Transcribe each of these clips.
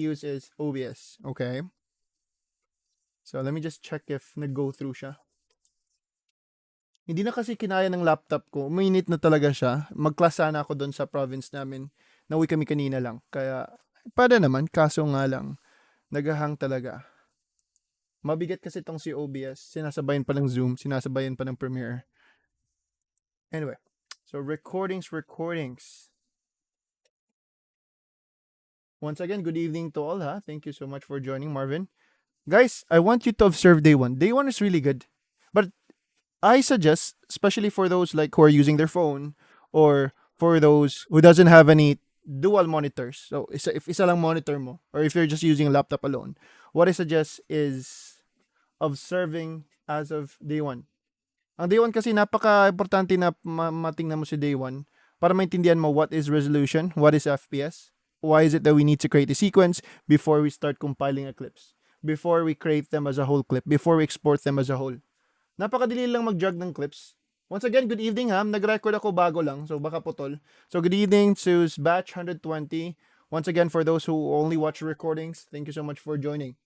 use is OBS. Okay. So let me just check if nag-go through siya. Hindi na kasi kinaya ng laptop ko. Uminit na talaga siya. Mag-class sana ako doon sa province namin. Nauwi kami kanina lang. Kaya, pada naman. Kaso nga lang, nagahang talaga. Mabigat kasi itong si OBS. Sinasabayan pa ng Zoom. Sinasabayan pa ng Premiere. Anyway. So, recordings. Once again, good evening to all, ha? Thank you so much for joining, Marvin. Guys, I want you to observe day one. Day one is really good. But I suggest, especially for those like who are using their phone or for those who doesn't have any dual monitors. So if isa lang monitor mo or if you're just using a laptop alone, what I suggest is observing as of day one. Ang day one kasi napaka-importante na matingnan mo si day one para maintindihan mo what is resolution, what is FPS, why is it that we need to create a sequence before we start compiling a clips, before we create them as a whole clip, before we export them as a whole. Napakadali lang mag-drag ng clips. Once again, good evening ha. Nag-record ako bago lang, so baka putol. So good evening to batch 120. Once again, for those who only watch recordings, thank you so much for joining.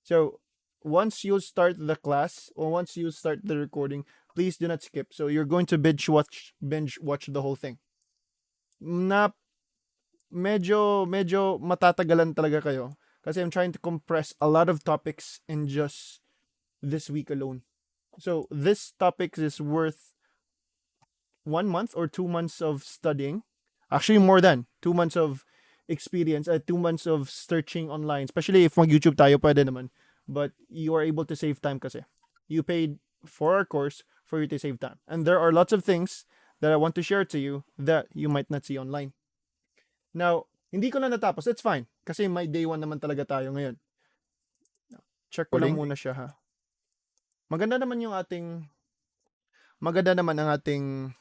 So once you start the class or once you start the recording, please do not skip. So you're going to binge watch the whole thing. Na medyo matatagalan talaga kayo kasi I'm trying to compress a lot of topics in just this week alone. So this topic is worth 1 month or 2 months of studying. Actually, more than 2 months of experience, 2 months of searching online. Especially if mag-YouTube tayo, pwede naman. But you are able to save time kasi. You paid for our course for you to save time. And there are lots of things that I want to share to you that you might not see online. Now, hindi ko na natapos. That's fine. Kasi may day 1 naman talaga tayo ngayon. Check ko lang muna siya ha. Maganda naman ang ating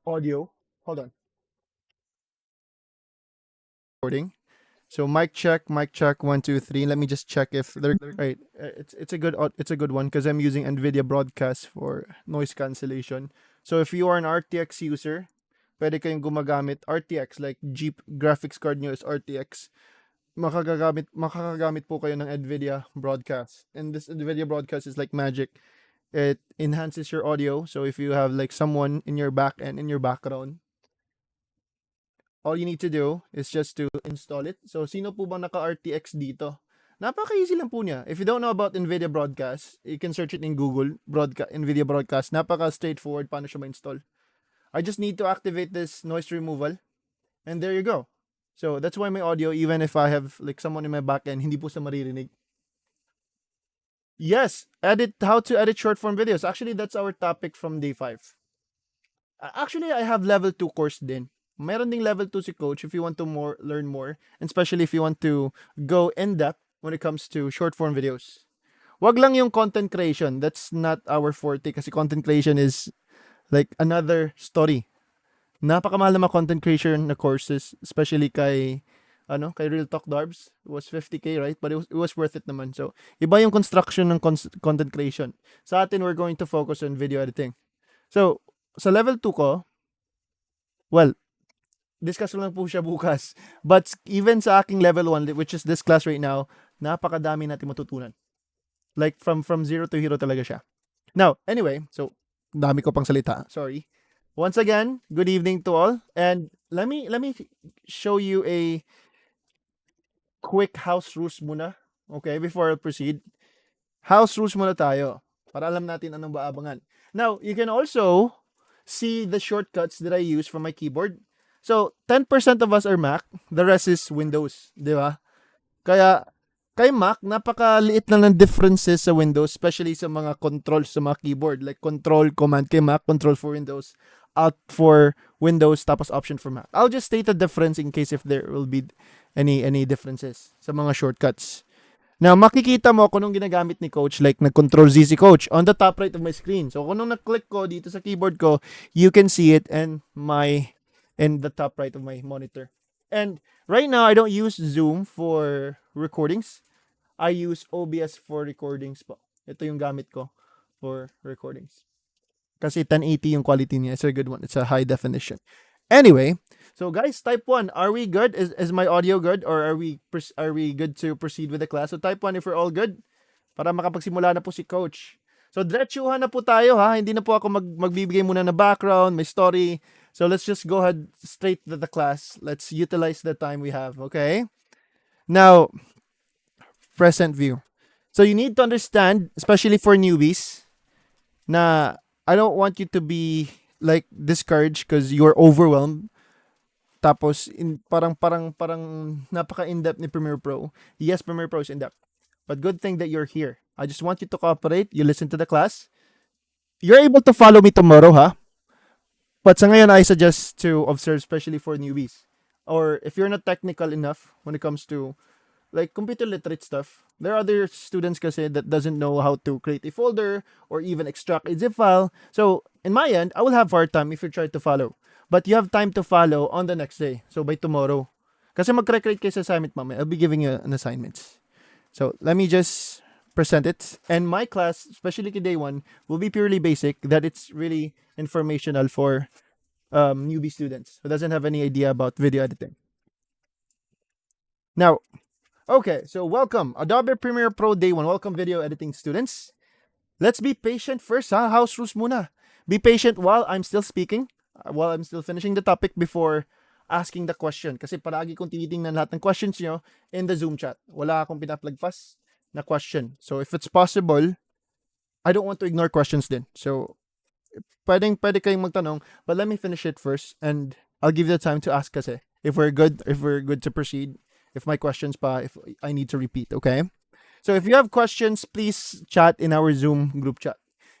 audio. Hold on. Recording. So mic check 1 2 3. Let me just check if they're right. It's a good one because I'm using NVIDIA Broadcast for noise cancellation. So if you are an RTX user, pwede kayong gumagamit RTX like Jeep graphics card nyo is RTX. Makakagamit po kayo ng NVIDIA Broadcast. And this NVIDIA Broadcast is like magic. It enhances your audio. So if you have like someone in your back and in your background, all you need to do is just to install it. So sino po bang naka-RTX dito? Napaka-easy lang po niya. If you don't know about NVIDIA Broadcast, you can search it in Google, NVIDIA Broadcast. Napaka-straightforward paano siya ma-install. I just need to activate this noise removal. And there you go. So that's why my audio, even if I have like someone in my back end, hindi po sa maririnig. Yes, how to edit short form videos. Actually, that's our topic from day 5. Actually, I have level 2 course din. Meron ding level 2 si coach if you want to learn more, and especially if you want to go in depth when it comes to short form videos. Wag lang yung content creation. That's not our forte kasi content creation is like another story. Napakamahal na mga content creation na courses, especially kay Real Talk Darbs. It was 50k, right? But it was worth it naman. So, iba yung construction ng content creation. Sa atin, we're going to focus on video editing. So, sa level 2 ko, well, discuss lang po siya bukas. But even sa aking level 1, which is this class right now, napakadami natin matutunan. Like, from zero to hero talaga siya. Now, anyway, so, dami ko pang salita. Sorry. Once again, good evening to all. And let me show you a quick house rules muna. Okay, before I proceed. House rules muna tayo para alam natin anong baabangan. Now, you can also see the shortcuts that I use from my keyboard. So, 10% of us are Mac, the rest is Windows, di ba? Kaya, kay Mac, napakaliit lang ng differences sa Windows, especially sa mga controls sa mga keyboard, like control, command kay Mac, control for Windows, alt for Windows, tapos option for Mac. I'll just state the difference in case if there will be any differences sa mga shortcuts. Now, makikita mo kung anong ginagamit ni Coach, like nag-control Z si Coach on the top right of my screen. So, kung anong na-click ko dito sa keyboard ko, you can see it in the top right of my monitor. And right now, I don't use Zoom for recordings. I use OBS for recordings po. Ito yung gamit ko for recordings. Kasi 1080 yung quality niya. It's a good one. It's a high definition. Anyway, so guys, type 1, are we good? Is my audio good, or are we good to proceed with the class? So type 1 if we're all good para makapagsimula na po si coach. So diretsuhan na po tayo ha. Hindi na po ako magbibigay muna ng background, may story. So let's just go ahead straight to the class. Let's utilize the time we have, okay? Now, present view. So you need to understand, especially for newbies, na I don't want you to be like discouraged because you're overwhelmed. Tapos parang napaka in-depth ni Premiere Pro. Yes, Premiere Pro is in-depth. But good thing that you're here. I just want you to cooperate. You listen to the class. You're able to follow me tomorrow, ha? But sa ngayon, I suggest to observe, especially for newbies. Or if you're not technical enough when it comes to like computer literate stuff, there are other students kasi that doesn't know how to create a folder or even extract a zip file. So in my end, I will have hard time if you try to follow. But you have time to follow on the next day. So by tomorrow. Kasi mag-create kayo sa assignment mamaya. I'll be giving you an assignment. So let me just present it. And my class, especially day 1, will be purely basic, that it's really informational for newbie students who doesn't have any idea about video editing. Now, okay, so welcome. Adobe Premiere Pro Day 1. Welcome video editing students. Let's be patient first, ha? House rules muna. Be patient while I'm still speaking, while I'm still finishing the topic before asking the question. Kasi palagi kong tinitingnan lahat ng questions nyo in the Zoom chat. Wala akong pinaplagpas na question. So if it's possible, I don't want to ignore questions din. So pwede kayong magtanong, but let me finish it first and I'll give you the time to ask kasi if we're good to proceed, if my questions pa, if I need to repeat, okay? So if you have questions, please chat in our Zoom group chat.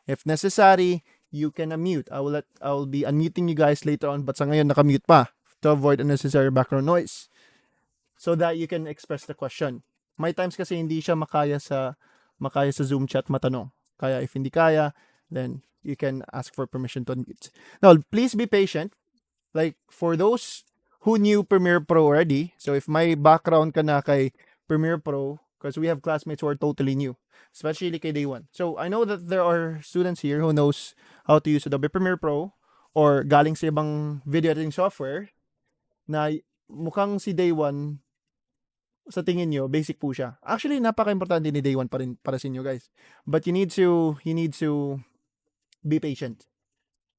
If necessary, you can unmute. I will be unmuting you guys later on, but sa ngayon nakamute pa to avoid unnecessary background noise so that you can express the question. May times kasi hindi siya makaya sa Zoom chat matanong. Kaya if hindi kaya, then you can ask for permission to unmute. Now, please be patient. Like for those who knew Premiere Pro already, so if may background ka na kay Premiere Pro, because we have classmates who are totally new, especially kay day 1. So I know that there are students here who knows how to use Adobe Premiere Pro or galing sa ibang video editing software na mukhang si day 1 sa tingin nyo, basic po siya. Actually, napaka-importante ni day 1 pa rin para sa inyo guys. But you need to be patient.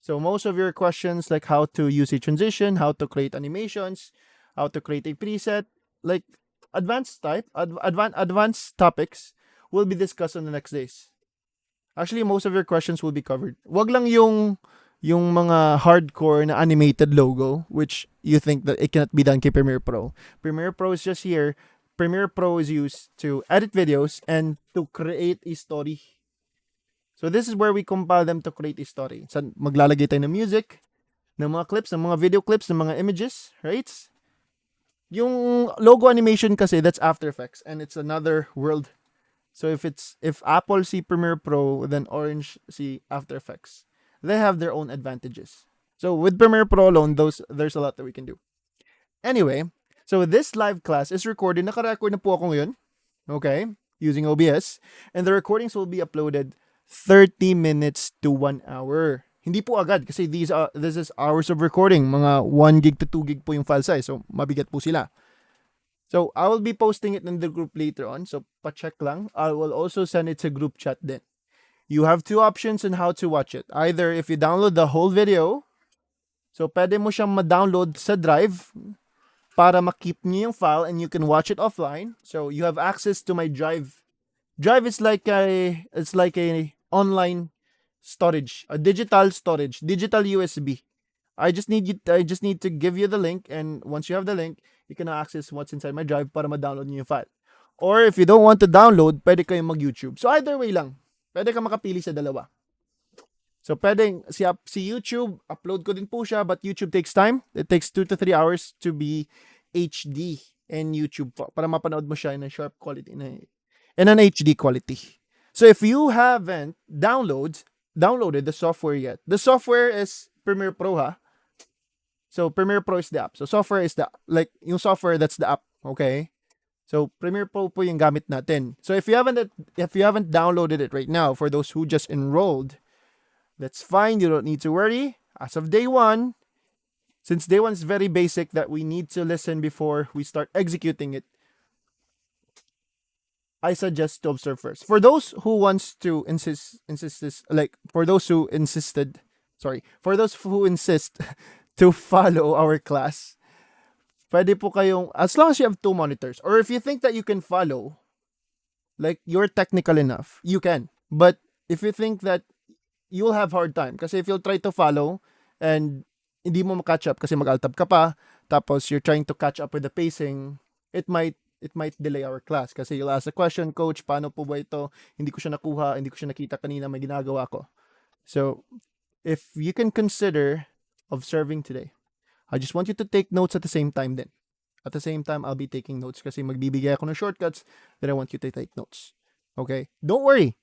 So most of your questions like how to use a transition, how to create animations, how to create a preset, like advanced topics will be discussed on the next days. Actually, most of your questions will be covered. Wag lang yung mga hardcore na animated logo which you think that it cannot be done kay Premiere Pro. Premiere Pro is just here. Premiere Pro is used to edit videos and to create a story. So this is where we compile them to create a story. So maglalagay tayo ng music, ng mga clips, ng mga video clips, ng mga images, right? Yung logo animation kasi, that's After Effects and it's another world. So if Apple see Premiere Pro, then Orange see After Effects. They have their own advantages. So with Premiere Pro alone, there's a lot that we can do. Anyway, so this live class is recorded. Naka-record na po ako ngayon. Okay? Using OBS. And the recordings will be uploaded 30 minutes to 1 hour. Hindi po agad kasi this is hours of recording. Mga 1 gig to 2 gig po yung file size. So mabigat po sila. So I will be posting it in the group later on. So pa-check lang. I will also send it to group chat then. You have 2 options on how to watch it. Either if you download the whole video, so pwede mo siyang ma-download sa Drive para ma-keep niyo yung file and you can watch it offline. So you have access to my Drive. Drive is like a online storage, a digital storage, digital USB. I just need to give you the link, and once you have the link, you can access what's inside my Drive para ma-download niyo yung file. Or if you don't want to download, pwede kayong mag-YouTube. So either way lang. Pwede ka makapili sa dalawa. So pwedeng si YouTube, upload ko din po siya, but YouTube takes time. It takes 2 to 3 hours to be HD in YouTube para mapanood mo siya in a sharp quality, in an HD quality. So if you haven't downloaded the software yet, the software is Premiere Pro, ha? So Premiere Pro is the app. So software is yung software, that's the app, okay? So Premiere Pro po yung gamit natin. So if you haven't downloaded it right now, for those who just enrolled, that's fine. You don't need to worry. As of day 1, Since day one is very basic that we need to listen before we start executing it, I suggest to observe first. For those who wants to insist this, like for those who insisted, sorry, for those who insist to follow our class, pwede po kayong, as long as you have two monitors, or if you think that you can follow, like you're technical enough, you can. But if you think that you'll have hard time, kasi if you'll try to follow and hindi mo catch up kasi mag-altab ka pa, tapos you're trying to catch up with the pacing, it might delay our class kasi you'll ask a question, coach, paano po ba ito? Hindi ko siya nakuha, hindi ko siya nakita kanina, may ginagawa ko. So, if you can consider observing today, I just want you to take notes at the same time then. At the same time, I'll be taking notes kasi magbibigay ako ng shortcuts that I want you to take notes. Okay? Don't worry.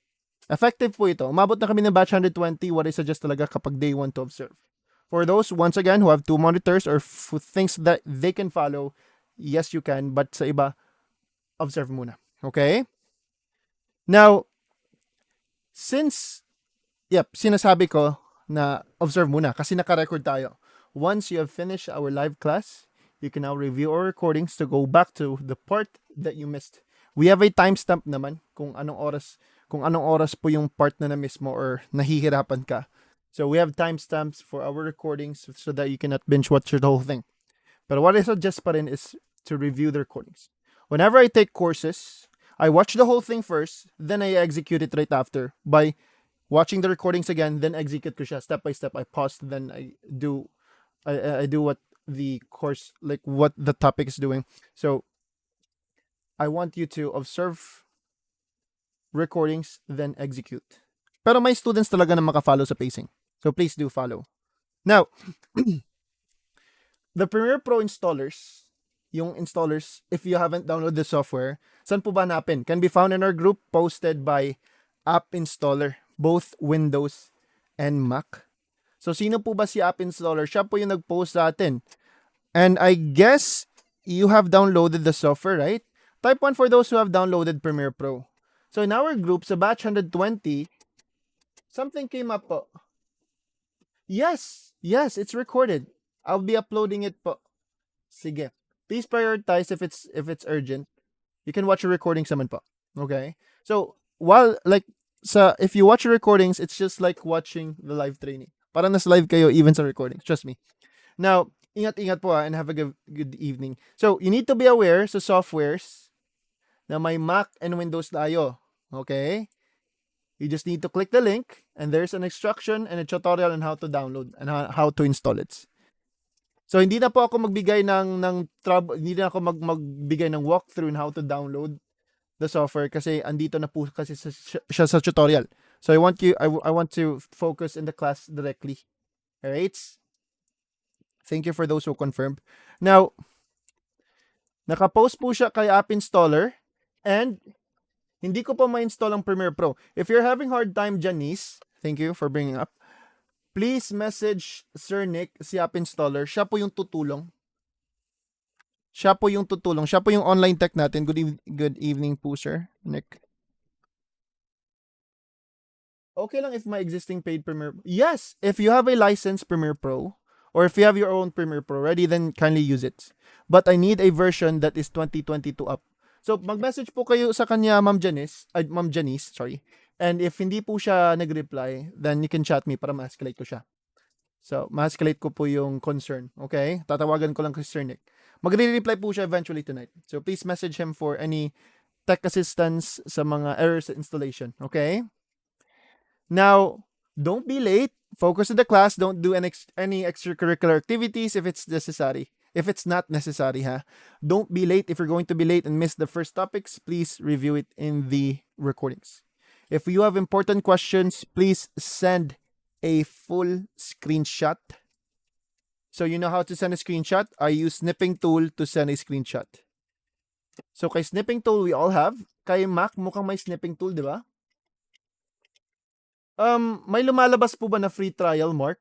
Effective po ito. Umabot na kami ng batch 120. What I suggest talaga kapag day 1 to observe. For those, once again, who have two monitors or who thinks that they can follow, yes, you can. But sa iba, observe muna. Okay? Now, since, sinasabi ko na observe muna kasi naka-record tayo. Once you have finished our live class, you can now review our recordings to go back to the part that you missed. We have a timestamp naman kung anong oras po yung part na na-miss mo or nahihirapan ka. So we have timestamps for our recordings so that you cannot binge watch the whole thing. But what I suggest pa rin is to review the recordings. Whenever I take courses, I watch the whole thing first, then I execute it right after by watching the recordings again, then execute ko siya step by step. I pause, then I do what the course, like what the topic is doing. So I want you to observe recordings, then execute. Pero may students talaga na makafollow sa pacing. So please do follow. Now, the Premiere Pro installers, if you haven't downloaded the software, saan po ba hanapin? Can be found in our group posted by App Installer, both Windows and Mac. So sino po ba si App Installer? Siya po yung nag-post sa atin. And I guess you have downloaded the software, right? Type 1 for those who have downloaded Premiere Pro. So in our group, sa batch 120, something came up po. Yes, it's recorded. I'll be uploading it po. Sige. Please prioritize if it's urgent. You can watch your recordings naman po. Okay? So, if you watch your recordings, it's just like watching the live training. Parang nas live kayo even sa recordings. Trust me. Now, ingat-ingat po and have a good evening. So, you need to be aware sa softwares na may Mac and Windows tayo. Okay? You just need to click the link and there's an instruction and a tutorial on how to download and how to install it. So, hindi na po ako magbigay hindi na ako magbigay ng walkthrough on how to download the software kasi andito na po kasi siya sa tutorial. So, I want to focus in the class directly. Alright? Thank you for those who confirmed. Now, nakapost po siya kay App Installer and hindi ko pa ma-install ang Premiere Pro. If you're having hard time, Janice, thank you for bringing up. Please message Sir Nick, si App Installer. Siya po yung tutulong. Siya po yung online tech natin. Good evening po, Sir Nick. Okay lang if my existing paid Premiere. Yes, if you have a licensed Premiere Pro, or if you have your own Premiere Pro ready, then kindly use it. But I need a version that is 2022 up. So, mag-message po kayo sa kanya, Ma'am Janice, sorry. And if hindi po siya nag-reply, then you can chat me para ma-escalate ko siya. So, ma-escalate ko po yung concern. Okay? Tatawagan ko lang kay Sir Nick. Magre-reply po siya eventually tonight. So, please message him for any tech assistance sa mga errors sa installation. Okay? Now, don't be late. Focus on the class. Don't do any extracurricular activities if it's necessary. If it's not necessary, don't be late. If you're going to be late and miss the first topics, please review it in the recordings. If you have important questions, please send a full screenshot. So you know how to send a screenshot? I use snipping tool to send a screenshot. So kay snipping tool, we all have. Kay Mac, mukhang may snipping tool, di ba? May lumalabas po ba na free trial, Mark?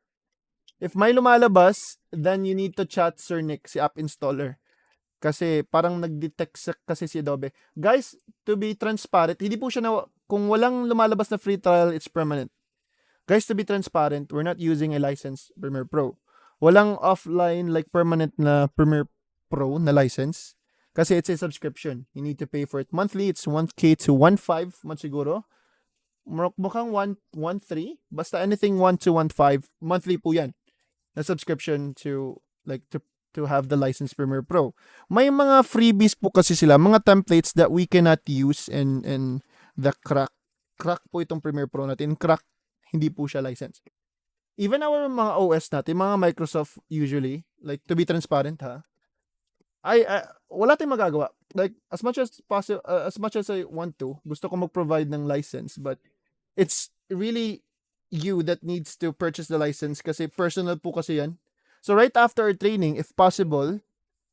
If may lumalabas, then you need to chat Sir Nick, si App Installer. Kasi parang nag-detect kasi si Adobe. Guys, to be transparent, hindi po siya kung walang lumalabas na free trial, it's permanent. Guys, to be transparent, we're not using a licensed Premiere Pro. Walang offline like permanent na Premiere Pro na license. Kasi it's a subscription. You need to pay for it monthly. It's 1K to 1.5 man siguro. Mukhang 1.3. Basta anything 1 to 1.5. Monthly po yan. Na subscription to like to have the license Premiere Pro. May mga freebies po kasi sila, mga templates that we cannot use in the crack. Crack po itong Premiere Pro natin. Crack, hindi po siya license. Even our mga OS natin, mga Microsoft usually, like to be transparent ha, wala tayong magagawa. Like as much as possible, as much as I want to, gusto ko mag-provide ng license, but it's really you that needs to purchase the license kasi personal po kasi yan. So right after our training, if possible,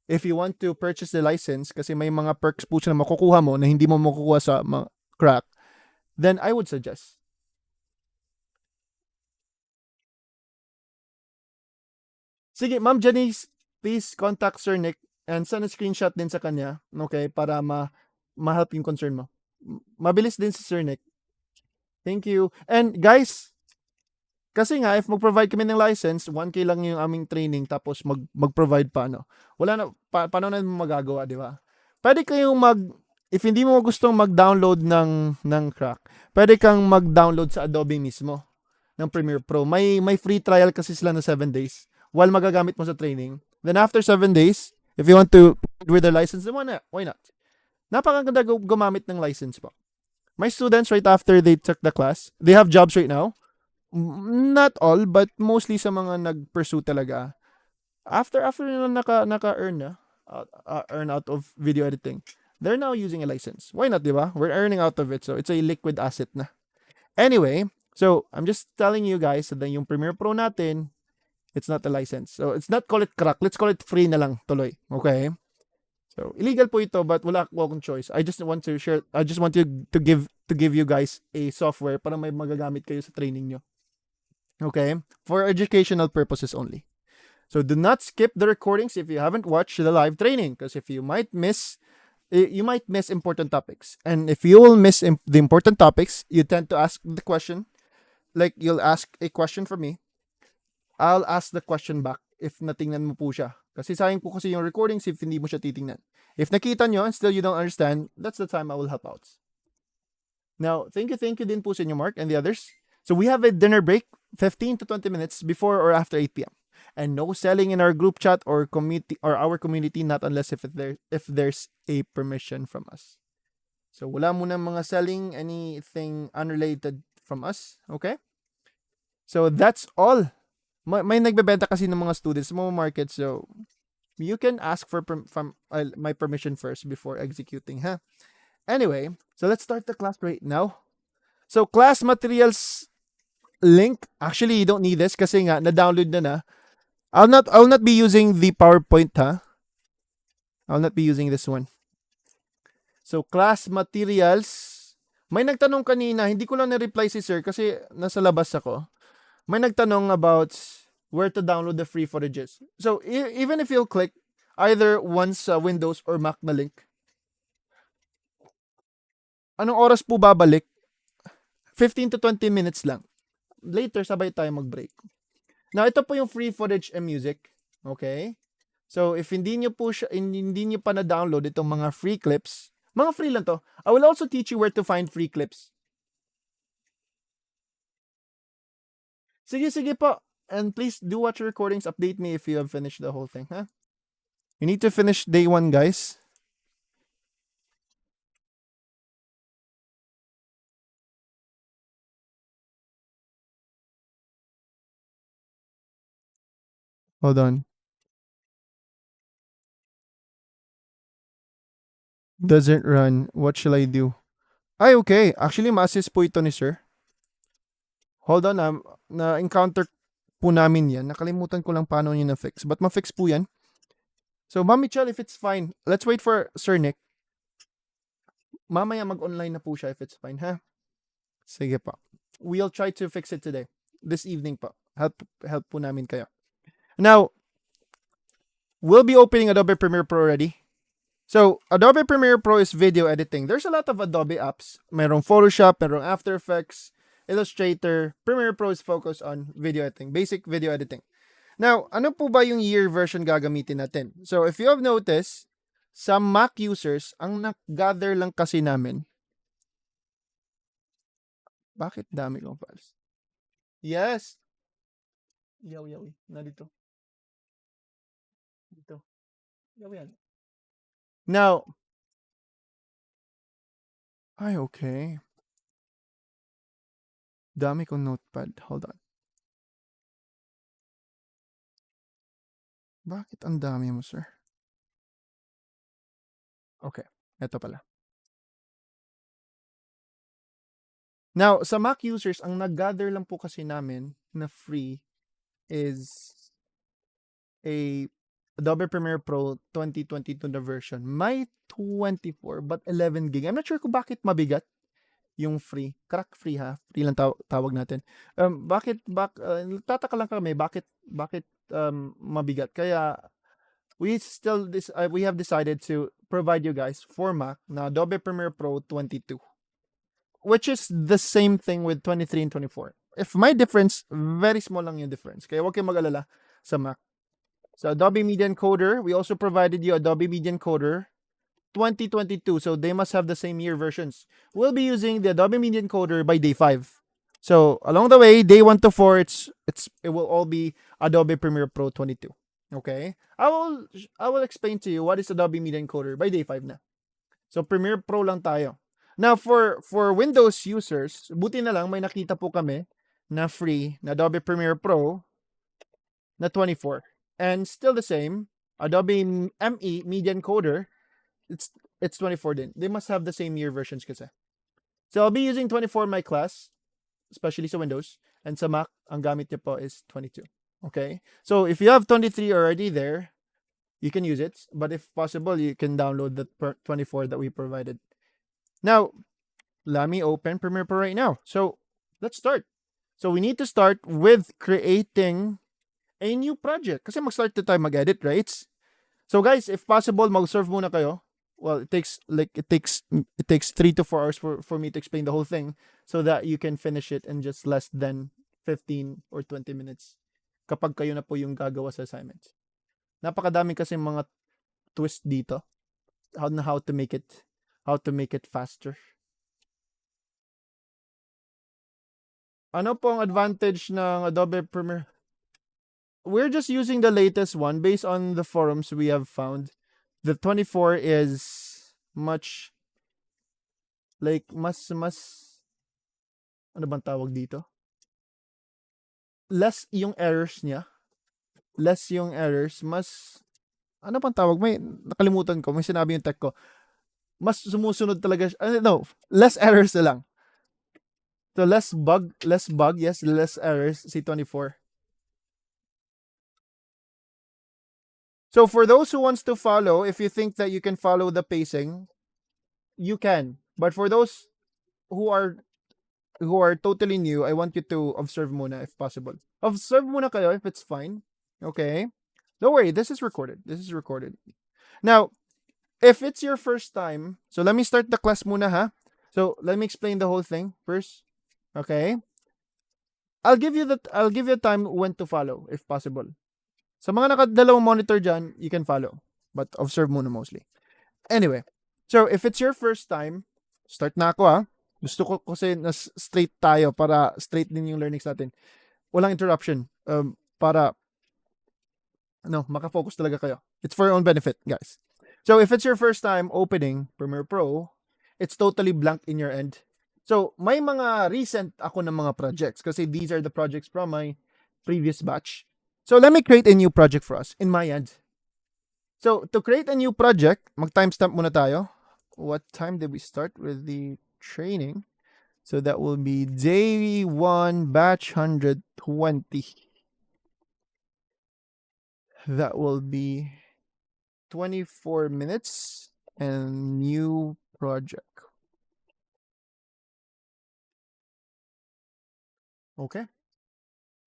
if you want to purchase the license kasi may mga perks po siya na makukuha mo na hindi mo makukuha sa mga crack, then I would suggest. Sige, Ma'am Janice, please contact Sir Nick and send a screenshot din sa kanya, okay, para ma-help yung concern mo. Mabilis din si Sir Nick. Thank you. And guys, kasi nga, if mag-provide kami ng license, 1K lang yung aming training, tapos mag-provide pa, ano. Wala na, paano na magagawa, di ba? Pwede kayong if hindi mo gustong mag-download ng crack, pwede kang mag-download sa Adobe mismo ng Premiere Pro. May free trial kasi sila na 7 days while magagamit mo sa training. Then after 7 days, if you want to with the license, then why not? Napakaganda gumamit ng license po. My students, right after they took the class, they have jobs right now. Not all, but mostly sa mga nag-pursue talaga. After nila naka-earn na, earn out of video editing, they're now using a license. Why not, di ba? We're earning out of it, so it's a liquid asset na. Anyway, so I'm just telling you guys that yung Premiere Pro natin, it's not a license. So it's not call it crack. Let's call it free na lang tuloy. Okay? So illegal po ito, but wala akong choice. I just want to share. I just want to give you guys a software para may magagamit kayo sa training nyo. Okay? For educational purposes only. So do not skip the recordings if you haven't watched the live training, because if you might miss important topics. And if you will miss the important topics, you tend to ask the question. Like you'll ask a question from me. I'll ask the question back if natingnan mo po siya. Kasi sayang po kasi yung recordings if hindi mo siya titingnan. If nakita nyo and still you don't understand, that's the time I will help out. Now, thank you din po sa inyo, Mark, and the others. So we have a dinner break, 15 to 20 minutes before or after 8 p.m. And no selling in our group chat or community or our community, not unless if there's a permission from us. So wala muna mga selling, anything unrelated from us, okay? So that's all. May nagbebenta kasi ng mga students sa mga market, so you can ask for my permission first before executing, ha? Anyway, so let's start the class right now. So class materials link, actually you don't need this kasi nga na-download na. I'll not be using the PowerPoint, ha? I'll not be using this one. So class materials, may nagtanong kanina, hindi ko lang na-reply si sir kasi nasa labas ako. May nagtanong about where to download the free footages. So, even if you'll click either one's Windows or Mac na link, anong oras po babalik? 15 to 20 minutes lang. Later, sabay tayo mag-break. Now, ito po yung free footage and music. Okay? So, if hindi nyo pa na-download itong mga free clips, mga free lang to, I will also teach you where to find free clips. Sige po. And please do watch your recordings. Update me if you have finished the whole thing, huh? You need to finish day 1, guys. Hold on. Doesn't run. What shall I do? Ay, okay. Actually, ma-assist po ito ni sir. Hold on, na-encounter po namin yan. Nakalimutan ko lang paano nyo na-fix. But ma-fix po yan. So, Ma'am Michelle, if it's fine, let's wait for Sir Nick. Mamaya mag-online na po siya if it's fine, ha? Sige pa. We'll try to fix it today. This evening pa. Help po namin kayo. Now, we'll be opening Adobe Premiere Pro already. So, Adobe Premiere Pro is video editing. There's a lot of Adobe apps. Merong Photoshop, merong After Effects, Illustrator. Premiere Pro is focused on video editing, basic video editing. Now, ano po ba yung year version gagamitin natin? So, if you have noticed, some Mac users, ang nag-gather lang kasi namin. Bakit dami kong files? Yes. Yaw, yaw. Dito. Dito. Yaw yan. Now, ay, okay. Dami kong notepad. Hold on. Bakit ang dami mo, sir? Okay. Ito pala. Now, sa Mac users, ang nag-gather lang po kasi namin na free is a Adobe Premiere Pro 2022 na version. May 24 but 11 gig. I'm not sure kung bakit mabigat yung free. Crack free ha. Free lang tawag natin. Tataka lang kami bakit mabigat. Kaya we have decided to provide you guys for Mac na Adobe Premiere Pro 22, which is the same thing with 23 and 24. If my difference, very small lang yung difference. Kaya huwag kayong mag-alala sa Mac. So Adobe Media Encoder, we also provided you Adobe Media Encoder 2022. So they must have the same year versions. We'll be using the Adobe Media Encoder by day 5. So along the way, day 1 to 4, it will all be Adobe Premiere Pro 22. Okay? I will explain to you what is Adobe Media Encoder by day 5 na. So Premiere Pro lang tayo. Now for Windows users, buti na lang may nakita po kami na free na Adobe Premiere Pro na 24. And still the same, Adobe ME Media Encoder, it's 24 din. They must have the same year versions kasi. So I'll be using 24 in my class, especially sa Windows, and sa Mac, ang gamit niya po is 22. Okay? So if you have 23 already there, you can use it, but if possible, you can download the 24 that we provided. Now, let me open Premiere Pro right now. So let's start. So we need to start with creating a new project. Kasi mag-start na tayo mag-edit, right? So guys, if possible, mag-serve muna kayo. Well, it takes 3 to 4 hours for me to explain the whole thing so that you can finish it in just less than 15 or 20 minutes kapag kayo na po yung gagawa sa assignments. Napakadami kasi mga twist dito. How to make it faster. Ano po ang advantage ng Adobe Premiere? We're just using the latest one based on the forums we have found. The 24 is much like mas ano bang tawag dito? Less yung errors niya. Less yung errors, mas ano bang tawag? May nakalimutan ko, may sinabi yung tech ko. Mas sumusunod talaga siya. No, less errors na lang. So less bug, yes, less errors si 24. So for those who wants to follow, if you think that you can follow the pacing, you can. But for those who are totally new, I want you to observe muna if possible. Observe muna kayo if it's fine. Okay? Don't worry, this is recorded. Now, if it's your first time, so let me start the class muna ha. So let me explain the whole thing first. Okay? I'll give you time when to follow if possible. Sa mga nakadalawang monitor dyan, you can follow. But observe muna mostly. Anyway, so if it's your first time, start na ako ha. Gusto ko kasi na straight tayo para straight din yung learnings natin. Walang interruption. Para makafocus talaga kayo. It's for your own benefit, guys. So if it's your first time opening Premiere Pro, it's totally blank in your end. So may mga recent ako ng mga projects kasi these are the projects from my previous batch. So let me create a new project for us in my end. So to create a new project, mag-timestamp muna tayo. What time did we start with the training? So that will be day 1, batch 120. That will be 24 minutes and new project. Okay.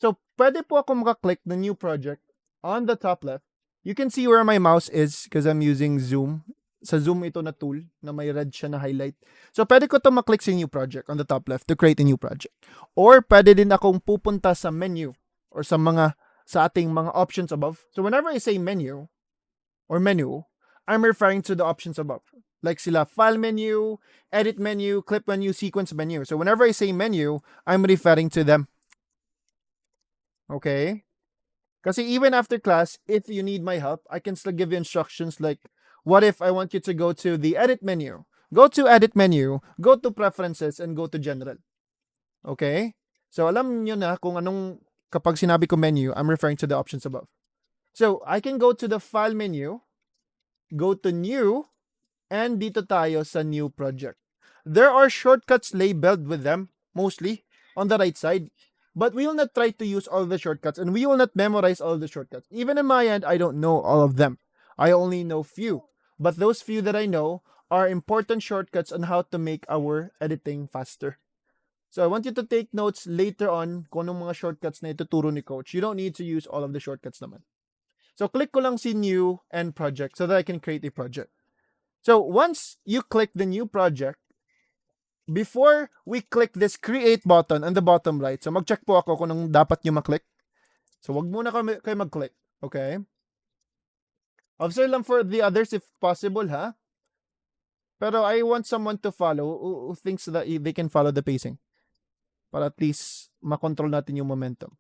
So, pwede po ako maka-click the new project on the top left. You can see where my mouse is because I'm using Zoom. Sa Zoom ito na tool na may red siya na highlight. So, pwede ko ito maklik sa new project on the top left to create a new project. Or, pwede din akong pupunta sa menu or sa mga sa ating mga options above. So whenever I say menu or menu, I'm referring to the options above. Like sila file menu, edit menu, clip menu, sequence menu. So whenever I say menu, I'm referring to them. Okay? Kasi even after class, if you need my help, I can still give you instructions like, what if I want you to go to the edit menu? Go to edit menu, go to preferences, and go to general. Okay? So alam nyo na kung anong, kapag sinabi ko menu, I'm referring to the options above. So I can go to the file menu, go to new, and dito tayo sa new project. There are shortcuts labeled with them, mostly, on the right side. But we will not try to use all the shortcuts, and we will not memorize all the shortcuts. Even in my end, I don't know all of them. I only know few. But those few that I know are important shortcuts on how to make our editing faster. So I want you to take notes later on kung anong mga shortcuts na ituturo ni Coach. You don't need to use all of the shortcuts naman. So click ko lang si new and project so that I can create a project. So once you click the new project, before we click this create button on the bottom right, so mag-check po ako kung anong dapat nyo maklik. So wag muna kayo mag-click, okay? Observe lang for the others if possible, ha? Pero I want someone to follow who thinks that they can follow the pacing. Para at least makontrol natin yung momentum.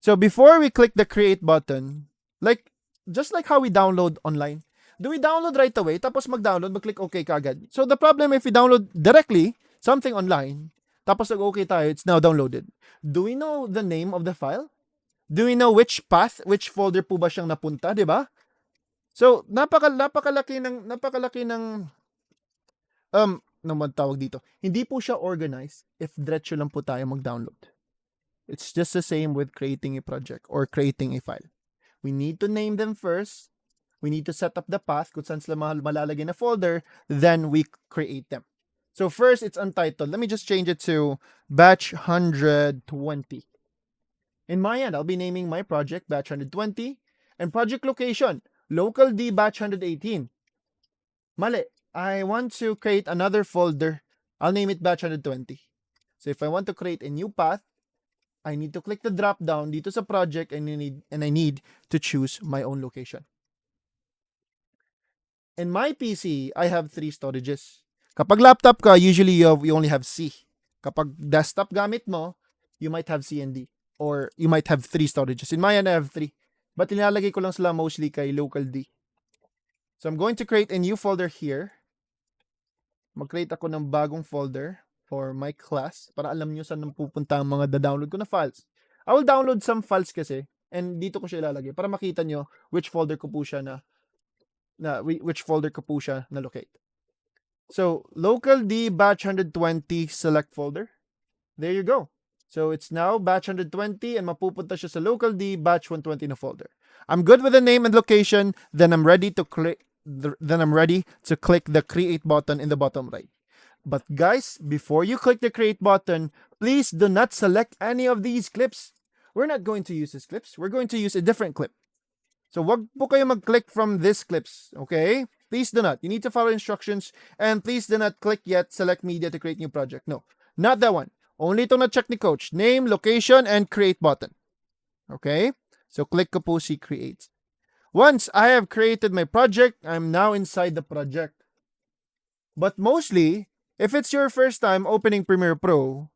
So before we click the create button, like just like how we download online, do we download right away tapos mag-download, mag-click okay kagad? So the problem if we download directly something online, tapos nag-okay tayo, it's now downloaded. Do we know the name of the file? Do we know which path, which folder po ba siyang napunta, di ba? So napakalaki ng naman tawag dito. Hindi po siya organized if diretso lang po tayo mag-download. It's just the same with creating a project or creating a file. We need to name them first. We need to set up the path kung saan sila malalagay na folder. Then we create them. So first, it's untitled. Let me just change it to batch 120. In my end, I'll be naming my project batch 120 and project location, local D batch 118. Mali. I want to create another folder. I'll name it batch 120. So if I want to create a new path, I need to click the drop down dito sa project and I need to choose my own location. In my PC, I have 3 storages. Kapag laptop ka, usually you only have C. Kapag desktop gamit mo, you might have C and D. Or you might have 3 storages. In my end, I have 3. But nilalagay ko lang sila mostly kay local D. So I'm going to create a new folder here. Mag-create ako ng bagong folder for my class para alam nyo saan pupunta ang mga da-download ko na files. I will download some files kasi and dito ko siya ilalagay para makita nyo which folder ko po siya which folder ko po siya na locate. So, local D batch 120 select folder. There you go. So, it's now batch 120 and mapupunta siya sa local D batch 120 na folder. I'm good with the name and location, then I'm ready to click the create button in the bottom right. But guys, before you click the create button, please do not select any of these clips. We're not going to use these clips. We're going to use a different clip. So wag po kayo mag-click from these clips, okay? Please do not. You need to follow instructions and please do not click yet select media to create new project. No, not that one. Only itong na-check ni Coach. Name, location, and create button. Okay? So click ko po si create. Once I have created my project, I'm now inside the project. But mostly, if it's your first time opening Premiere Pro,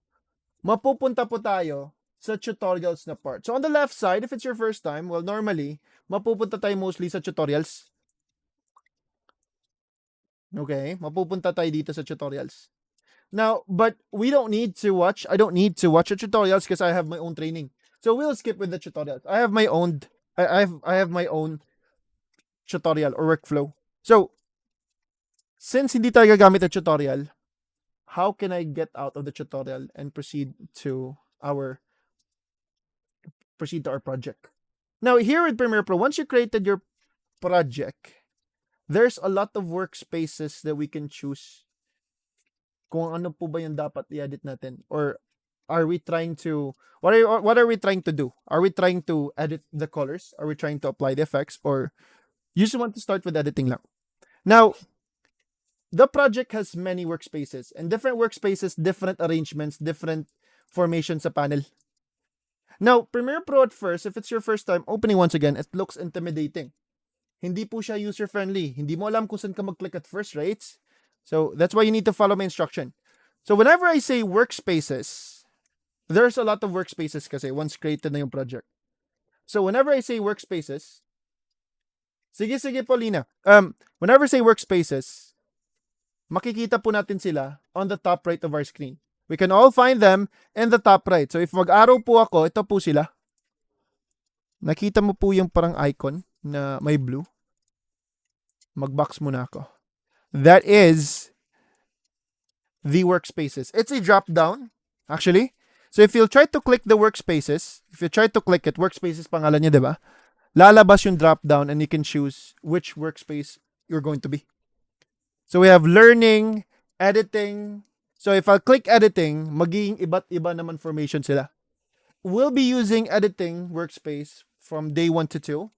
mapupunta po tayo sa tutorials na part. So on the left side, if it's your first time, well, normally, mapupunta tayo mostly sa tutorials. Okay? Mapupunta tayo dito sa tutorials. Now, but I don't need to watch the tutorials because I have my own training. So we'll skip with the tutorials. I have my own tutorial or workflow. So, since hindi tayo gagamit ng tutorial, how can I get out of the tutorial and proceed to our project? Now, here with Premiere Pro, once you created your project, there's a lot of workspaces that we can choose kung ano po ba yung dapat i-edit natin, or are we trying to what are we trying to do? Are we trying to edit the colors? Are we trying to apply the effects, or you just want to start with editing lang? Now, the project has many workspaces, and different workspaces, different arrangements, different formations sa panel. Now, Premiere Pro at first, if it's your first time opening once again, it looks intimidating. Hindi po siya user-friendly. Hindi mo alam kung saan ka mag-click at first, right? So, that's why you need to follow my instruction. So, whenever I say workspaces, there's a lot of workspaces kasi once created na yung project. So, whenever I say workspaces, sige Paulina. Whenever I say workspaces, makikita po natin sila on the top right of our screen. We can all find them in the top right. So, if mag-arrow po ako, ito po sila. Nakita mo po yung parang icon na may blue. Mag-box muna ako. That is the workspaces. It's a drop down, actually. So if you'll try to click the workspaces, if you try to click it, workspaces pangalan niya, diba? Lalabas yung drop down and you can choose which workspace you're going to be. So we have learning, editing. So if I'll click editing, magiging iba't iba naman formation sila. We'll be using editing workspace from day 1 to 2.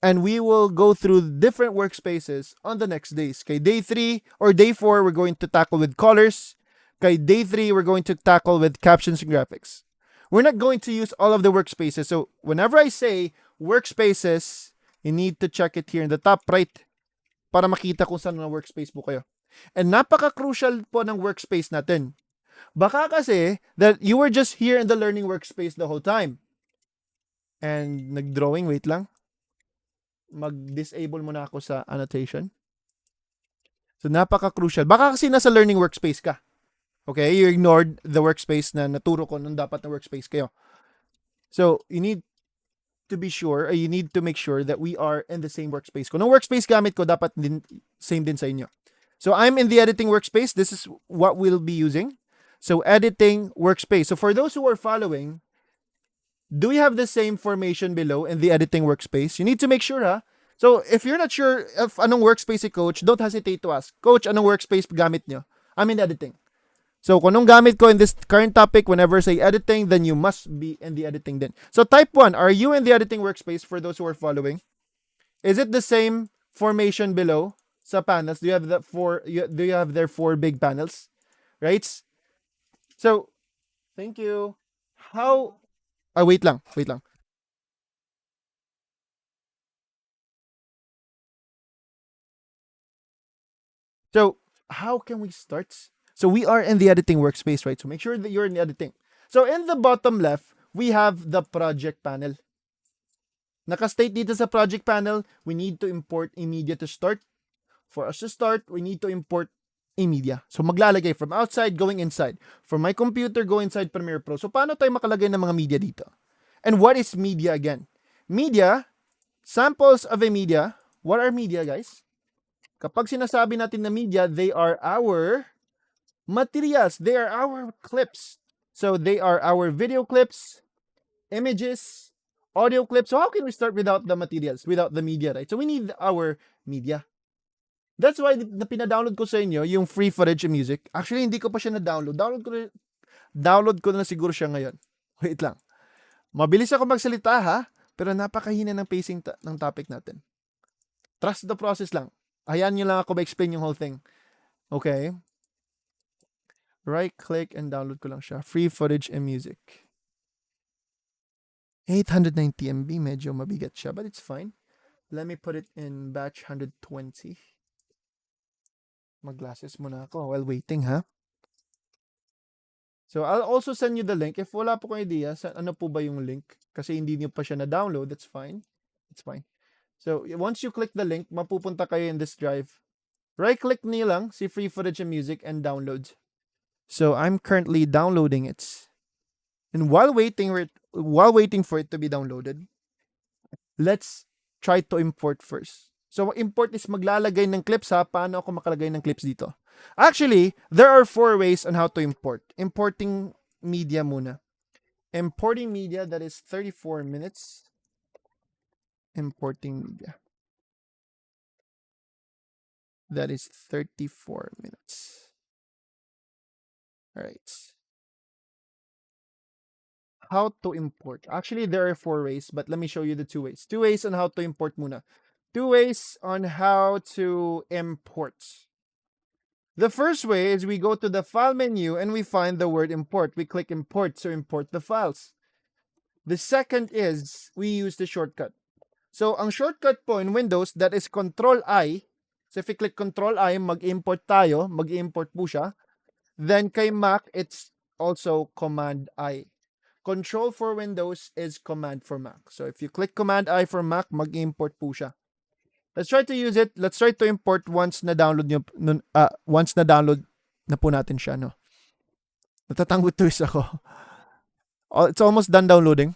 And we will go through different workspaces on the next days. Kay day 3 or day 4, we're going to tackle with colors. Kay day 3, we're going to tackle with captions and graphics. We're not going to use all of the workspaces. So whenever I say workspaces, you need to check it here in the top right para makita kung saan na workspace po kayo. And napaka-crucial po ng workspace natin. Baka kasi that you were just here in the learning workspace the whole time. And nag-drawing, wait lang. Mag-disable muna ako sa annotation. So, napaka-crucial. Baka kasi nasa learning workspace ka. Okay? You ignored the workspace na naturo ko nung dapat na workspace kayo. So, you need to be sure, or you need to make sure that we are in the same workspace. Kung anong workspace gamit ko, dapat din, same din sa inyo. So, I'm in the editing workspace. This is what we'll be using. So, editing workspace. So, for those who are following, do we have the same formation below in the editing workspace? You need to make sure, ha? So, if you're not sure if anong workspace si Coach, don't hesitate to ask. Coach, anong workspace gamit nyo? I'm in editing. So, kung anong gamit ko in this current topic, whenever say editing, then you must be in the editing din. So, type 1, are you in the editing workspace for those who are following? Is it the same formation below sa panels? Do you have their 4 big panels? Right? So, thank you. How... wait lang. So, how can we start? So, we are in the editing workspace, right? So, make sure that you're in the editing. So, in the bottom left, we have the project panel. Naka-state dito sa project panel, we need to import a media to start. For us to start, we need to import a media. So, maglalagay from outside going inside. From my computer, go inside Premiere Pro. So, paano tayo makalagay ng mga media dito? And what is media again? Media, samples of a media. What are media, guys? Kapag sinasabi natin na media, they are our materials. They are our clips. So, they are our video clips, images, audio clips. So, how can we start without the materials, without the media, right? So, we need our media. That's why na pina-download ko sa inyo yung free footage and music. Actually, hindi ko pa siya na-download. Download ko na siguro siya ngayon. Wait lang. Mabilis ako magsalita, ha? Pero napakahina ng pacing ng topic natin. Trust the process lang. Hayaan nyo lang ako ma-explain yung whole thing. Okay? Right-click and download ko lang siya. Free footage and music. 890 MB. Medyo mabigat siya, but it's fine. Let me put it in batch 120. Mag-glasses muna ako while waiting, ha? So, I'll also send you the link. If wala po kong idea, ano po ba yung link? Kasi hindi niyo pa siya na-download, that's fine. It's fine. So, once you click the link, mapupunta kayo in this drive. Right-click niyo lang, see free footage and music, and download. So, I'm currently downloading it. And while waiting for it to be downloaded, let's try to import first. So, import is maglalagay ng clips, ha? Paano ako makalagay ng clips dito? Actually, there are 4 ways on how to import. Importing media muna. Importing media, that is 34 minutes. Importing media. That is 34 minutes. All right. How to import. Actually, there are 4 ways, but let me show you the 2 ways. 2 ways on how to import muna. 2 ways on how to import. The first way is we go to the file menu and we find the word import. We click import to import the files. The second is we use the shortcut. So, ang shortcut po in Windows, that is Control I. So, if you click Control I, mag-import tayo. Mag-import po siya. Then, kay Mac, it's also Command I. Control for Windows is Command for Mac. So, if you click Command I for Mac, mag-import po siya. Let's try to use it. Let's try to import once na download nyo, once na download na po natin siya, no? Natatanggol twist ako. Oh, it's almost done downloading.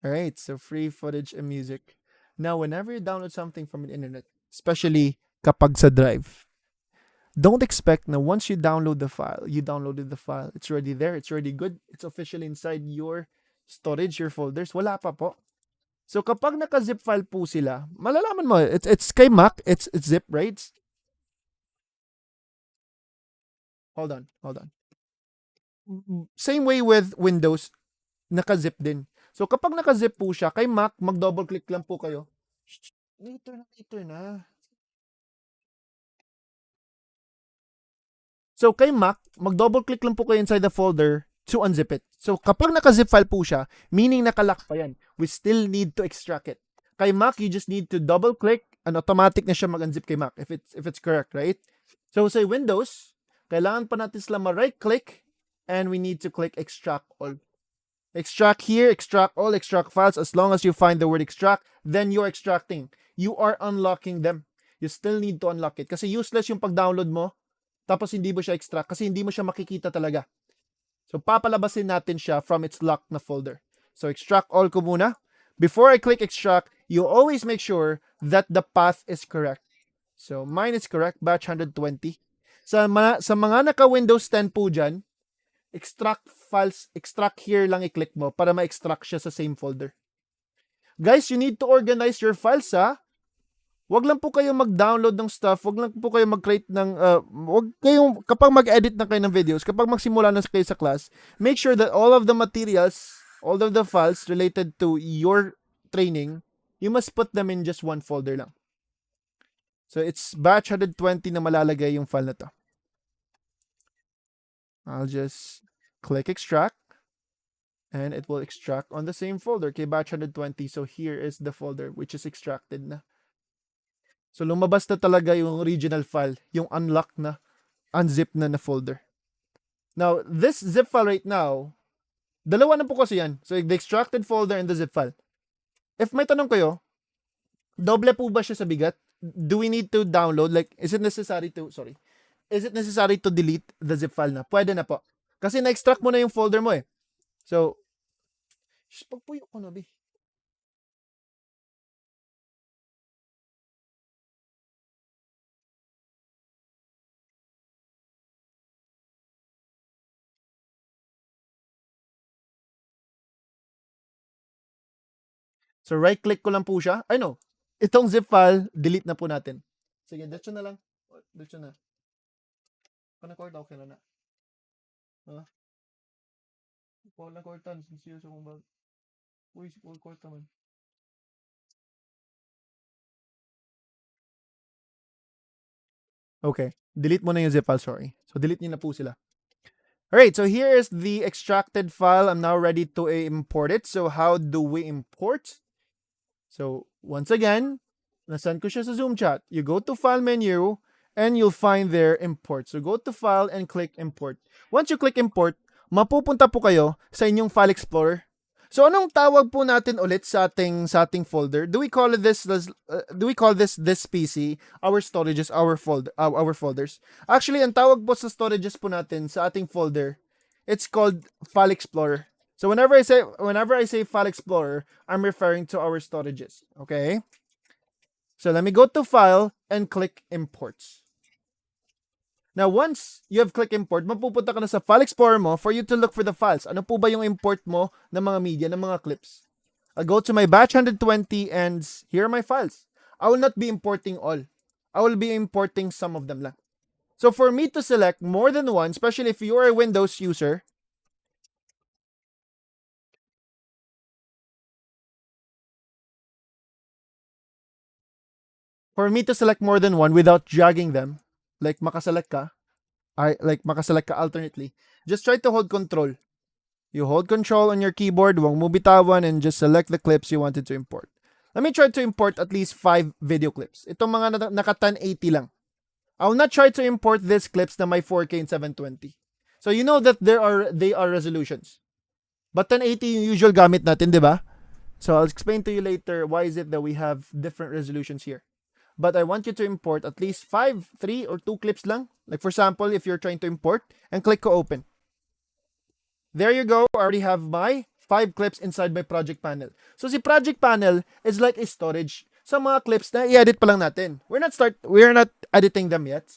Alright, so free footage and music. Now, whenever you download something from the internet, especially kapag sa drive, don't expect na once you download the file, you downloaded the file, it's already there, it's already good, it's officially inside your storage, your folders. Wala pa po. So kapag naka-zip file po sila, malalaman mo, it's kay Mac, it's zip, right? Hold on. Same way with Windows, naka-zip din. So kapag naka-zip po siya, kay Mac, mag-double click lang po kayo. Later na. So kay Mac, mag-double click lang po kayo inside the folder to unzip it. So kapag naka-zip file po siya, meaning nakalock pa yan, we still need to extract it. Kay Mac, you just need to double click and automatic na siya mag-unzip kay Mac if it's correct, right? So say Windows, kailangan pa natin sila ma-right click and we need to click extract all. Extract here, extract all, extract files. As long as you find the word extract, then you're extracting. You are unlocking them. You still need to unlock it. Kasi useless yung pag-download mo, tapos hindi mo siya extract kasi hindi mo siya makikita talaga. So papalabasin natin siya from its locked na folder. So extract all ko muna. Before I click extract, you always make sure that the path is correct. So mine is correct, batch 120. Sa mga naka Windows 10 po dyan, extract files, extract here lang i-click mo para ma-extract siya sa same folder. Guys, you need to organize your files, ha? Wag lang po kayo mag-download ng stuff, wag lang po kayo mag-create ng, wag kayong, kapag mag-edit na kayo ng videos, kapag magsimula na kayo sa class, make sure that all of the materials, all of the files related to your training, you must put them in just one folder lang. So, it's batch 120 na malalagay yung file na to. I'll just click extract and it will extract on the same folder kay batch 120. So here is the folder which is extracted na. So lumabas na talaga yung original file, yung unlocked na, unzip na folder. Now, this zip file right now, dalawa na po kasi yan. So the extracted folder and the zip file. If may tanong kayo, doble po ba siya sa bigat? Do we need to download? Like, is it necessary to delete the zip file na? Pwede na po. Kasi na-extract mo na yung folder mo eh. So, pagpuyo ko na, be. So, right-click ko lang po siya. Ay, no. Itong zip file, delete na po natin. Sige, dito na lang. Dito na. Panakord, okay na na. Ha? Paul na kortan. Sincere sa kong bag. Uy, si Paul korta man. Okay. Delete mo na yung zip file, sorry. So, delete niyo na po sila. Alright, so here is the extracted file. I'm now ready to import it. So, how do we import? So, once again, nasaan ko siya sa Zoom chat. You go to File menu, and you'll find there Import. So, go to File and click Import. Once you click Import, mapupunta po kayo sa inyong File Explorer. So, anong tawag po natin ulit sa ating folder? Do we call this PC, our storages, our folders? Actually, ang tawag po sa storages po natin sa ating folder, it's called File Explorer. So whenever I say File Explorer, I'm referring to our storages. Okay? So let me go to File and click Imports. Now, once you have clicked Import, mapupunta ka na sa File Explorer mo for you to look for the files. Ano po ba yung import mo ng mga media, ng mga clips? I'll go to my batch 120 and here are my files. I will not be importing all. I will be importing some of them lang. So for me to select more than one, especially if you're a Windows user, for me to select more than one without dragging them, like makaselect ka alternately, just try to hold control. You hold control on your keyboard, huwag mo bitawan, and just select the clips you wanted to import. Let me try to import at least 5 video clips. Itong mga naka 1080 lang. I'll not try to import these clips na may 4K and 720. So you know that they are resolutions. But 1080 yung usual gamit natin, di ba? So I'll explain to you later why is it that we have different resolutions here. But I want you to import at least 5, 3, or 2 clips lang. Like for example, if you're trying to import, and click ko open. There you go. I already have my 5 clips inside my project panel. So si project panel is like a storage sa mga clips na i-edit pa lang natin. We're not editing them yet.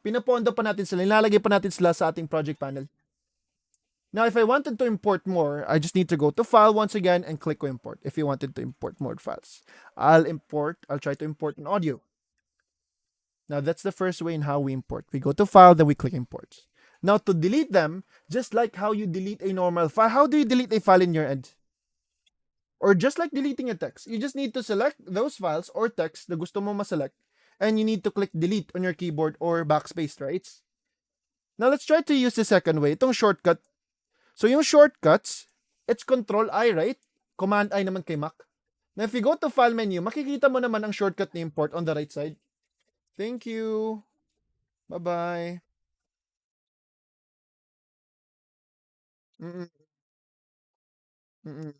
Pinapondo pa natin sila, nilalagay pa natin sila sa ating project panel. Now, if I wanted to import more, I just need to go to File once again and click Import if you wanted to import more files. I'll try to import an audio. Now, that's the first way in how we import. We go to File, then we click Import. Now, to delete them, just like how you delete a normal file, how do you delete a file in your end? Or just like deleting a text, you just need to select those files or text na gusto mo ma-select, and you need to click Delete on your keyboard or backspace, right? Now, let's try to use the second way, itong shortcut. So, yung shortcuts, it's Control-I, right? Command-I naman kay Mac. Now, if you go to File menu, makikita mo naman ang shortcut na import on the right side. Thank you. Bye-bye. Mm-mm. Mm-mm.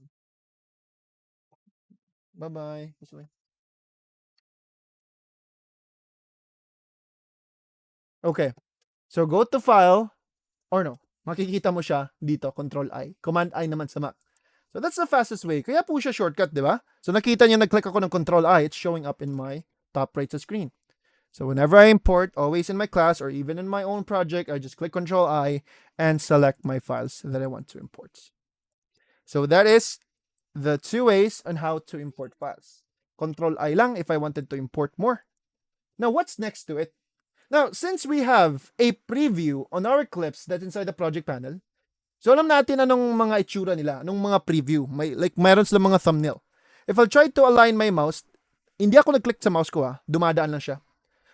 Bye-bye. This way. Okay. So, go to File, or no, makikita mo siya dito, Control-I. Command-I naman sa Mac. So, that's the fastest way. Kaya po siya shortcut, di ba? So, nakita niyo nag-click ako ng Control-I, it's showing up in my top right sa screen. So, whenever I import, always in my class or even in my own project, I just click Control-I and select my files that I want to import. So, that is the 2 ways on how to import files. Control-I lang if I wanted to import more. Now, what's next to it? Now, since we have a preview on our clips that's inside the project panel, so alam natin anong mga itsura nila, anong mga preview. Mayroon silang mga thumbnail. If I'll try to align my mouse, hindi ako nag-click sa mouse ko dumadaan lang siya.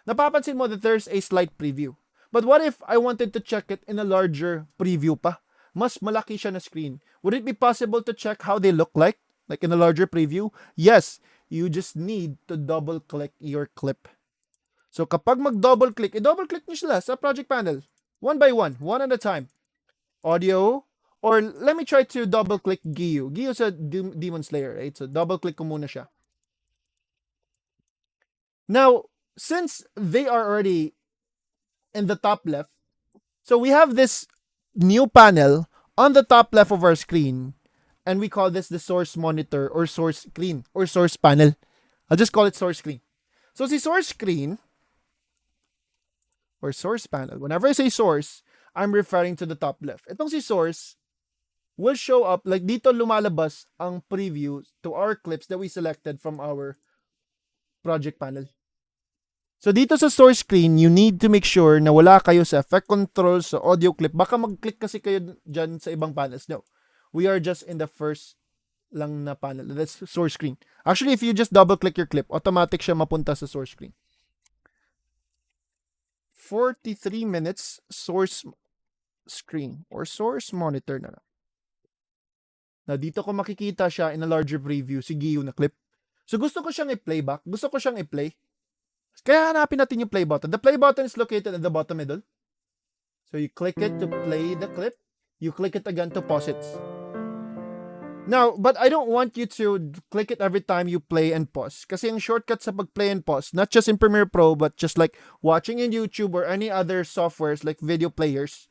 Napapansin mo that there's a slight preview. But what if I wanted to check it in a larger preview pa? Mas malaki siya na screen. Would it be possible to check how they look like in a larger preview? Yes, you just need to double-click your clip. So kapag mag-double-click, i-double-click nyo sila sa project panel. One by one at a time. Audio, or let me try to double-click Giyu. Giyu is a Demon Slayer, right? So double-click ko muna siya. Now, since they are already in the top left, so we have this new panel on the top left of our screen, and we call this the source monitor or source screen or source panel. I'll just call it source screen. So si source screen or source panel, whenever I say source, I'm referring to the top left. Itong si source will show up like dito lumalabas ang preview to our clips that we selected from our project panel. So dito sa source screen, you need to make sure na wala kayo sa effect control, sa audio clip. Baka mag-click kasi kayo dyan sa ibang panels. No. We are just in the first lang na panel. That's source screen. Actually, if you just double-click your clip, automatic siya mapunta sa source screen. 43 minutes source screen or source monitor na lang. Na dito ko makikita siya in a larger preview, si Giyu na clip. So gusto ko siyang i-playback. Gusto ko siyang i-play. Kaya hanapin natin yung play button. The play button is located at the bottom middle. So you click it to play the clip. You click it again to pause it. Now, but I don't want you to click it every time you play and pause. Kasi yung shortcut sa pag-play and pause, not just in Premiere Pro, but just like watching in YouTube or any other softwares like video players.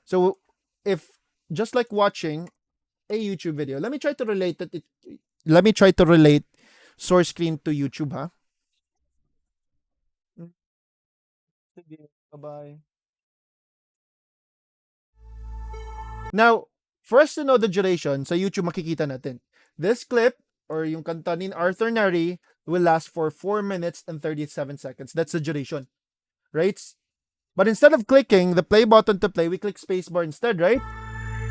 So, if just like watching a YouTube video, let me try to relate source screen to YouTube, ha? Bye-bye. Now, for us to know the duration, sa YouTube makikita natin. This clip, or yung kanta ni Arthur Neri, will last for 4 minutes and 37 seconds. That's the duration. Right? But instead of clicking the play button to play, we click spacebar instead, right?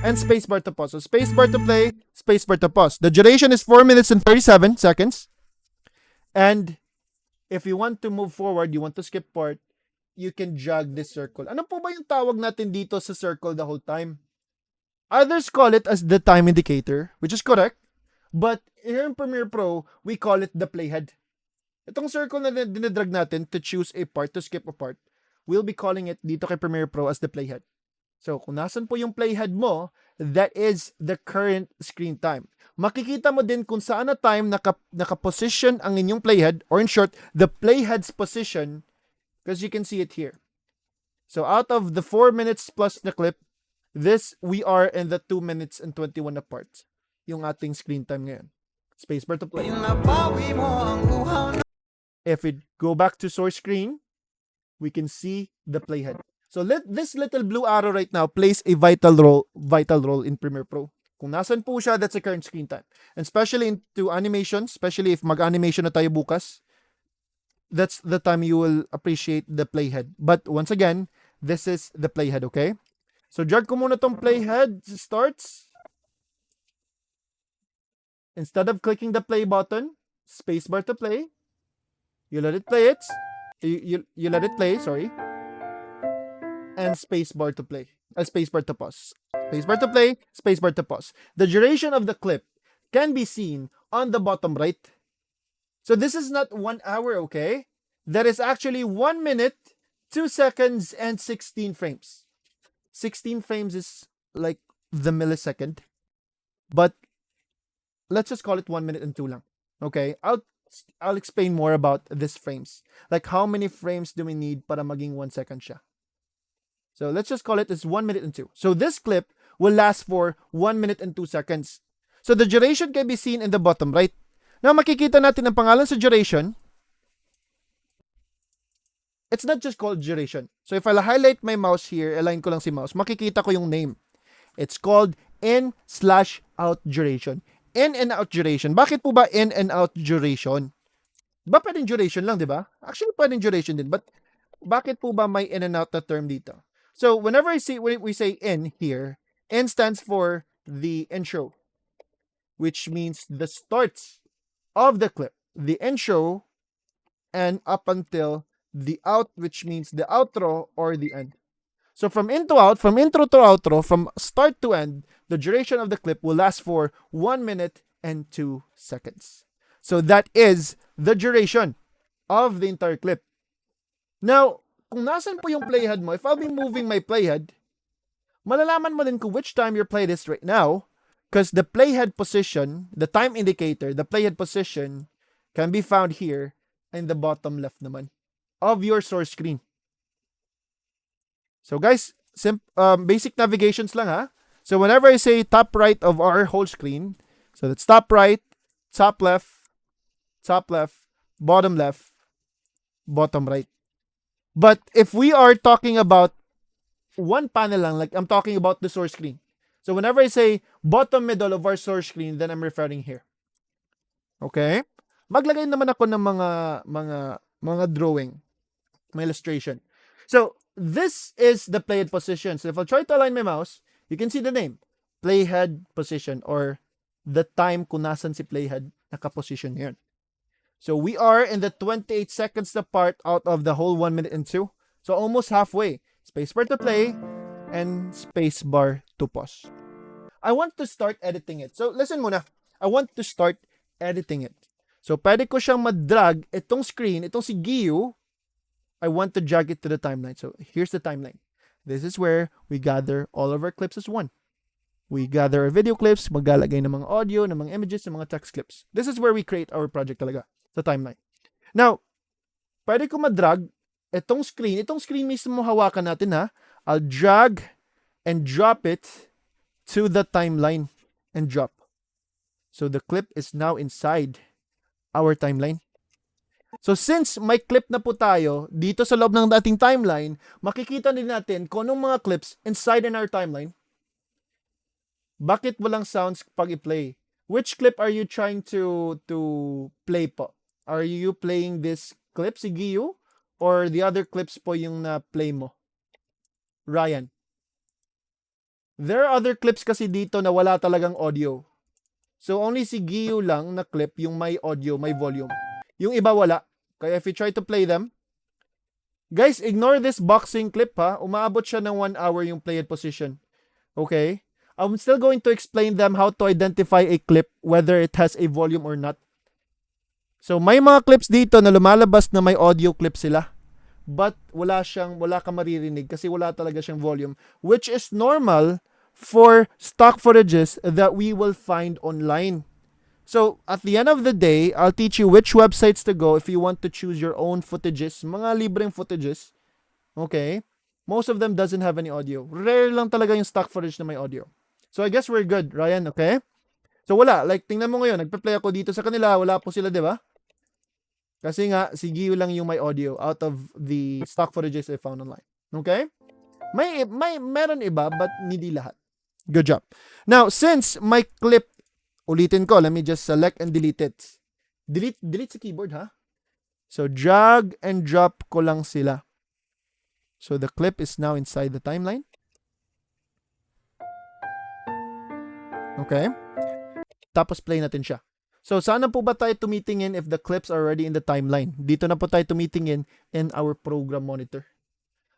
And spacebar to pause. So spacebar to play, spacebar to pause. The duration is 4 minutes and 37 seconds. And if you want to move forward, you want to skip part, you can drag this circle. Ano po ba yung tawag natin dito sa circle the whole time? Others call it as the time indicator, which is correct. But here in Premiere Pro, we call it the playhead. Itong circle na dinidrag natin to choose a part, to skip a part, we'll be calling it dito kay Premiere Pro as the playhead. So, kung nasan po yung playhead mo, that is the current screen time. Makikita mo din kung saan na time naka-position ang inyong playhead, or in short, the playhead's position, because you can see it here. So, out of the 4 minutes plus na clip, we are in the 2 minutes and 21 apart. Yung ating screen time ngayon. Spacebar to play. If we go back to source screen, we can see the playhead. So this little blue arrow right now plays a vital role in Premiere Pro. Kung nasan po siya, that's the current screen time. And especially into animation, especially if mag-animation na tayo bukas, that's the time you will appreciate the playhead. But once again, this is the playhead, okay? So drag ko muna tong playhead starts. Instead of clicking the play button, spacebar to play. You let it play it. You let it play, sorry. And spacebar to play. Spacebar to pause. Spacebar to play, spacebar to pause. The duration of the clip can be seen on the bottom right. So this is not 1 hour, okay? That is actually 1 minute, 2 seconds, and 16 frames. 16 frames is like the millisecond. But let's just call it 1 minute and 2 lang. Okay? I'll explain more about these frames. Like how many frames do we need para maging 1 second siya. So let's just call it as 1 minute and 2. So this clip will last for 1 minute and 2 seconds. So the duration can be seen in the bottom right. Now makikita natin ang pangalan sa duration. It's not just called duration. So if I'll highlight my mouse here, align ko lang si mouse, makikita ko yung name. It's called in/out duration. In and out duration. Bakit po ba in and out duration? Ba pwedeng duration lang, di ba? Actually, pwedeng duration din. But bakit po ba may in and out na term dito? So whenever we say in here, in stands for the intro, which means the start of the clip, the intro, and up until the out, which means the outro or the end. So from in to out, from intro to outro, from start to end, the duration of the clip will last for 1 minute and 2 seconds. So that is the duration of the entire clip. Now, kung nasan po yung playhead mo, if I'll be moving my playhead, malalaman mo din kung which time your playhead is right now, because the playhead position, the time indicator, the playhead position can be found here in the bottom left naman of your source screen. So guys, basic navigations lang ha. So whenever I say top right of our whole screen, so that's top right, top left, bottom left, bottom right. But if we are talking about one panel lang, like I'm talking about the source screen. So whenever I say bottom middle of our source screen, then I'm referring here. Okay? Maglagay naman ako ng mga drawing, mga illustration. So this is the playhead position. So if I'll try to align my mouse, you can see the name, playhead position, or the time kung nasan si playhead nakaposition yun. So we are in the 28 seconds apart out of the whole 1 minute and 2. So almost halfway. Spacebar to play and spacebar to pause. I want to start editing it. So listen muna. I want to start editing it. So pwede ko siyang mag-drag itong screen, itong si Giyu. I want to drag it to the timeline. So here's the timeline. This is where we gather all of our clips as one. We gather our video clips, maglalagay ng mga audio, ng mga images, ng mga text clips. This is where we create our project talaga, sa timeline. Now, pwede ko ma-drag itong screen mismo hawakan natin ha. I'll drag and drop it to the timeline and drop. So the clip is now inside our timeline. So since may clip na po tayo dito sa loob ng ating timeline, makikita din natin kung anong mga clips inside in our timeline. Bakit walang sounds pag i-play? Which clip are you trying to play po? Are you playing this clip, si Giyu? Or the other clips po yung na-play mo? Ryan. There are other clips kasi dito na wala talagang audio. So only si Giyu lang na clip yung may audio, may volume. Yung iba wala. Kaya if you try to play them, guys, ignore this boxing clip ha. Umaabot siya ng 1 hour yung playhead position. Okay? I'm still going to explain them how to identify a clip, whether it has a volume or not. So may mga clips dito na lumalabas na may audio clip sila. But wala ka maririnig kasi wala talaga siyang volume, which is normal for stock footages that we will find online. So at the end of the day, I'll teach you which websites to go if you want to choose your own footages, mga libreng footages. Okay? Most of them doesn't have any audio. Rare lang talaga yung stock footage na may audio. So I guess we're good, Ryan, okay? So wala, like tingnan mo ngayon, nagpe-play ako dito sa kanila, wala po sila, 'di ba? Kasi nga, si Gio lang yung may audio out of the stock footages I found online. Okay? Meron iba, but hindi lahat. Good job. Now, since my clip, ulitin ko, let me just select and delete it. Delete sa keyboard, ha? So, drag and drop ko lang sila. So, the clip is now inside the timeline. Okay? Tapos, play natin siya. So, saan na po ba tayo tumitingin if the clips are already in the timeline? Dito na po tayo tumitingin in our program monitor.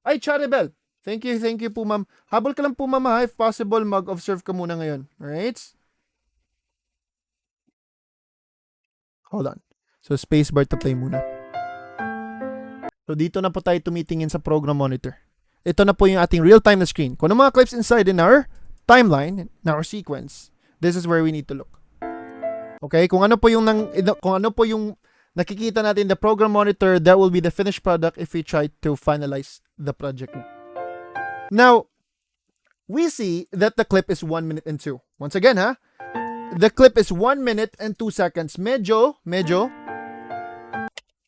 Ay, Charibel! Thank you po, ma'am. Habol ka lang po, ma'am, ha? If possible, mag-observe ka muna ngayon. Alright? Hold on. So, spacebar to play muna. So, dito na po tayo tumitingin sa program monitor. Ito na po yung ating real-time na screen. Kung ano mga clips inside in our timeline, in our sequence, this is where we need to look. Okay, kung ano po yung nakikita natin in the program monitor, that will be the finished product if we try to finalize the project. Now, we see that the clip is 1 minute and 2. Once again, ha? The clip is 1 minute and 2 seconds. Medyo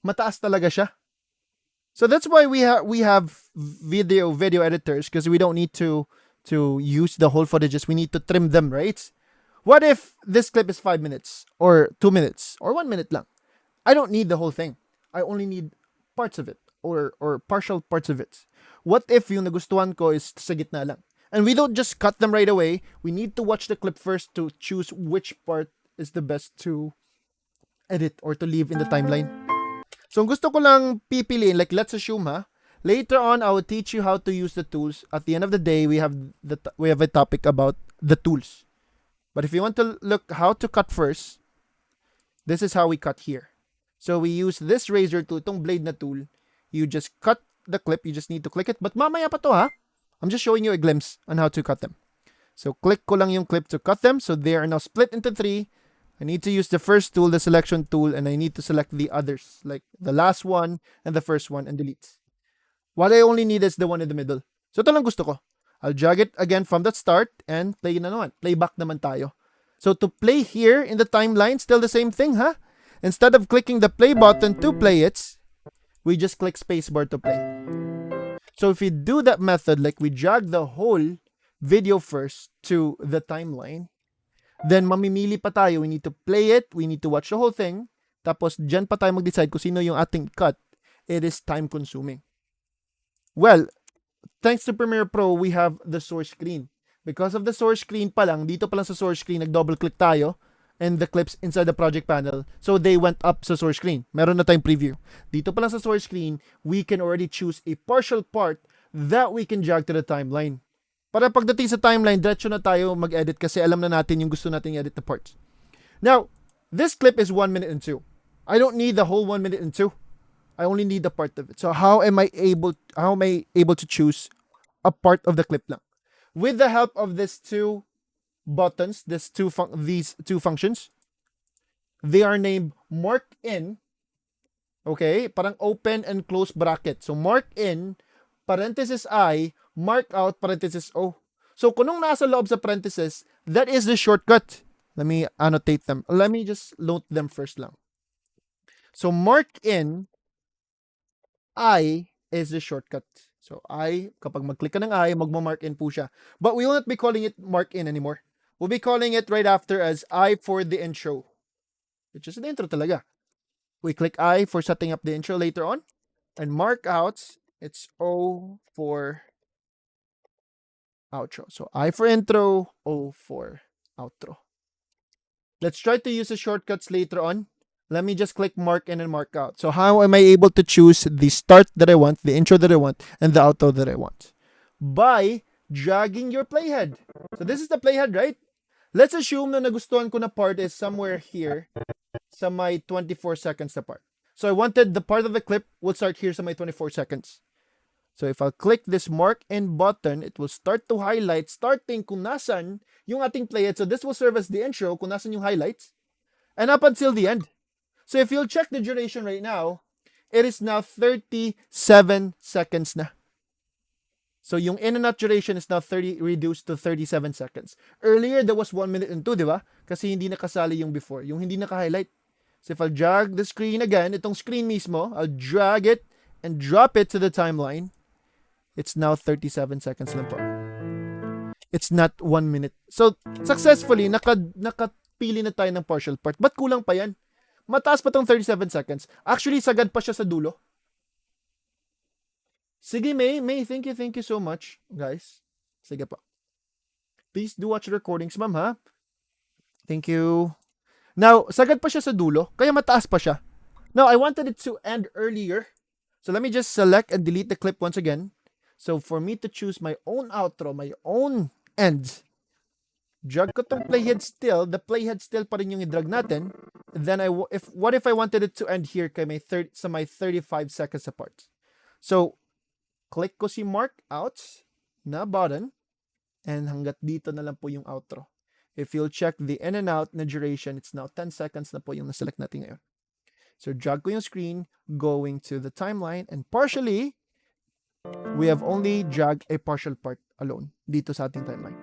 mataas talaga siya. So that's why we have video editors, because we don't need to use the whole footages. We need to trim them, right? What if this clip is 5 minutes or 2 minutes or 1 minute lang? I don't need the whole thing. I only need parts of it or partial parts of it. What if yung nagustuhan ko is sa gitna lang? And we don't just cut them right away. We need to watch the clip first to choose which part is the best to edit or to leave in the timeline. So gusto ko lang pipiliin, like let's assume, ha? Later on, I will teach you how to use the tools. At the end of the day, we have a topic about the tools. But if you want to look how to cut first, this is how we cut here. So we use this razor tool, itong blade na tool. You just cut the clip. You just need to click it. But mamaya pa to, ha? I'm just showing you a glimpse on how to cut them. So click ko lang yung clip to cut them. So they are now split into 3. I need to use the first tool, the selection tool, and I need to select the others, like the last one and the first one, and delete. What I only need is the one in the middle. So ito lang gusto ko. I'll drag it again from the start and play na naman. Playback naman tayo. So to play here in the timeline, still the same thing, ha? Instead of clicking the play button to play it, we just click spacebar to play. So if we do that method, like we drag the whole video first to the timeline, then mamimili pa tayo. We need to play it. We need to watch the whole thing. Tapos dyan pa tayo mag-decide kung sino yung ating cut. It is time consuming. Well, thanks to Premiere Pro, we have the source screen. Because of the source screen pa lang, dito pa lang sa source screen, nag-double click tayo and the clips inside the project panel. So they went up sa source screen. Meron na tayong preview. Dito pa lang sa source screen, we can already choose a partial part that we can drag to the timeline. Para pagdating sa timeline, diretso na tayo mag-edit kasi alam na natin yung gusto natin i-edit na parts. Now, this clip is 1 minute and 2. I don't need the whole 1 minute and 2. I only need the part of it. So how am I able to choose a part of the clip lang? With the help of these two buttons, these two functions, they are named mark in. Okay, parang open and close bracket. So mark in, parenthesis I, mark out, parenthesis O. So kung nung nasa loob sa parenthesis, that is the shortcut. Let me annotate them. Let me just note them first lang. So mark in, I is the shortcut. So I, kapag mag-click ka ng I, magma-mark in po siya. But we will not be calling it mark in anymore. We'll be calling it right after as I for the intro. Which is the intro talaga. We click I for setting up the intro later on. And mark out, it's O for outro. So I for intro, O for outro. Let's try to use the shortcuts later on. Let me just click mark in and mark out. So how am I able to choose the start that I want, the intro that I want, and the outro that I want? By dragging your playhead. So this is the playhead, right? Let's assume na nagustuhan ko na part is somewhere here sa may 24 seconds na part. So I wanted the part of the clip would start here sa may 24 seconds. So if I'll click this mark and button, it will start to highlight starting kung nasan yung ating playhead. So this will serve as the intro kung nasan yung highlights and up until the end. So if you'll check the duration right now, it is now 37 seconds na. So yung in and out duration is now reduced to 37 seconds. Earlier, there was 1 minute and 2, di ba? Kasi hindi nakasali yung before. Yung hindi naka-highlight. So if I'll drag the screen again, itong screen mismo, I'll drag it and drop it to the timeline. It's now 37 seconds lang po. It's not 1 minute. So, successfully, nakapili na tayo ng partial part. Ba't kulang pa yan? Mataas pa tong 37 seconds. Actually, sagad pa siya sa dulo. Sige, May, thank you so much, guys. Sige pa. Please do watch the recordings, ma'am, ha? Thank you. Now, sagad pa siya sa dulo, kaya mataas pa siya. Now, I wanted it to end earlier. So, let me just select and delete the clip once again. So, for me to choose my own outro, my own end, drag ko tong playhead still, the playhead still pa rin yung i-drag natin. Then, what if I wanted it to end here kay sa may 35 seconds apart? So, click ko si mark outs na button and hanggat dito na lang po yung outro. If you'll check the in and out na duration, it's now 10 seconds na po yung naselect natin ngayon. So, drag ko yung screen going to the timeline and partially, we have only dragged a partial part alone dito sa ating timeline.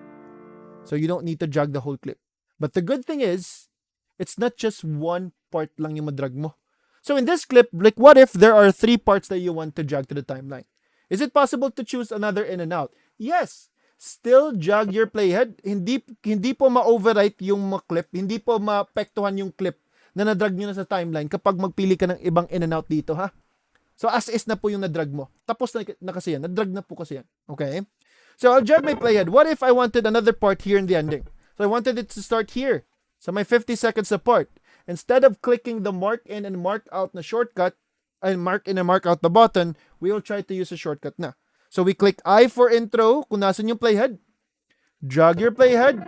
So, you don't need to drag the whole clip. But the good thing is, it's not just one part lang yung madrag mo. So, in this clip, like what if there are 3 parts that you want to drag to the timeline? Is it possible to choose another in and out? Yes. Still drag your playhead. Hindi po ma-overwrite yung clip. Hindi po maapektuhan yung clip na nadrag nyo na sa timeline kapag magpili ka ng ibang in and out dito, ha? So, as is na po yung nadrag mo. Tapos na kasi yan. Nadrag na po kasi yan. Okay? So, I'll drag my playhead. What if I wanted another part here in the ending? So, I wanted it to start here. So, my 50 seconds apart. Instead of clicking the mark in and mark out na shortcut, and mark in and mark out the button, we will try to use a shortcut na. So, we click I for intro, kung nasan yung playhead. Drag your playhead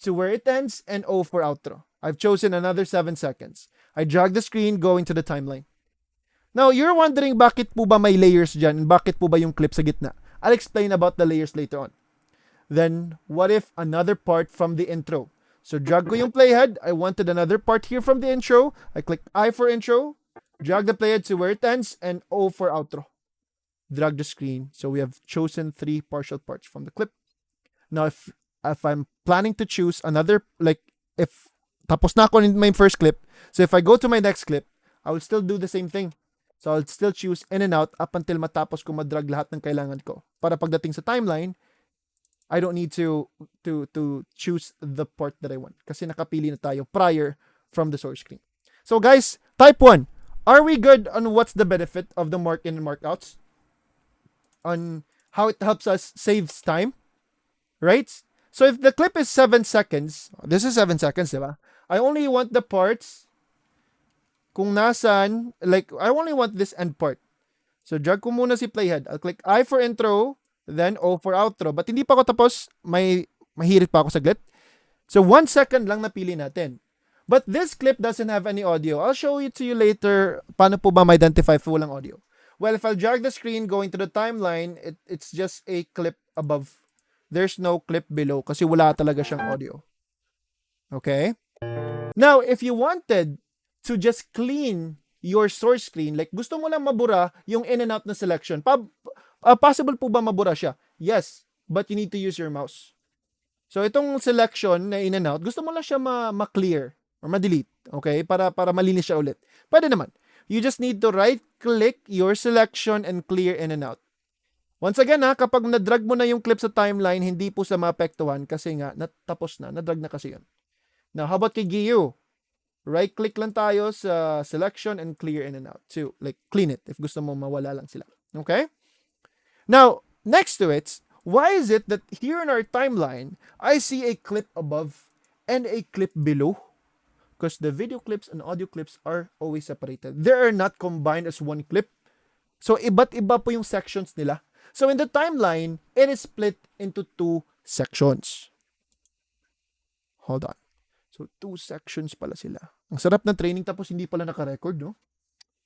to where it ends, and O for outro. I've chosen another 7 seconds. I drag the screen going to the timeline. Now, you're wondering bakit po ba may layers dyan, and bakit po ba yung clip sa gitna? I'll explain about the layers later on. Then, what if another part from the intro? So, drag ko yung playhead. I wanted another part here from the intro. I click I for intro. Drag the playhead to where it ends, and O for outro. Drag the screen. So we have chosen 3 partial parts from the clip. Now, if I'm planning to choose another, like, if tapos na ako in my first clip, so if I go to my next clip, I will still do the same thing. So I'll still choose in and out up until matapos ko madrag lahat ng kailangan ko. Para pagdating sa timeline, I don't need to choose the part that I want. Kasi nakapili na tayo prior from the source screen. So guys, type 1. Are we good on what's the benefit of the mark in and mark outs? On how it helps us saves time? Right? So if the clip is 7 seconds, this is 7 seconds, diba? I only want the parts kung nasan, like, I only want this end part. So drag ko muna si playhead. I'll click I for intro, then O for outro. But hindi pa ako tapos, mahirit pa ako saglit. So 1 second lang napili natin. But this clip doesn't have any audio. I'll show it to you later. Paano po ba ma-identify if walang audio? Well, if I'll drag the screen going to the timeline, it's just a clip above. There's no clip below kasi wala talaga siyang audio. Okay? Now, if you wanted to just clean your source screen, like gusto mo lang mabura yung in and out na selection, possible po ba mabura siya? Yes, but you need to use your mouse. So, itong selection na in and out, gusto mo lang siya ma-clear or ma-delete, okay? Para malinis siya ulit. Pwede naman. You just need to right-click your selection and clear in and out. Once again, kapag na-drag mo na yung clip sa timeline, hindi po sa maapektuhan kasi nga, natapos na, na-drag na kasi yun. Now, how about kay Giyu? Right-click lang tayo sa selection and clear in and out. So, like, clean it if gusto mo mawala lang sila. Okay? Now, next to it, why is it that here in our timeline, I see a clip above and a clip below? Because the video clips and audio clips are always separated. They are not combined as one clip. So, iba't iba po yung sections nila. So in the timeline, it is split into 2 sections. Hold on. So 2 sections pala sila. Ang sarap ng training tapos hindi pala naka-record, no?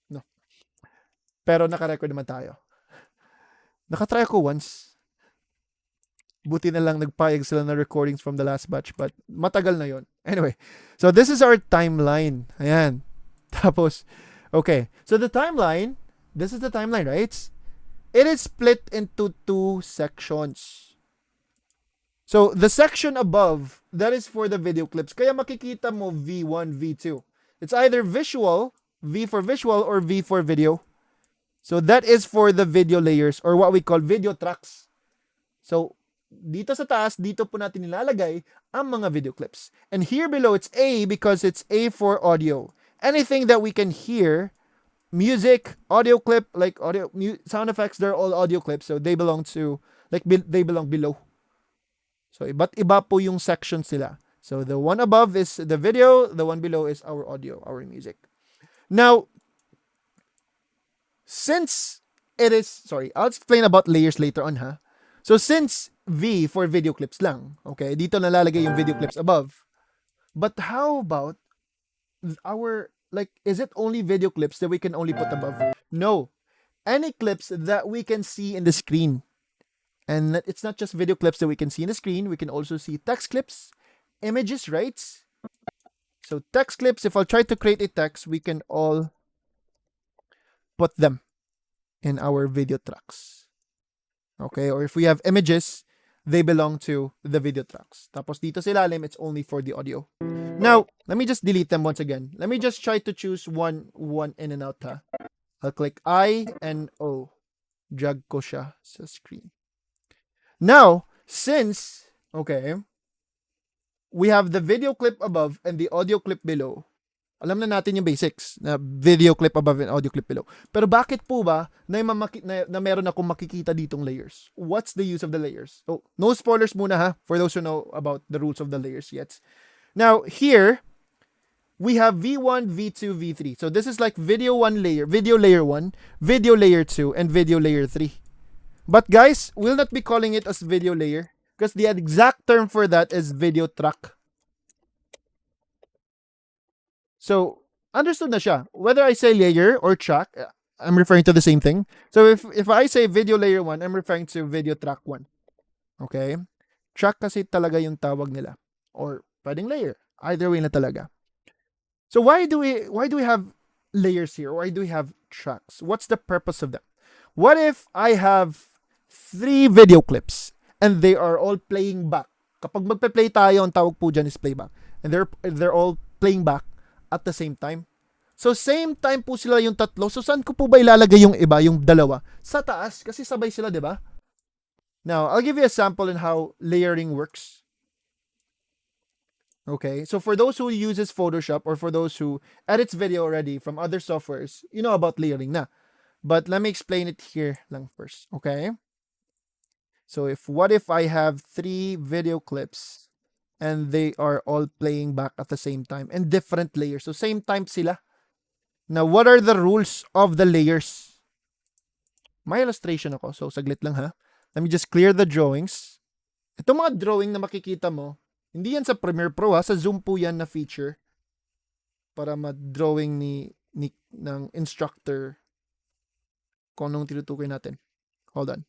No. Pero naka-record naman tayo. Nakatry ako once. Buti na lang nagpayag sila na recordings from the last batch, but matagal na yon. Anyway, so this is our timeline. Ayan. Tapos, okay. So the timeline, this is the timeline, right? It is split into 2 sections. So the section above, that is for the video clips. Kaya makikita mo V1, V2. It's either visual, V for visual, or V for video. So that is for the video layers or what we call video tracks. So dito sa taas, dito po natin nilalagay ang mga video clips. And here below, it's A because it's A for audio. Anything that we can hear, music, audio clip, like audio, sound effects, they're all audio clips. So they belong to, like they belong below. So iba't iba po yung sections nila. So the one above is the video, the one below is our audio, our music. Now, since it is, sorry, I'll explain about layers later on, ha? So since V for video clips lang, okay, dito nalalagay yung video clips above. But how about our, like, is it only video clips that we can only put above? No. Any clips that we can see in the screen. And it's not just video clips that we can see in the screen. We can also see text clips, images, right? So text clips, if I'll try to create a text, we can all put them in our video tracks. Okay, or if we have images, they belong to the video tracks. Tapos dito sa ilalim, it's only for the audio. Now, let me just delete them once again. Let me just try to choose one in and out, ha? I'll click I and O. Drag ko siya sa screen. Now, since, okay, we have the video clip above and the audio clip below, alam na natin yung basics na video clip above and audio clip below. Pero bakit po ba na meron akong makikita ditong layers? What's the use of the layers? Oh, no spoilers muna, ha, for those who know about the rules of the layers yet. Now, here, we have V1, V2, V3. So this is like video layer 1, video layer 2, and video layer 3. But guys, we'll not be calling it as video layer because the exact term for that is video track. So, understood na siya. Whether I say layer or track, I'm referring to the same thing. So, if I say video layer 1, I'm referring to video track 1. Okay? Track kasi talaga yung tawag nila. Or pwedeng layer. Either way na talaga. So, why do we have layers here? Why do we have tracks? What's the purpose of them? What if I have 3 video clips and they are all playing back? Kapag magpe-play tayo, ang tawag po dyan is playback. And they're all playing back at the same time. So, same time po sila yung tatlo. So, saan ko po ba ilalagay yung iba, yung dalawa? Sa taas, kasi sabay sila, di ba? Now, I'll give you a sample in how layering works. Okay, so for those who uses Photoshop or for those who edits video already from other softwares, you know about layering na. But let me explain it here lang first, okay? So, what if I have 3 video clips and they are all playing back at the same time in different layers. So, same time sila. Now, what are the rules of the layers? May illustration ako. So, saglit lang, ha. Let me just clear the drawings. Itong mga drawing na makikita mo, hindi yan sa Premiere Pro, ha. Sa Zoom po yan na feature para ma-drawing ng instructor kung anong tinutukoy natin. Hold on.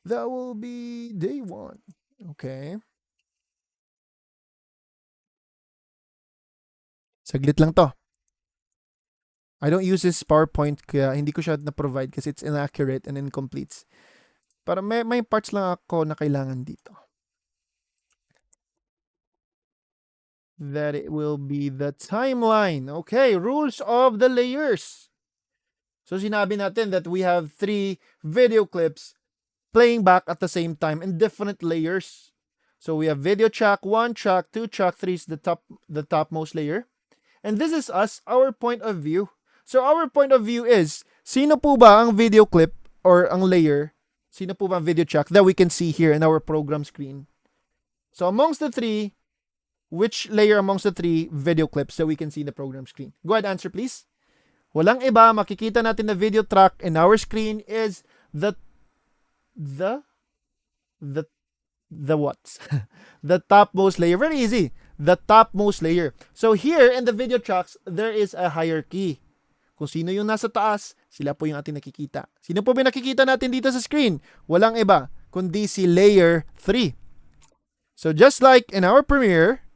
That will be day 1. Okay. Saglit lang to. I don't use this PowerPoint kaya hindi ko siya na-provide kasi it's inaccurate and incomplete. Para may parts lang ako na kailangan dito. That it will be the timeline. Okay, rules of the layers. So sinabi natin that we have 3 video clips playing back at the same time in different layers. So we have video track 1, track 2, track 3 is the topmost layer. And this is our point of view. So our point of view is, sino po ba ang video clip or ang layer, sino po ba ang video track that we can see here in our program screen? So amongst the 3, which layer amongst the 3 video clips that we can see in the program screen? Go ahead, answer please. Walang iba, makikita natin na video track in our screen is the the the the what? The topmost layer. Very easy. The topmost layer. So here in the video tracks, there is a hierarchy. Kung sino yung nasa taas, sila po yung ating nakikita. Sino po ba nakikita natin dito sa screen? Walang iba, kundi si layer 3. So just like in our Premiere,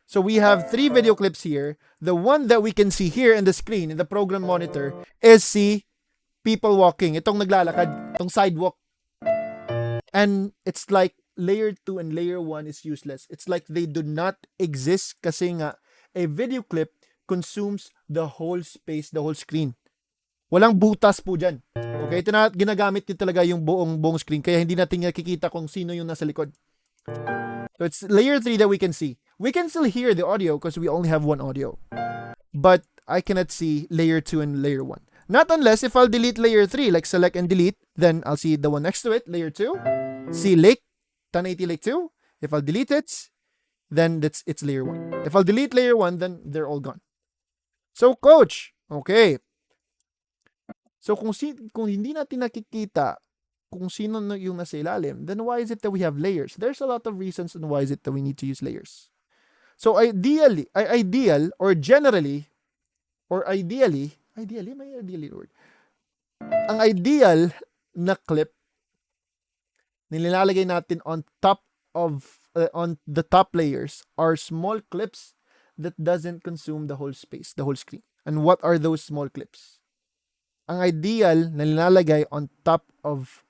so we have 3 video clips here. The one that we can see here in the screen, in the program monitor, is si people walking. Itong naglalakad, itong sidewalk. And it's like layer 2 and layer 1 is useless. It's like they do not exist kasi nga a video clip consumes the whole space, the whole screen. Walang butas po dyan. Okay? Ito na, ginagamit nyo talaga yung buong screen kaya hindi natin nakikita kung sino yung nasa likod. So it's layer 3 that we can see. We can still hear the audio because we only have one audio. But I cannot see layer 2 and layer 1. Not unless if I'll delete layer 3, like select and delete, then I'll see the one next to it, layer 2. See Lake, 1080 Lake 2. If I'll delete it, then it's layer 1. If I'll delete layer 1, then they're all gone. So, coach, okay. So, kung hindi natin nakikita kung sino yung nasa ilalim, then why is it that we have layers? There's a lot of reasons on why is it that we need to use layers. So, ideally, or generally, may ideally word. Ang ideal na clip nilalagay natin on top of on the top layers are small clips that doesn't consume the whole space, the whole screen. And what are those small clips? Ang ideal na nilalagay on top of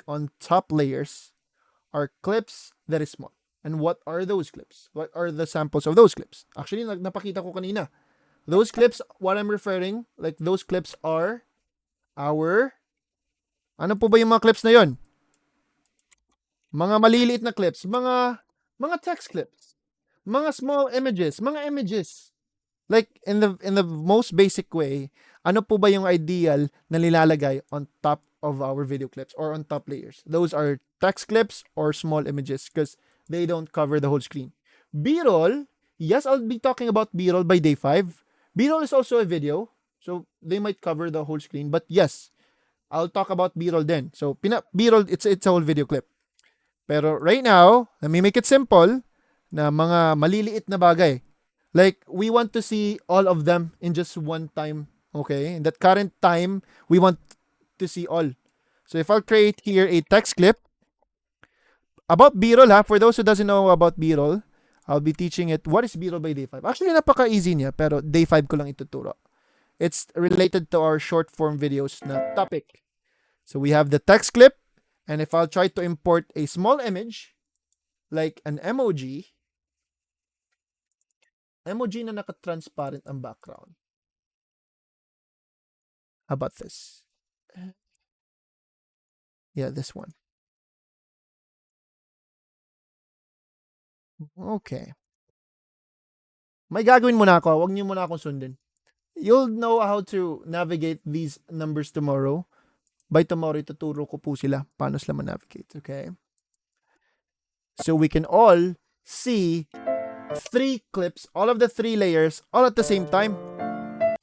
on top layers are clips that is small. And what are those clips? What are the samples of those clips? Actually, napakita ko kanina. Those clips, what I'm referring, like those clips are our, ano po ba yung mga clips na yon? Mga maliliit na clips, mga text clips, mga small images, mga images. Like in the most basic way, ano po ba yung ideal na nilalagay on top of our video clips or on top layers? Those are text clips or small images because they don't cover the whole screen. B-roll, yes, I'll be talking about B-roll by day 5. B-roll is also a video, so they might cover the whole screen. But yes, I'll talk about B-roll then. So B-roll, it's a whole video clip. Pero right now, let me make it simple na mga maliliit na bagay. Like, we want to see all of them in just one time. Okay? In that current time, we want to see all. So if I'll create here a text clip about B-roll, for those who doesn't know about B-roll, I'll be teaching it what is B-roll by day 5. Actually, napaka-easy niya, pero day 5 ko lang ituturo. It's related to our short form videos na topic. So we have the text clip, and if I'll try to import a small image, like an emoji na naka-transparent ang background. How about this? Yeah, this one. Okay. May gagawin muna ako. Huwag niyo muna akong sundin. You'll know how to navigate these numbers tomorrow. By tomorrow, ituturo ko po sila paano sila ma-navigate. Okay? So we can all see 3 clips, all of the 3 layers, all at the same time.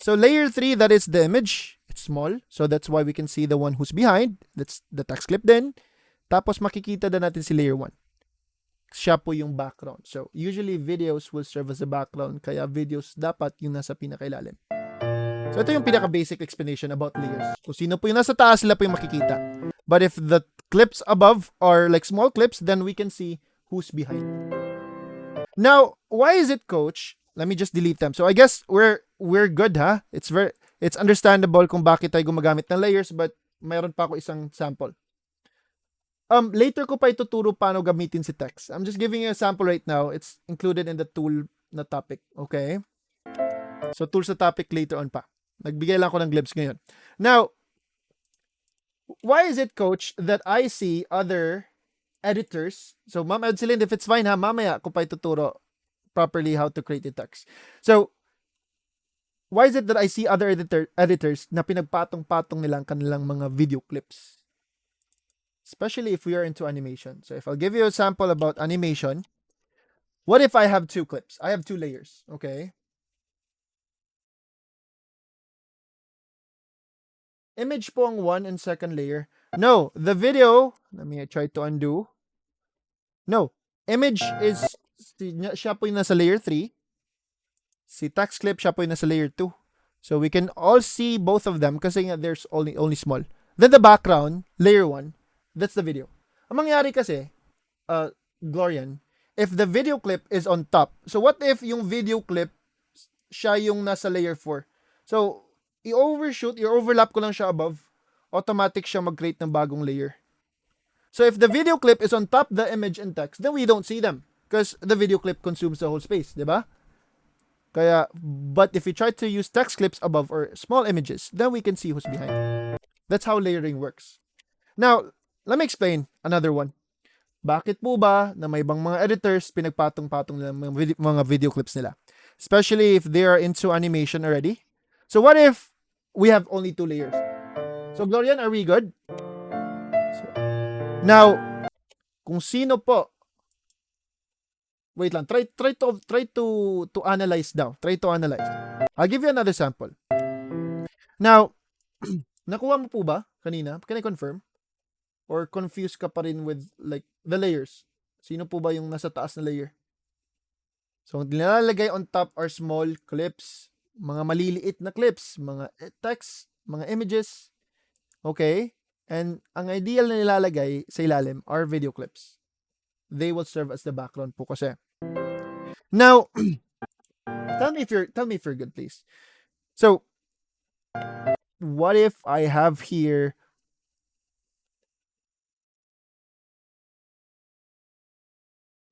So layer 3, that is the image. It's small. So that's why we can see the one who's behind. That's the text clip din. Tapos makikita na natin si layer 1. Siya po yung background. So usually videos will serve as a background. Kaya videos dapat yung nasa pinakailalim. So ito yung pinaka-basic explanation about layers. Kung sino po yung nasa taas, sila po yung makikita. But if the clips above are like small clips, then we can see who's behind. Now, why is it, coach? Let me just delete them. So I guess we're good, ha? It's understandable kung bakit tayo gumagamit ng layers, but mayroon pa ako isang sample. Later ko pa ituturo paano gamitin si text. I'm just giving you a sample right now. It's included in the tool na topic, okay? So tools na topic later on pa. Nagbigay lang ako ng glimpse ngayon. Now, why is it, coach, that I see other editors? So, Ma'am Edselyn, if it's fine, ha, mamaya ko pa ituturo properly how to create a text. So, why is it that I see other editors na pinagpatong-patong nilang kanilang mga video clips? Especially if we are into animation. So, if I'll give you a sample about animation, what if I have 2 clips? I have 2 layers, okay? image po ang one and second layer. No, the video, let me try to undo. No, image is, siya po yung nasa layer 3. Si text clip, siya po yung nasa layer 2. So we can all see both of them kasi nga there's only small. Then the background, layer 1, that's the video. Ang mangyari kasi, Glorian, if the video clip is on top, so what if yung video clip, siya yung nasa layer 4? So, i-overlap ko lang siya above, automatic siya mag-create ng bagong layer. So if the video clip is on top the image and text, then we don't see them because the video clip consumes the whole space, di ba? Kaya, but if we try to use text clips above or small images, then we can see who's behind. That's how layering works. Now, let me explain another one. Bakit po ba na may ibang mga editors pinagpatong-patong nila mga video clips nila? Especially if they are into animation already. So what if we have only 2 layers? So Glorian, are we good? Now, kung sino po, wait lang, try to analyze daw. Try to analyze. I'll give you another sample. Now, nakuha mo po ba kanina? Can I confirm? Or confused ka pa rin with like the layers? Sino po ba yung nasa taas na layer? So, nilalagay on top are small clips, mga maliliit na clips, mga text, mga images. Okay? And ang ideal na nilalagay sa ilalim are video clips. They will serve as the background po kasi. Now, tell me if you're good, please. So, what if I have here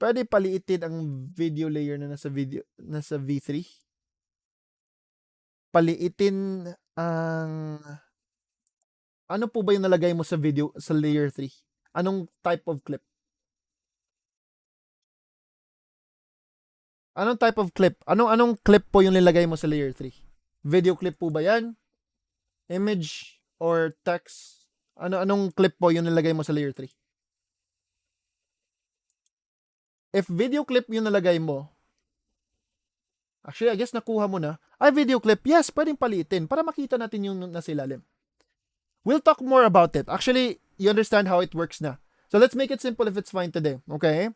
pwede paliitin ang video layer na nasa V3? Paliitin ang ano po ba yung nalagay mo sa video sa layer 3? Anong type of clip? Anong type of clip? Anong clip po yung nilagay mo sa layer 3? Video clip po ba yan? Image or text? Anong clip po yung nilagay mo sa layer 3? If video clip yung nalagay mo, actually, I guess nakuha mo na. Ay, video clip, yes, pwedeng paliitin para makita natin yung nasa ilalim. We'll talk more about it. Actually, you understand how it works na. So let's make it simple if it's fine today. Okay?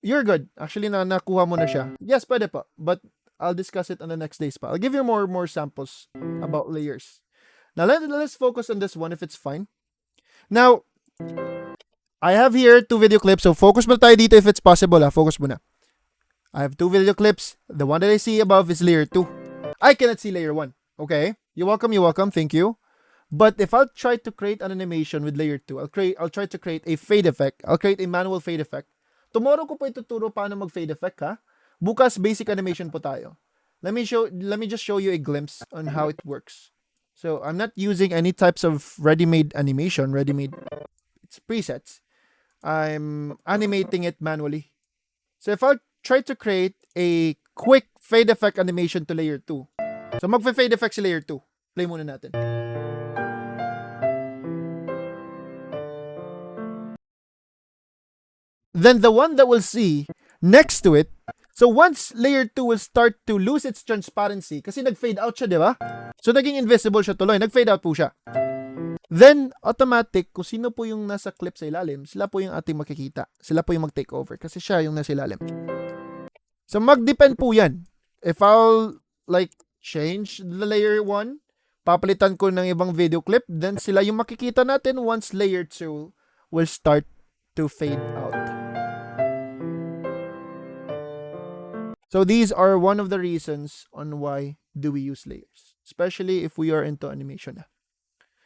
You're good. Actually, nakuha mo na siya. Yes, pwede pa. But I'll discuss it on the next days pa. I'll give you more samples about layers. Now, let's focus on this one if it's fine. Now, I have here 2 video clips. So focus mo tayo dito if it's possible. Focus mo na. I have 2 video clips. The one that I see above is layer 2. I cannot see layer 1. Okay? You're welcome. Thank you. But if I'll try to create an animation with layer 2, I'll try to create a fade effect. I'll create a manual fade effect. Tomorrow ko po ituturo paano mag-fade effect, ha? Bukas, basic animation po tayo. Let me just show you a glimpse on how it works. So, I'm not using any types of ready-made animation, it's presets. I'm animating it manually. So, if I try to create a quick fade effect animation to layer 2. So, mag-fade effect si layer 2. Play muna natin. Then the one that we'll see next to it, so once layer 2 will start to lose its transparency, kasi nag-fade out siya, di ba? So, naging invisible siya tuloy. Nag-fade out po siya. Then, automatic, kung sino po yung nasa clip sa ilalim, sila po yung ating makikita. Sila po yung mag-take over kasi siya yung nasa ilalim. So, mag-depend po yan. If I'll, like, change the layer 1, papalitan ko ng ibang video clip, then sila yung makikita natin once layer 2 will start to fade out. So these are one of the reasons on why do we use layers, especially if we are into animation.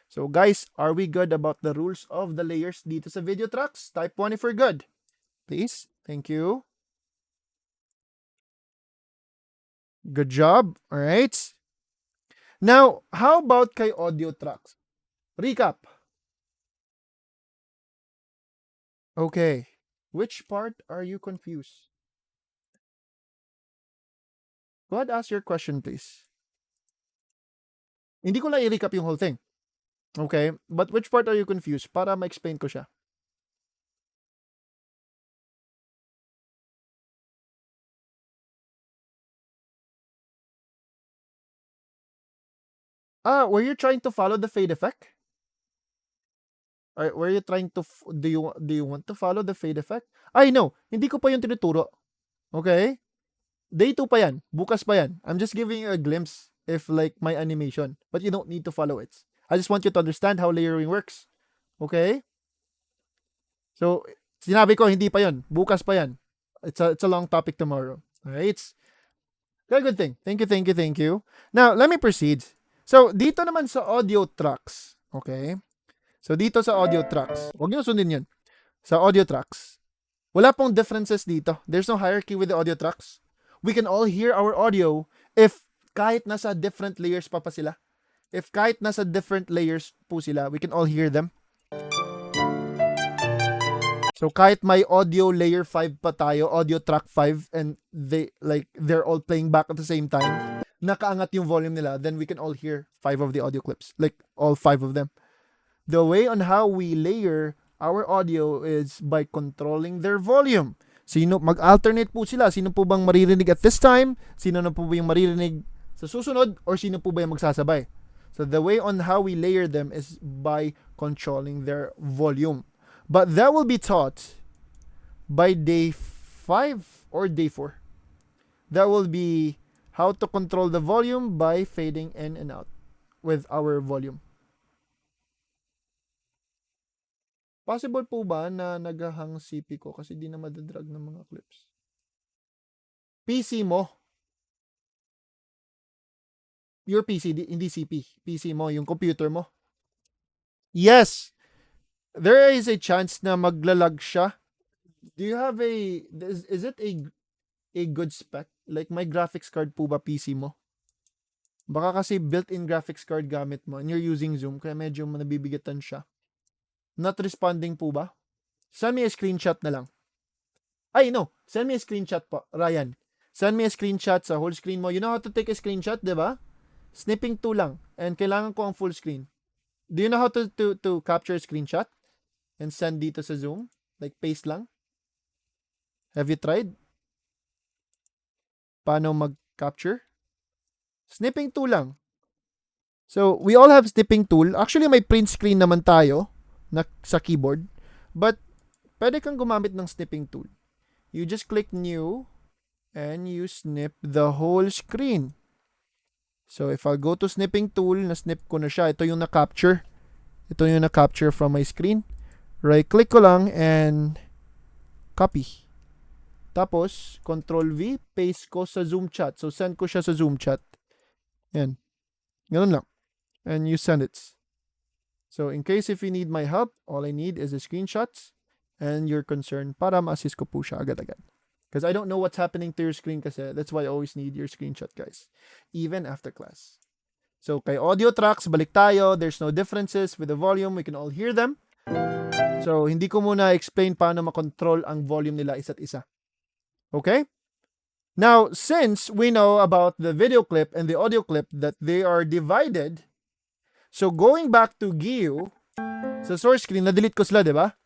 So guys, are we good about the rules of the layers dito sa video tracks? Type 1 if we're good. Please. Thank you. Good job. All right. Now, how about kay audio tracks? Recap. Okay. Which part are you confused? Go ahead, ask your question, please. Hindi ko lang i-recap yung whole thing. Okay? But which part are you confused? Para ma-explain ko siya. Were you trying to follow the fade effect? Or were you trying to do you want to follow the fade effect? Ay no, hindi ko pa yung tinuturo. Okay? Day 2 pa yan. Bukas pa yan. I'm just giving you a glimpse if like my animation. But you don't need to follow it. I just want you to understand how layering works. Okay? So, sinabi ko, hindi pa yan. Bukas pa yan. It's a long topic tomorrow. Alright? Very good thing. Thank you, thank you, thank you. Now, let me proceed. So, dito naman sa audio tracks. Okay? So, dito sa audio tracks. Huwag nyo sundin yun. Sa audio tracks. Wala pong differences dito. There's no hierarchy with the audio tracks. We can all hear our audio if kahit nasa different layers pa sila. If kahit nasa different layers po sila, we can all hear them. So kahit may audio layer 5 pa tayo, audio track 5, and they're all playing back at the same time, nakaangat yung volume nila, then we can all hear 5 of the audio clips, like all 5 of them. The way on how we layer our audio is by controlling their volume. Sino mag-alternate po sila? Sino po bang maririnig at this time? Sino na po ba yung maririnig sa susunod? Or sino po ba yung magsasabay? So the way on how we layer them is by controlling their volume. But that will be taught by day 5 or day 4. That will be how to control the volume by fading in and out with our volume. Possible po ba na naghahang CP ko kasi di na madadrag ng mga clips? PC mo. Your PC, hindi CP. PC mo, yung computer mo. Yes! There is a chance na maglalag siya. Do you have is it a good spec? Like, my graphics card po ba PC mo? Baka kasi built-in graphics card gamit mo and you're using Zoom kaya medyo nabibigatan siya. Not responding po ba? Send me a screenshot na lang. Ay, no. Send me a screenshot po, Ryan. Send me a screenshot sa whole screen mo. You know how to take a screenshot, di ba? Snipping 2 lang. And kailangan ko ang full screen. Do you know how to capture a screenshot? And send dito sa Zoom? Like, paste lang? Have you tried? Paano mag-capture? Snipping 2 lang. So, we all have snipping tool. Actually, may print screen naman tayo na sa keyboard. But, pwede kang gumamit ng snipping tool. You just click new and you snip the whole screen. So, if I go to snipping tool, na-snip ko na siya. Ito yung na-capture. Ito yung na-capture from my screen. Right-click ko lang and copy. Tapos, Control-V, paste ko sa Zoom chat. So, send ko siya sa Zoom chat. Yan. Ganun lang. And you send it. So, in case if you need my help, all I need is the screenshots and your concern para ma-assist ko po siya agad-agad. Because I don't know what's happening to your screen kasi. That's why I always need your screenshot, guys. Even after class. So, kay audio tracks, balik tayo. There's no differences with the volume. We can all hear them. So, hindi ko muna explain paano makontrol ang volume nila isa't isa. Okay? Now, since we know about the video clip and the audio clip that they are divided, so going back to Giyu, sa source screen, na-delete ko sila, di ba?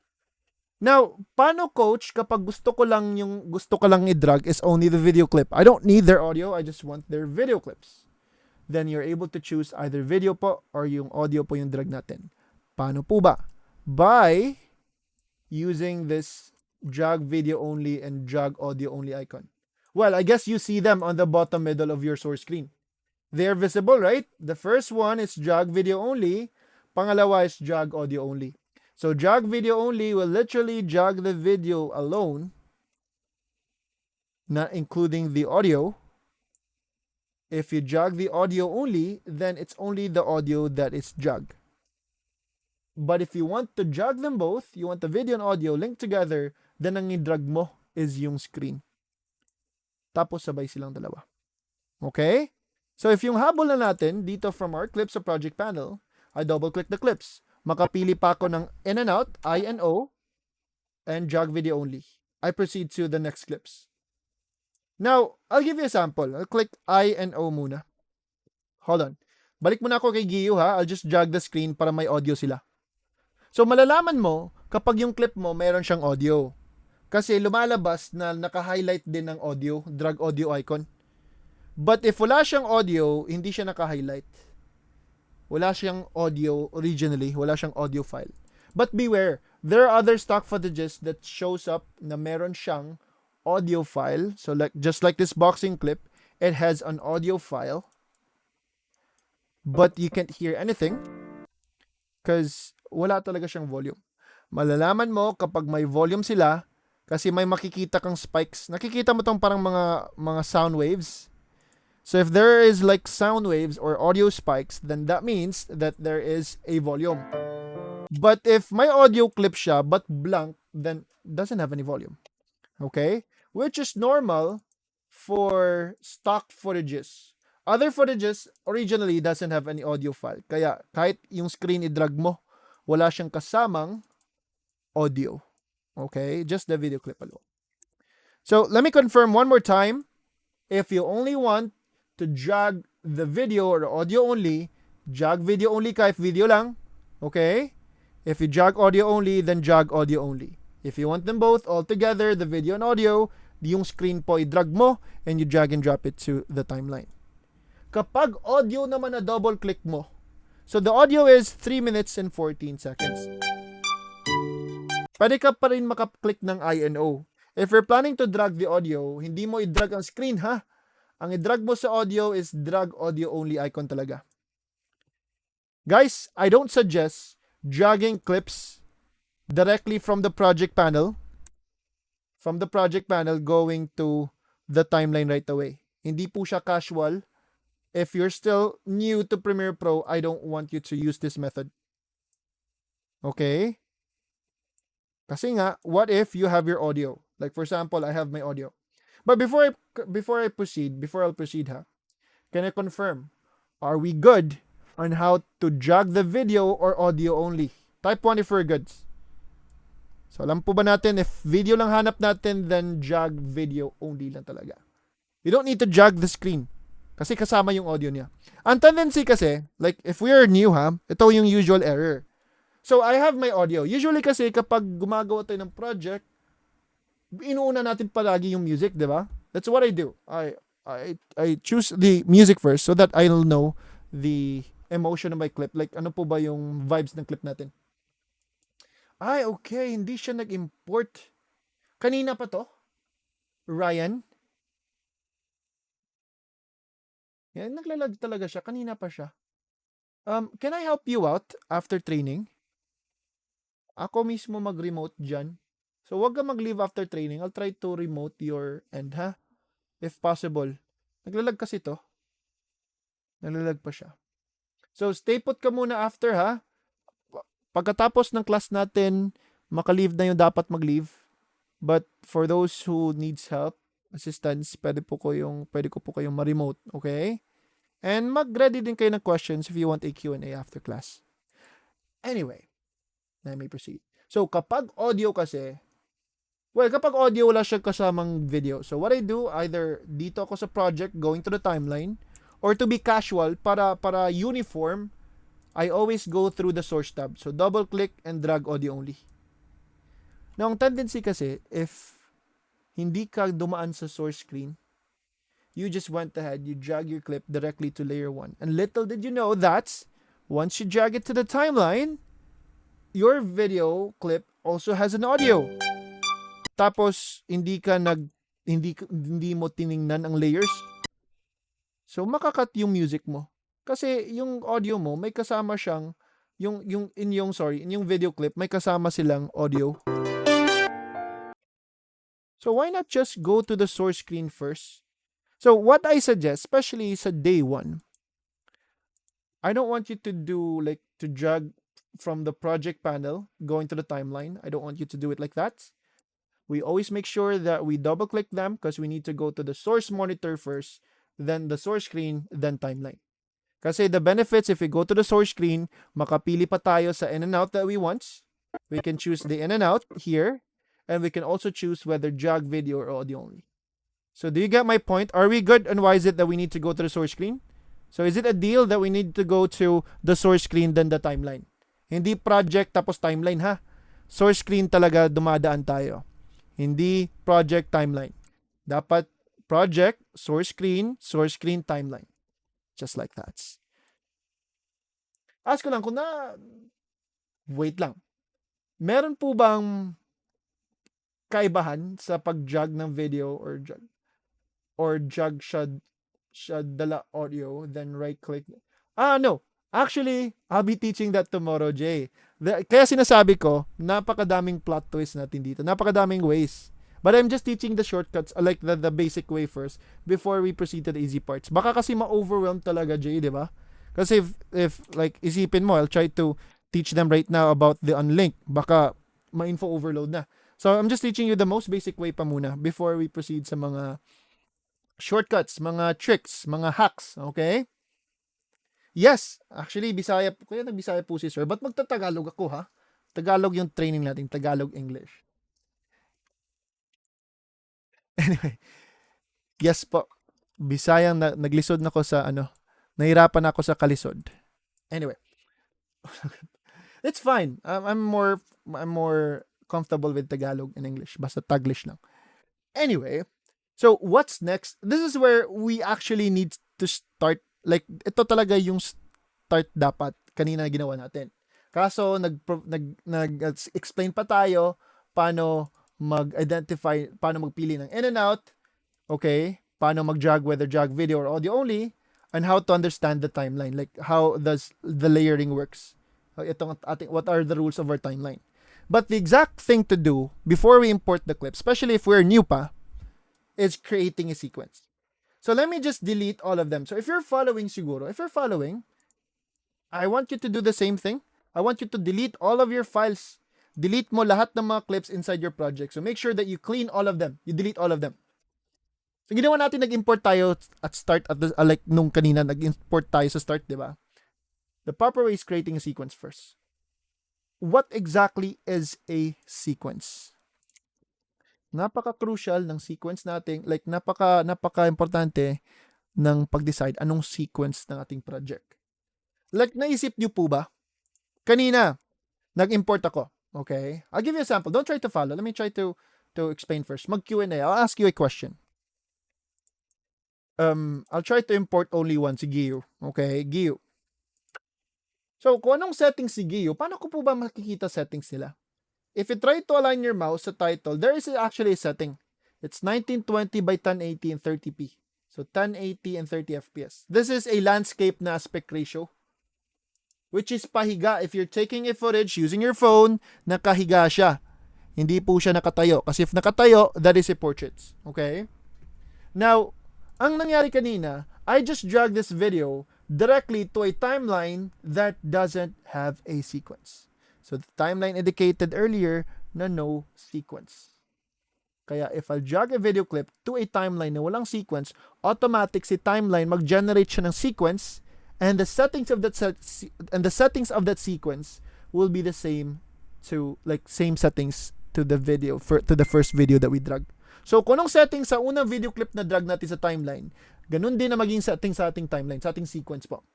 Now, paano coach kapag gusto ko lang i-drag is only the video clip? I don't need their audio, I just want their video clips. Then you're able to choose either video po or yung audio po yung drag natin. Paano po ba? By using this drag video only and drag audio only icon. Well, I guess you see them on the bottom middle of your source screen. They're visible, right? The first one is drag video only. Pangalawa is drag audio only. So drag video only will literally drag the video alone, not including the audio. If you drag the audio only, then it's only the audio that is dragged. But if you want to drag them both, you want the video and audio linked together, then ang i-drag mo is yung screen. Tapos sabay silang dalawa. Okay? So if yung habol na natin dito from our clips sa project panel, I double-click the clips. Makapili pa ako ng in and out, I and O, and drag video only. I proceed to the next clips. Now, I'll give you a sample. I'll click I and O muna. Hold on. Balik muna ako kay Giyu ha. I'll just drag the screen para may audio sila. So, malalaman mo kapag yung clip mo mayroon siyang audio. Kasi lumalabas na naka-highlight din ng audio, drag audio icon. But if wala siyang audio, hindi siya naka-highlight. wala siyang audio originally, wala siyang audio file. But beware, there are other stock footages that shows up na meron siyang audio file. So like just like this boxing clip, it has an audio file, but you can't hear anything because wala talaga siyang volume. Malalaman mo kapag may volume sila kasi may makikita kang spikes. Nakikita mo tong parang mga sound waves. So if there is like sound waves or audio spikes, then that means that there is a volume. But if my audio clip siya but blank, then doesn't have any volume. Okay? Which is normal for stock footages. Other footages originally doesn't have any audio file. Kaya kahit yung screen i-drag mo, wala siyang kasamang audio. Okay? Just the video clip alone. So let me confirm one more time. If you only want to drag the video or audio only, drag video only ka if video lang. Okay? If you drag audio only, then drag audio only. If you want them both all together, the video and audio, yung screen po i-drag mo and you drag and drop it to the timeline. Kapag audio naman na double click mo, so the audio is 3 minutes and 14 seconds. Pwede ka pa rin makapclick ng INO. If you're planning to drag the audio, hindi mo i-drag ang screen ha. Ang i-drag mo sa audio is drag audio only icon talaga. Guys, I don't suggest dragging clips directly from the project panel going to the timeline right away. Hindi po siya casual. If you're still new to Premiere Pro, I don't want you to use this method. Okay? Kasi nga, what if you have your audio? Like for example, I have my audio. But before I'll proceed ha, can I confirm? Are we good on how to drag the video or audio only? Type 1 if we're good. So alam po ba natin, if video lang hanap natin, then drag video only lang talaga. You don't need to drag the screen. Kasi kasama yung audio niya. Ang tendency kasi, like if we are new ha, ito yung usual error. So I have my audio. Usually kasi kapag gumagawa tayo ng project, inuuna natin palagi yung music, di ba? That's what I do. I choose the music first so that I'll know the emotion of my clip. Like ano po ba yung vibes ng clip natin. Ay, okay. Hindi siya nag-import. Kanina pa to? Ryan? Yan, naglalag talaga siya. Kanina pa siya. Can I help you out after training? Ako mismo mag-remote dyan. So, wag ka mag-leave after training. I'll try to remote your end, ha? If possible. Naglalag kasi to. Naglalag pa siya. So, stay put ka muna after, ha? Pagkatapos ng class natin, maka-leave na yung dapat mag-leave. But for those who needs help, assistance, pwede ko po kayong ma-remote, okay? And mag-ready din kayo ng questions if you want a Q&A after class. Anyway, let me proceed. So, kapag audio kasi, kapag audio, wala siyang kasamang video. So, what I do, either dito ako sa project, going to the timeline, or to be casual, para uniform, I always go through the source tab. So, double-click and drag audio only. Now, ang tendency kasi, if hindi ka dumaan sa source screen, you just went ahead, you drag your clip directly to layer 1. And little did you know that once you drag it to the timeline, your video clip also has an audio. Tapos, hindi mo tiningnan ang layers. So, makakat yung music mo. Kasi yung audio mo, may kasama siyang, in yung video clip, may kasama silang audio. So, why not just go to the source screen first? So, what I suggest, especially sa day 1, I don't want you to to drag from the project panel, going to the timeline. I don't want you to do it like that. We always make sure that we double click them because we need to go to the source monitor first, then the source screen, then timeline. Kasi the benefits, if we go to the source screen, makapili pa tayo sa in and out that we want. We can choose the in and out here, and we can also choose whether drag video or audio only. So do you get my point? Are we good, and why is it that we need to go to the source screen? So is it a deal that we need to go to the source screen then the timeline? Hindi project tapos timeline ha. Source screen talaga dumadaan tayo. Hindi project timeline. Dapat project, source screen, timeline. Just like that. Ask ko lang kung na wait lang. Meron po bang kaibahan sa pag-jog ng video or jog should dala audio then right click? No. Actually, I'll be teaching that tomorrow, Jay. Kaya sinasabi ko, napakadaming plot twist natin dito. Napakadaming ways. But I'm just teaching the shortcuts, like the basic way first, before we proceed to the easy parts. Baka kasi ma-overwhelm talaga, Jay, di ba? Kasi if like, isipin mo, I'll try to teach them right now about the unlink. Baka ma-info overload na. So, I'm just teaching you the most basic way pa muna before we proceed sa mga shortcuts, mga tricks, mga hacks, okay? Yes, actually, Bisaya, kaya nag-Bisaya po si Sir. Ba't magtatagalog ako, ha? Tagalog yung training natin, Tagalog English. Anyway, yes po. Bisayang naglisod na ko sa ano, nahirapan ako sa kalisod. Anyway, it's fine. I'm more comfortable with Tagalog and English. Basta Taglish lang. Anyway, so what's next? This is where we actually need to start. Like, ito talaga yung start dapat kanina ginawa natin. Kaso nag-explain pa tayo paano mag-identify, paano magpili ng in and out, okay? Paano mag-jog, whether jog video or audio only, and how to understand the timeline, like how does the layering works. Itong ating, what are the rules of our timeline. But the exact thing to do before we import the clip, especially if we're new pa, is creating a sequence. So let me just delete all of them. So if you're following siguro, if you're following, I want you to do the same thing. I want you to delete all of your files. Delete mo lahat ng mga clips inside your project. So make sure that you clean all of them. You delete all of them. So ginawa natin, nag-import tayo at start at the, like nung kanina nag-import tayo sa start, di ba? The proper way is creating a sequence first. What exactly is a sequence? Napaka-crucial ng sequence natin, like napaka-importante ng pag-decide anong sequence ng ating project. Like, naisip niyo po ba? Kanina, nag-import ako. Okay? I'll give you a sample. Don't try to follow. Let me try to explain first. Mag-Q&A. I'll ask you a question. I'll try to import only one, si Giyu. Okay? Giyu. So, kung anong settings si Giyu, paano ko po ba makikita settings nila? If you try to align your mouse sa title, there is actually a setting. It's 1920 by 1080 and 30p. So 1080 and 30 FPS. This is a landscape na aspect ratio, which is pahiga. If you're taking a footage using your phone, nakahiga siya. Hindi po siya nakatayo. Kasi if nakatayo, that is a portrait. Okay? Now, ang nangyari kanina, I just dragged this video directly to a timeline that doesn't have a sequence. So the timeline indicated earlier na no sequence. Kaya if I'll drag a video clip to a timeline na walang sequence, automatic si timeline mag-generate siya ng sequence, and the settings of that sequence will be the same to, like, same settings to the video to the first video that we drag. So kung anong settings sa unang video clip na drag natin sa timeline, ganun din na maging setting sa ating timeline, sa ating sequence po.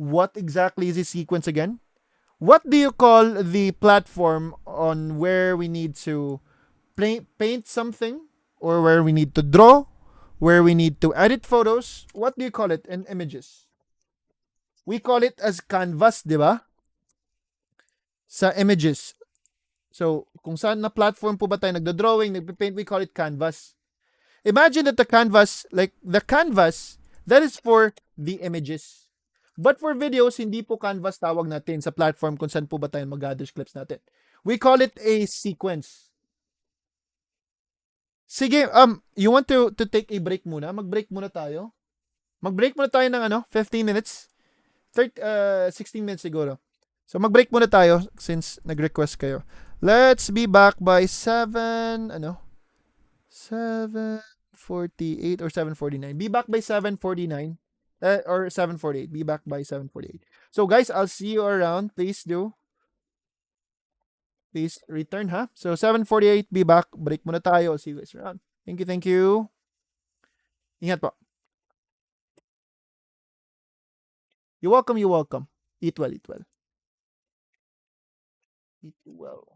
What exactly is a sequence again? What do you call the platform on where we need to paint something, or where we need to draw, where we need to edit photos? What do you call it in images? We call it as canvas, di ba? Sa images. So, kung saan na platform po ba tayo nagdo-drawing, nagpe-paint, we call it canvas. Imagine that the canvas, that is for the images. But for videos, hindi po canvas tawag natin sa platform kung saan po ba tayo mag-gather clips natin. We call it a sequence. Sige, you want to take a break muna? Mag-break muna tayo. Mag-break muna tayo ng 15 minutes. 16 minutes siguro. So mag-break muna tayo since nag-request kayo. Let's be back by 7:48 or 7:49. Be back by 7:49 or 7:48. Be back by 7:48. So guys, I'll see you around. Please return, ha? So 7:48, be back. Break muna tayo. I'll see you guys around. Thank you, thank you. Ingat po. You're welcome, you're welcome. Eat well, eat well. Eat well.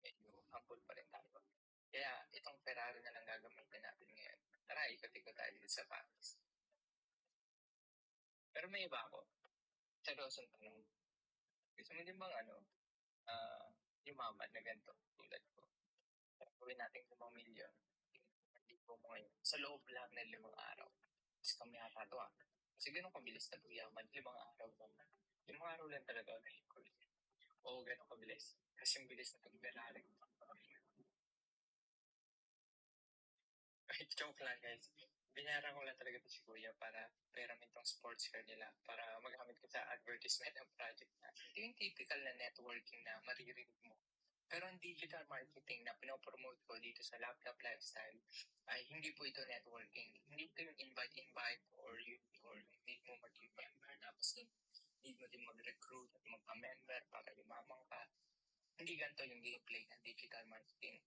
medyo humble pa rin tayo. Kaya itong Ferrari na lang gagamitin natin ngayon. Tara, ikot-ikot tayo dito sa Paris. Pero may iba ako. Seryosong tanong. Gusto mo din bang yumaman na ganito tulad ko? Gawin natin 5 milyon. Hindi po mo ngayon. Sa loob lang ng 5 araw. Mas kami ata ito ah. Kasi ganun kabilis na yaman. 5 araw lang. 5 araw lang talaga na record. Oo, ganun kabilis. Kasi yung bilis na pag-Ferrari. Joke lang guys. binayaran ko lang talaga 'to si kuya para peramin 'tong sports car nila para magamit ko sa advertisement ng project natin. Ito yung typical na networking na maririnig mo. Pero ang digital marketing na pinopromote ko dito sa Laptop Lifestyle ay hindi po ito networking. Hindi ito yung invite-invite or need mo mag-member tapos need mo din mag-recruit at magpa-member para yumamang ka. Hindi ganito yung gameplay ng digital marketing.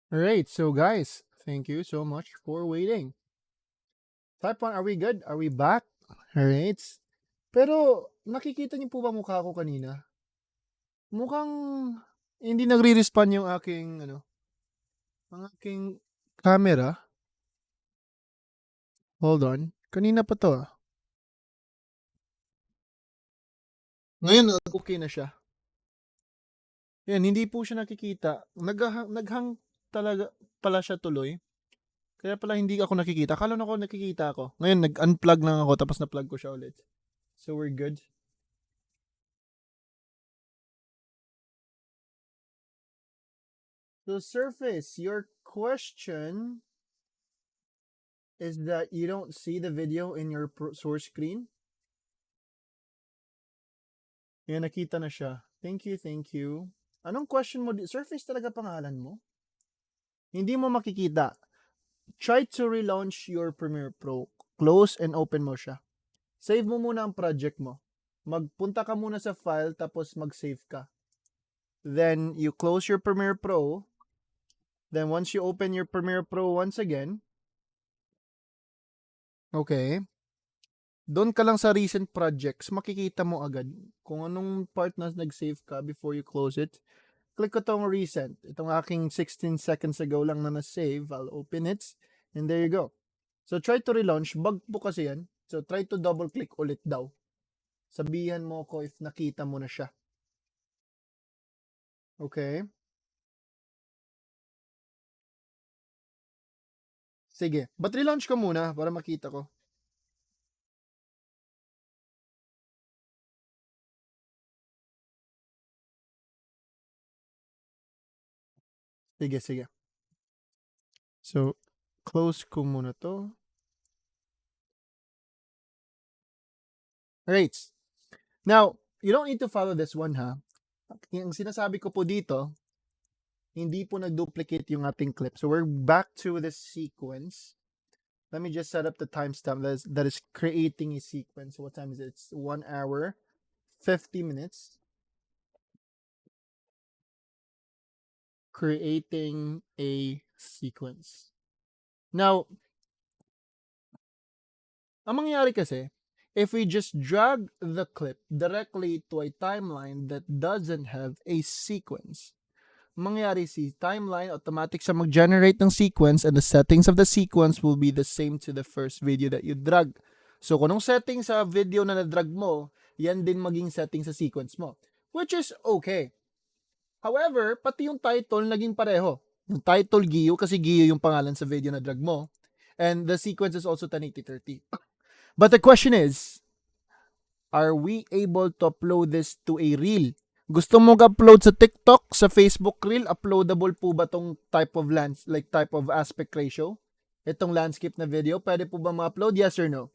Alright, so guys, thank you so much for waiting. Type 1, are we good? Are we back? Alright. Pero, nakikita niyo po ba mukha ko kanina? Mukhang hindi nagre-respond yung aking, ang aking camera. Hold on. Kanina pa to ah. Ngayon, okay na siya. Yan, hindi po siya nakikita. Naghang talaga pala siya tuloy. Kaya pala hindi ako nakikita. Akala ko nakikita ako. Ngayon, nag-unplug lang ako tapos na-plug ko siya ulit. So, we're good. So, Surface, your question is that you don't see the video in your source screen? Yan, nakita na siya. Thank you, thank you. Anong question mo? Surface talaga pangalan mo? Hindi mo makikita. Try to relaunch your Premiere Pro. Close and open mo siya. Save mo muna ang project mo. Magpunta ka muna sa file tapos mag-save ka. Then you close your Premiere Pro. Then once you open your Premiere Pro once again, okay, doon ka lang sa recent projects, makikita mo agad kung anong part na nag-save ka before you close it. Click ko tong recent. Itong aking 16 seconds ago lang na na-save. I'll open it. And there you go. So try to relaunch. Bug po kasi yan. So try to double click ulit daw. Sabihan mo ko if nakita mo na siya. Okay? Sige. But relaunch ko muna para makita ko. Sige, sige. So, close ko muna to. Alright. Now, you don't need to follow this one, ha? Yung sinasabi ko po dito, hindi po nag-duplicate yung ating clip. So, we're back to the sequence. Let me just set up the timestamp that is creating a sequence. What time is it? It's 1 hour, 50 minutes. Creating a sequence. Now, ang mangyayari kasi, if we just drag the clip directly to a timeline that doesn't have a sequence, mangyayari si timeline, automatic siya mag-generate ng sequence and the settings of the sequence will be the same to the first video that you drag. So, kung anong setting sa video na na-drag mo, yan din maging setting sa sequence mo. Which is okay. However, pati yung title naging pareho. Yung title Giyo kasi Giyo yung pangalan sa video na drag mo. And the sequence is also 1080-30. But the question is, are we able to upload this to a reel? Gusto mo upload sa TikTok, sa Facebook reel, uploadable po ba tong type of type of aspect ratio? Itong landscape na video, pwede po ba ma-upload? Yes or no?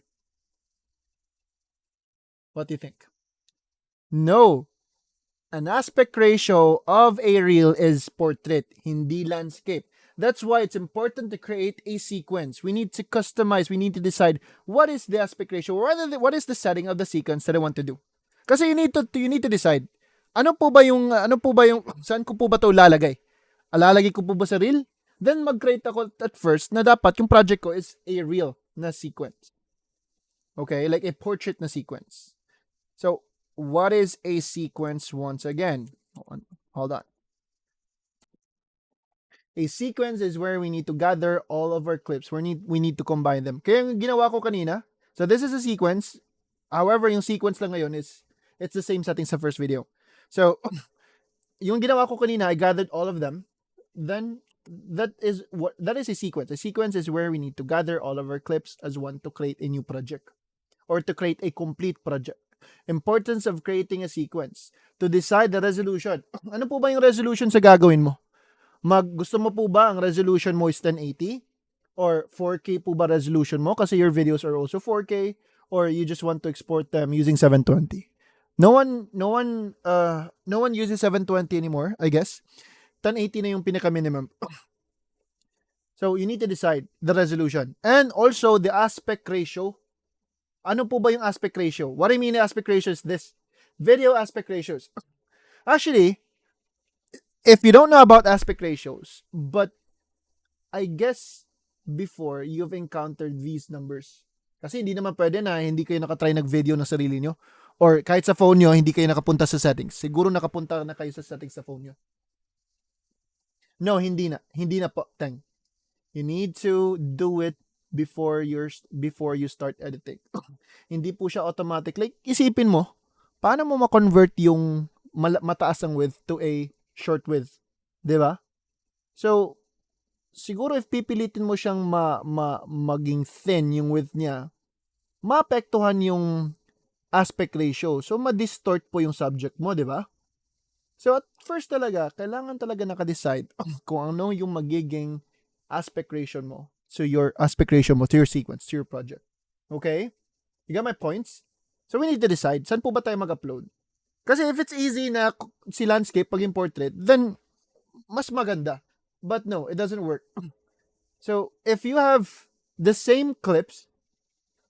What do you think? No. An aspect ratio of a reel is portrait, hindi landscape. That's why it's important to create a sequence. We need to customize. We need to decide what is the aspect ratio, or what is the setting of the sequence that I want to do. Kasi you need to decide. Ano po ba yung saan ko po ba to lalagay? Alalagay ko po ba sa reel? Then mag-create ako at first na dapat yung project ko is a reel na sequence. Okay, like a portrait na sequence. So, what is a sequence once again? Hold on. A sequence is where we need to gather all of our clips. We need to combine them. Kaya yung ginawa ko kanina, so this is a sequence. However, yung sequence lang ngayon is, it's the same setting sa first video. So, yung ginawa ko kanina, I gathered all of them. Then, that is a sequence. A sequence is where we need to gather all of our clips as one to create a new project or to create a complete project. Importance of creating a sequence. To decide the resolution. Ano po ba yung resolution sa gagawin mo? Gusto mo po ba ang resolution mo is 1080? Or 4K po ba resolution mo? Kasi your videos are also 4K. Or you just want to export them using 720? No one uses 720 anymore, I guess. 1080 na yung pinaka-minimum. So, you need to decide the resolution. And also, the aspect ratio. Ano po ba yung aspect ratio? What I mean aspect ratio is this. Video aspect ratios. Actually, if you don't know about aspect ratios, but I guess before you've encountered these numbers. Kasi hindi naman pwede na hindi kayo nakatry nag-video ng sarili nyo. Or kahit sa phone nyo, hindi kayo nakapunta sa settings. Siguro nakapunta na kayo sa settings sa phone nyo. No, hindi na. Hindi na po, Teng. You need to do it before you start editing. Hindi po siya automatic. Like, isipin mo, paano mo ma-convert yung mataas ang width to a short width? 'Di ba? So, siguro if pipilitin mo siyang maging thin yung width niya, maapektuhan yung aspect ratio. So, ma-distort po yung subject mo, 'di ba? So, at first talaga, kailangan talaga naka-decide kung ano yung magiging aspect ratio mo to your sequence, to your project. Okay? You got my points? So, we need to decide, saan po ba tayo mag-upload? Kasi if it's easy na si landscape pag yung portrait, then mas maganda. But no, it doesn't work. So, if you have the same clips,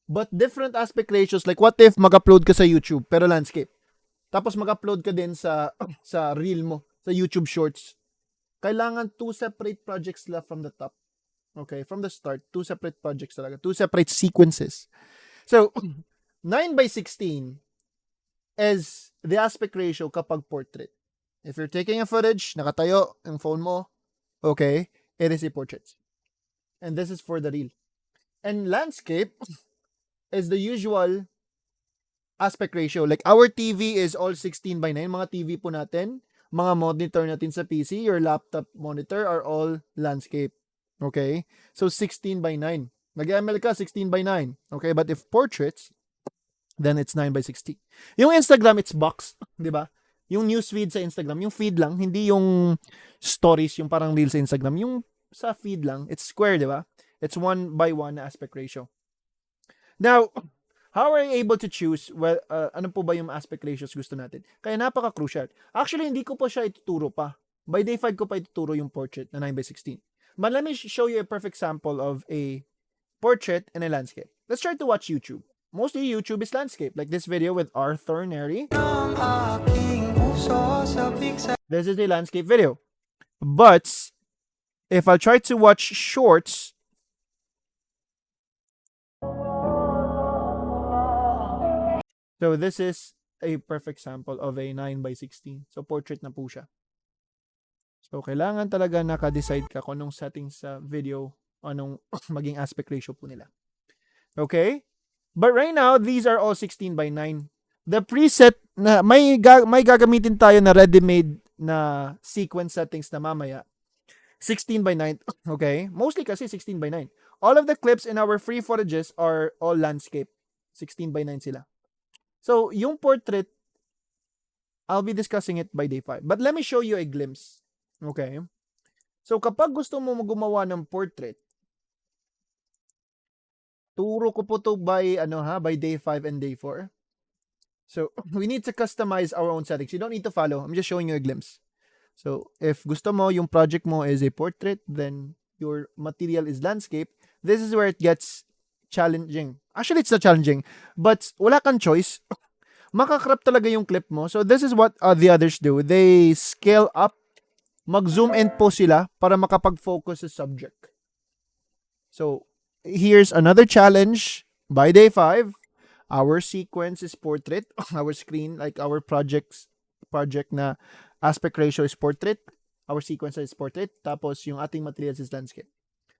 but different aspect ratios, like what if mag-upload ka sa YouTube, pero landscape? Tapos mag-upload ka din sa sa reel mo, sa YouTube Shorts. Kailangan two separate projects left from the top. Okay, from the start, two separate projects talaga. Two separate sequences. So, 9 by 16 is the aspect ratio kapag portrait. If you're taking a footage, nakatayo yung phone mo, okay, it is a portrait. And this is for the reel. And landscape is the usual aspect ratio. Like our TV is all 16 by 9. Mga TV po natin, mga monitor natin sa PC, your laptop monitor are all landscape. Okay? So 16 by 9. Nag-ML ka, 16 by 9. Okay? But if portraits, then it's 9 by 16. Yung Instagram, it's box. Di ba? Yung news feed sa Instagram, yung feed lang, hindi yung stories, yung parang reel sa Instagram. Yung sa feed lang, it's square, di ba? It's 1 by 1 aspect ratio. Now, how are you able to choose ano po ba yung aspect ratios gusto natin? Kaya napaka-crucial. Actually, hindi ko po siya ituturo pa. By day 5 ko pa ituturo yung portrait na 9 by 16. But let me show you a perfect sample of a portrait and a landscape. Let's try to watch YouTube. Mostly YouTube is landscape, like this video with Arthur Neri. This is a landscape video. But if I try to watch shorts, so this is a perfect sample of a 9 by 16. So portrait na po siya. So kailangan talaga naka-decide ka kung anong settings sa video, anong maging aspect ratio po nila. Okay? But right now, these are all 16 by 9. The preset na may gagamitin tayo na ready-made na sequence settings na mamaya. 16 by 9. Okay? Mostly kasi 16 by 9. All of the clips in our free footages are all landscape. 16 by 9 sila. So, yung portrait, I'll be discussing it by day 5. But let me show you a glimpse. Okay? So, kapag gusto mo gumawa ng portrait, turo ko po to by day 5 and day 4. So, we need to customize our own settings. You don't need to follow. I'm just showing you a glimpse. So, if gusto mo, yung project mo is a portrait, then your material is landscape, this is where it gets challenging. Actually, it's not challenging, but wala kang choice. Makakrap talaga yung clip mo. So, this is what the others do. They scale up, mag-zoom in po sila para makapag-focus sa subject. So, here's another challenge. By day 5, our sequence is portrait. Our screen, like our project na aspect ratio is portrait. Our sequence is portrait. Tapos yung ating materials is landscape.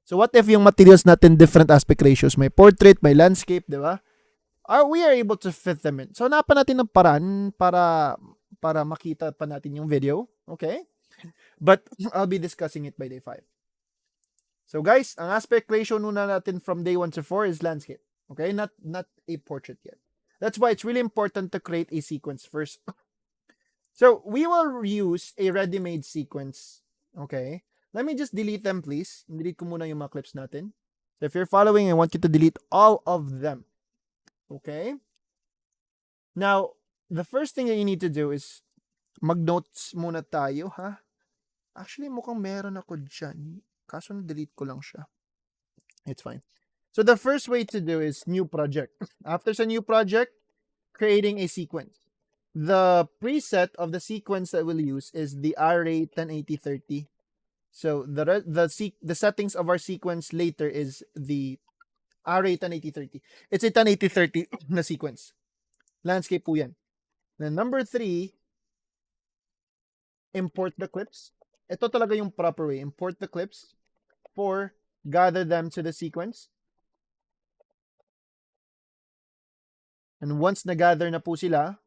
So what if yung materials natin different aspect ratios? May portrait, may landscape, di ba? We are able to fit them in. So napa natin ng paraan para makita pa natin yung video. Okay? But I'll be discussing it by day 5. So guys, ang aspect ratio nuna natin from day 1 to 4 is landscape. Okay? Not a portrait yet. That's why it's really important to create a sequence first. So we will use a ready-made sequence. Okay? Let me just delete them, please. Delete ko muna yung mga clips natin. So if you're following, I want you to delete all of them. Okay? Now, the first thing that you need to do is mag-notes muna tayo, ha? Actually, mukhang meron ako dyan. Kaso na-delete ko lang siya. It's fine. So the first way to do is new project. After sa new project, creating a sequence. The preset of the sequence that we'll use is the Array 1080-30. So the settings of our sequence later is the array 108030. It's a 108030 na sequence. Landscape po yan. Then number 3, import the clips. Ito talaga yung proper way. Import the clips. 4, gather them to the sequence. And once na-gather na po sila,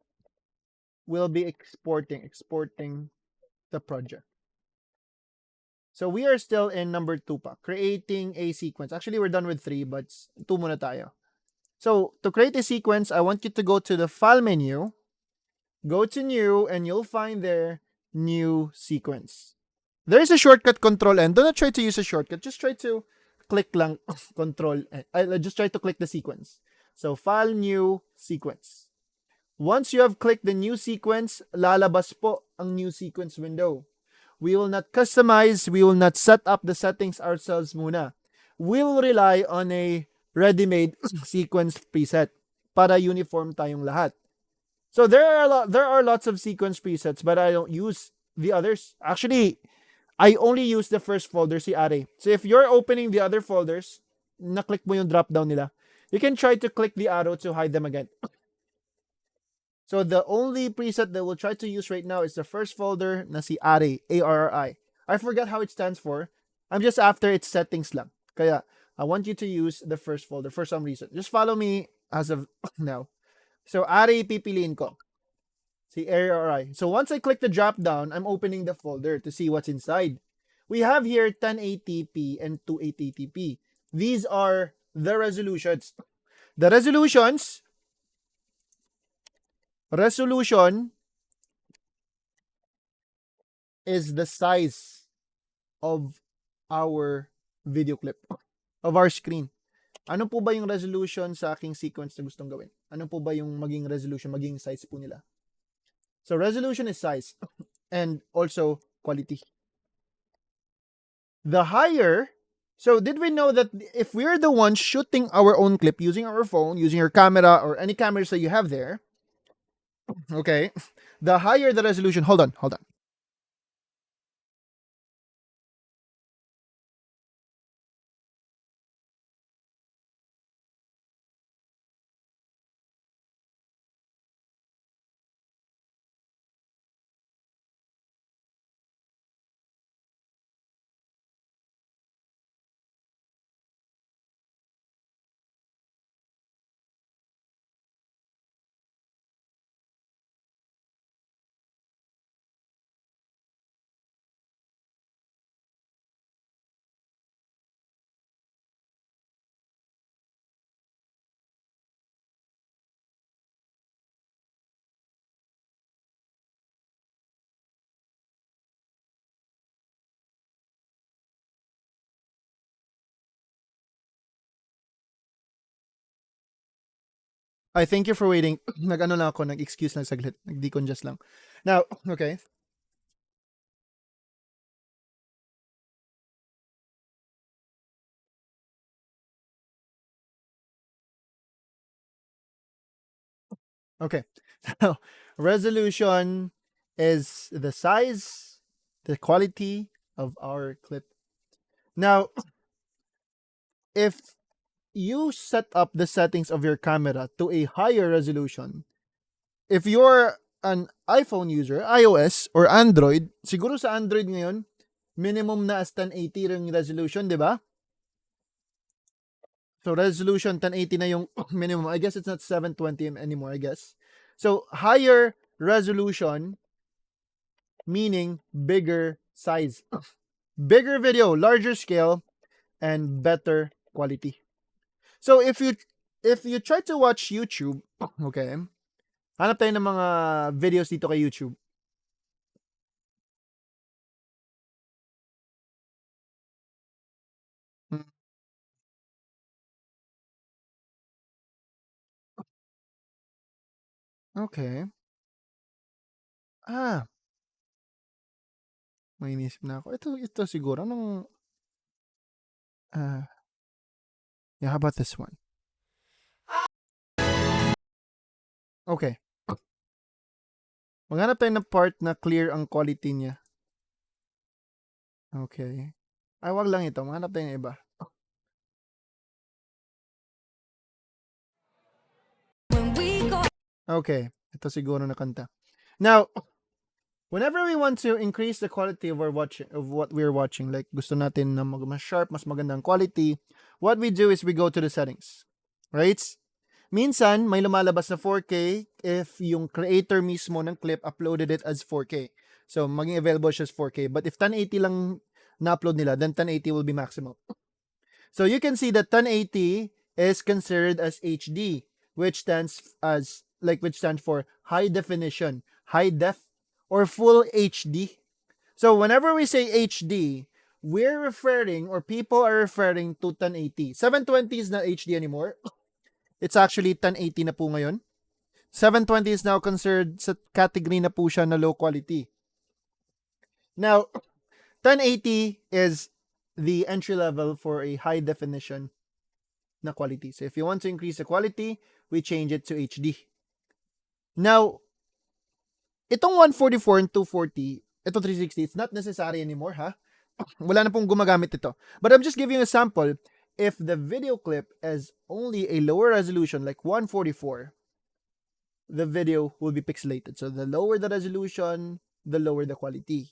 we'll be exporting the project. So we are still in number 2 pa, creating a sequence. Actually, we're done with 3, but 2 muna tayo. So to create a sequence, I want you to go to the file menu, go to new, and you'll find there new sequence. There is a shortcut control N. Do not try to use a shortcut. Just try to click lang control N. Just try to click the sequence. So file new sequence. Once you have clicked the new sequence, lalabas po ang new sequence window. We will not customize, we will not set up the settings ourselves muna. We will rely on a ready-made sequence preset para uniform tayong lahat. So there are lots of sequence presets, but I don't use the others. Actually, I only use the first folder, si Are. So if you're opening the other folders, na-click mo yung drop-down nila, you can try to click the arrow to hide them again. So the only preset that we'll try to use right now is the first folder na si Ari, A-R-R-I. I forgot how it stands for. I'm just after its settings lang. Kaya I want you to use the first folder for some reason. Just follow me as of now. So Ari pipiliin ko. Si A-R-R-I. So once I click the drop down, I'm opening the folder to see what's inside. We have here 1080p and 280p. These are the resolutions. The resolution is the size of our video clip, of our screen. Ano po ba yung resolution sa aking sequence na gustong gawin? Ano po ba yung maging resolution, maging size po nila? So resolution is size and also quality. The higher, so did we know that if we're the ones shooting our own clip using our phone, using your camera or any cameras that you have there, okay, the higher the resolution, hold on. I thank you for waiting. Nag-ano lang ako, nag-excuse lang saglit. Nag-decongest lang. Now, okay. Okay. Now, resolution is the size, the quality of our clip. Now, if you set up the settings of your camera to a higher resolution, if you're an iPhone user, iOS or Android, siguro sa Android ngayon, minimum na as 1080 yung resolution, di ba? So resolution 1080 na yung minimum. I guess it's not 720 anymore, I guess. So higher resolution meaning bigger size. Bigger video, larger scale, and better quality. So if you try to watch YouTube, okay, hanap tayo ng mga videos dito kay YouTube. Hmm. Okay. Ah, may inisip na ako. Ito siguro. Anong, yeah, how about this one? Okay. Maghanap tayo ng part na clear ang quality niya. Okay. Ay, wag lang ito. Mahanap tayo ng iba. Okay. Ito siguro na kanta. Now, whenever we want to increase the quality of our watching of what we're watching, like gusto natin na mas sharp, mas magandang quality, what we do is we go to the settings. Right? Minsan, may lumalabas na 4K if yung creator mismo ng clip uploaded it as 4K. So, maging available siya as 4K. But if 1080 lang na-upload nila, then 1080 will be maximum. So, you can see that 1080 is considered as HD, which stands for high definition, high def, or full HD. So, whenever we say HD, we're referring, or people are referring to 1080. 720 is not HD anymore. It's actually 1080 na po ngayon. 720 is now considered sa category na po siya na low quality. Now, 1080 is the entry level for a high definition na quality. So if you want to increase the quality, we change it to HD. Now, itong 144 and 240, ito 360, it's not necessary anymore, ha? Wala na pong gumagamit ito. But I'm just giving you a sample. If the video clip is only a lower resolution, like 144, the video will be pixelated. So the lower the resolution, the lower the quality.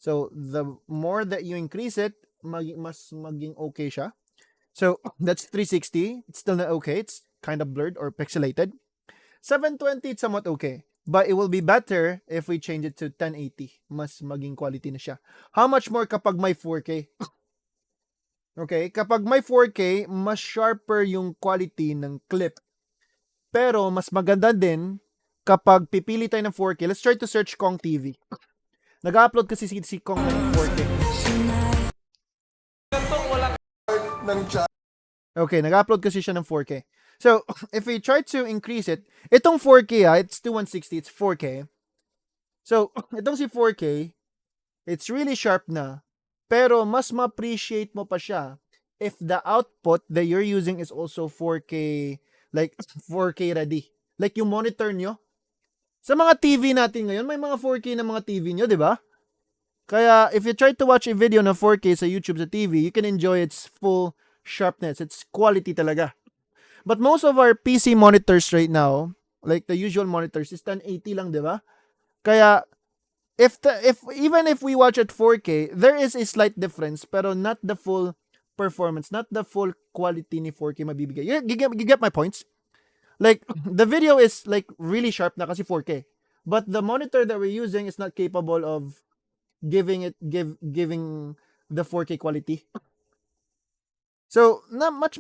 So the more that you increase it, mas maging okay siya. So that's 360. It's still not okay. It's kind of blurred or pixelated. 720, it's somewhat okay. But it will be better if we change it to 1080. Mas maging quality na siya. How much more kapag may 4K? Okay, kapag may 4K, mas sharper yung quality ng clip. Pero mas maganda din kapag pipili tayo ng 4K. Let's try to search Kong TV. Nag-upload kasi si Kong ng 4K. Okay, nag-upload kasi siya ng 4K. So, if we try to increase it, itong 4K it's 2160, it's 4K. So, itong si 4K, it's really sharp na, pero mas ma-appreciate mo pa siya if the output that you're using is also 4K, like 4K ready. Like yung monitor nyo. Sa mga TV natin ngayon, may mga 4K na mga TV nyo, di ba? Kaya, if you try to watch a video na 4K sa YouTube, sa TV, you can enjoy its full sharpness. It's quality talaga. But most of our PC monitors right now, like the usual monitors, is 1080 lang, di ba? Kaya, even if we watch at 4K, there is a slight difference, pero not the full performance, not the full quality ni 4K mabibigay. You get my points? Like, the video is like really sharp na kasi 4K. But the monitor that we're using is not capable of giving the 4K quality. So, much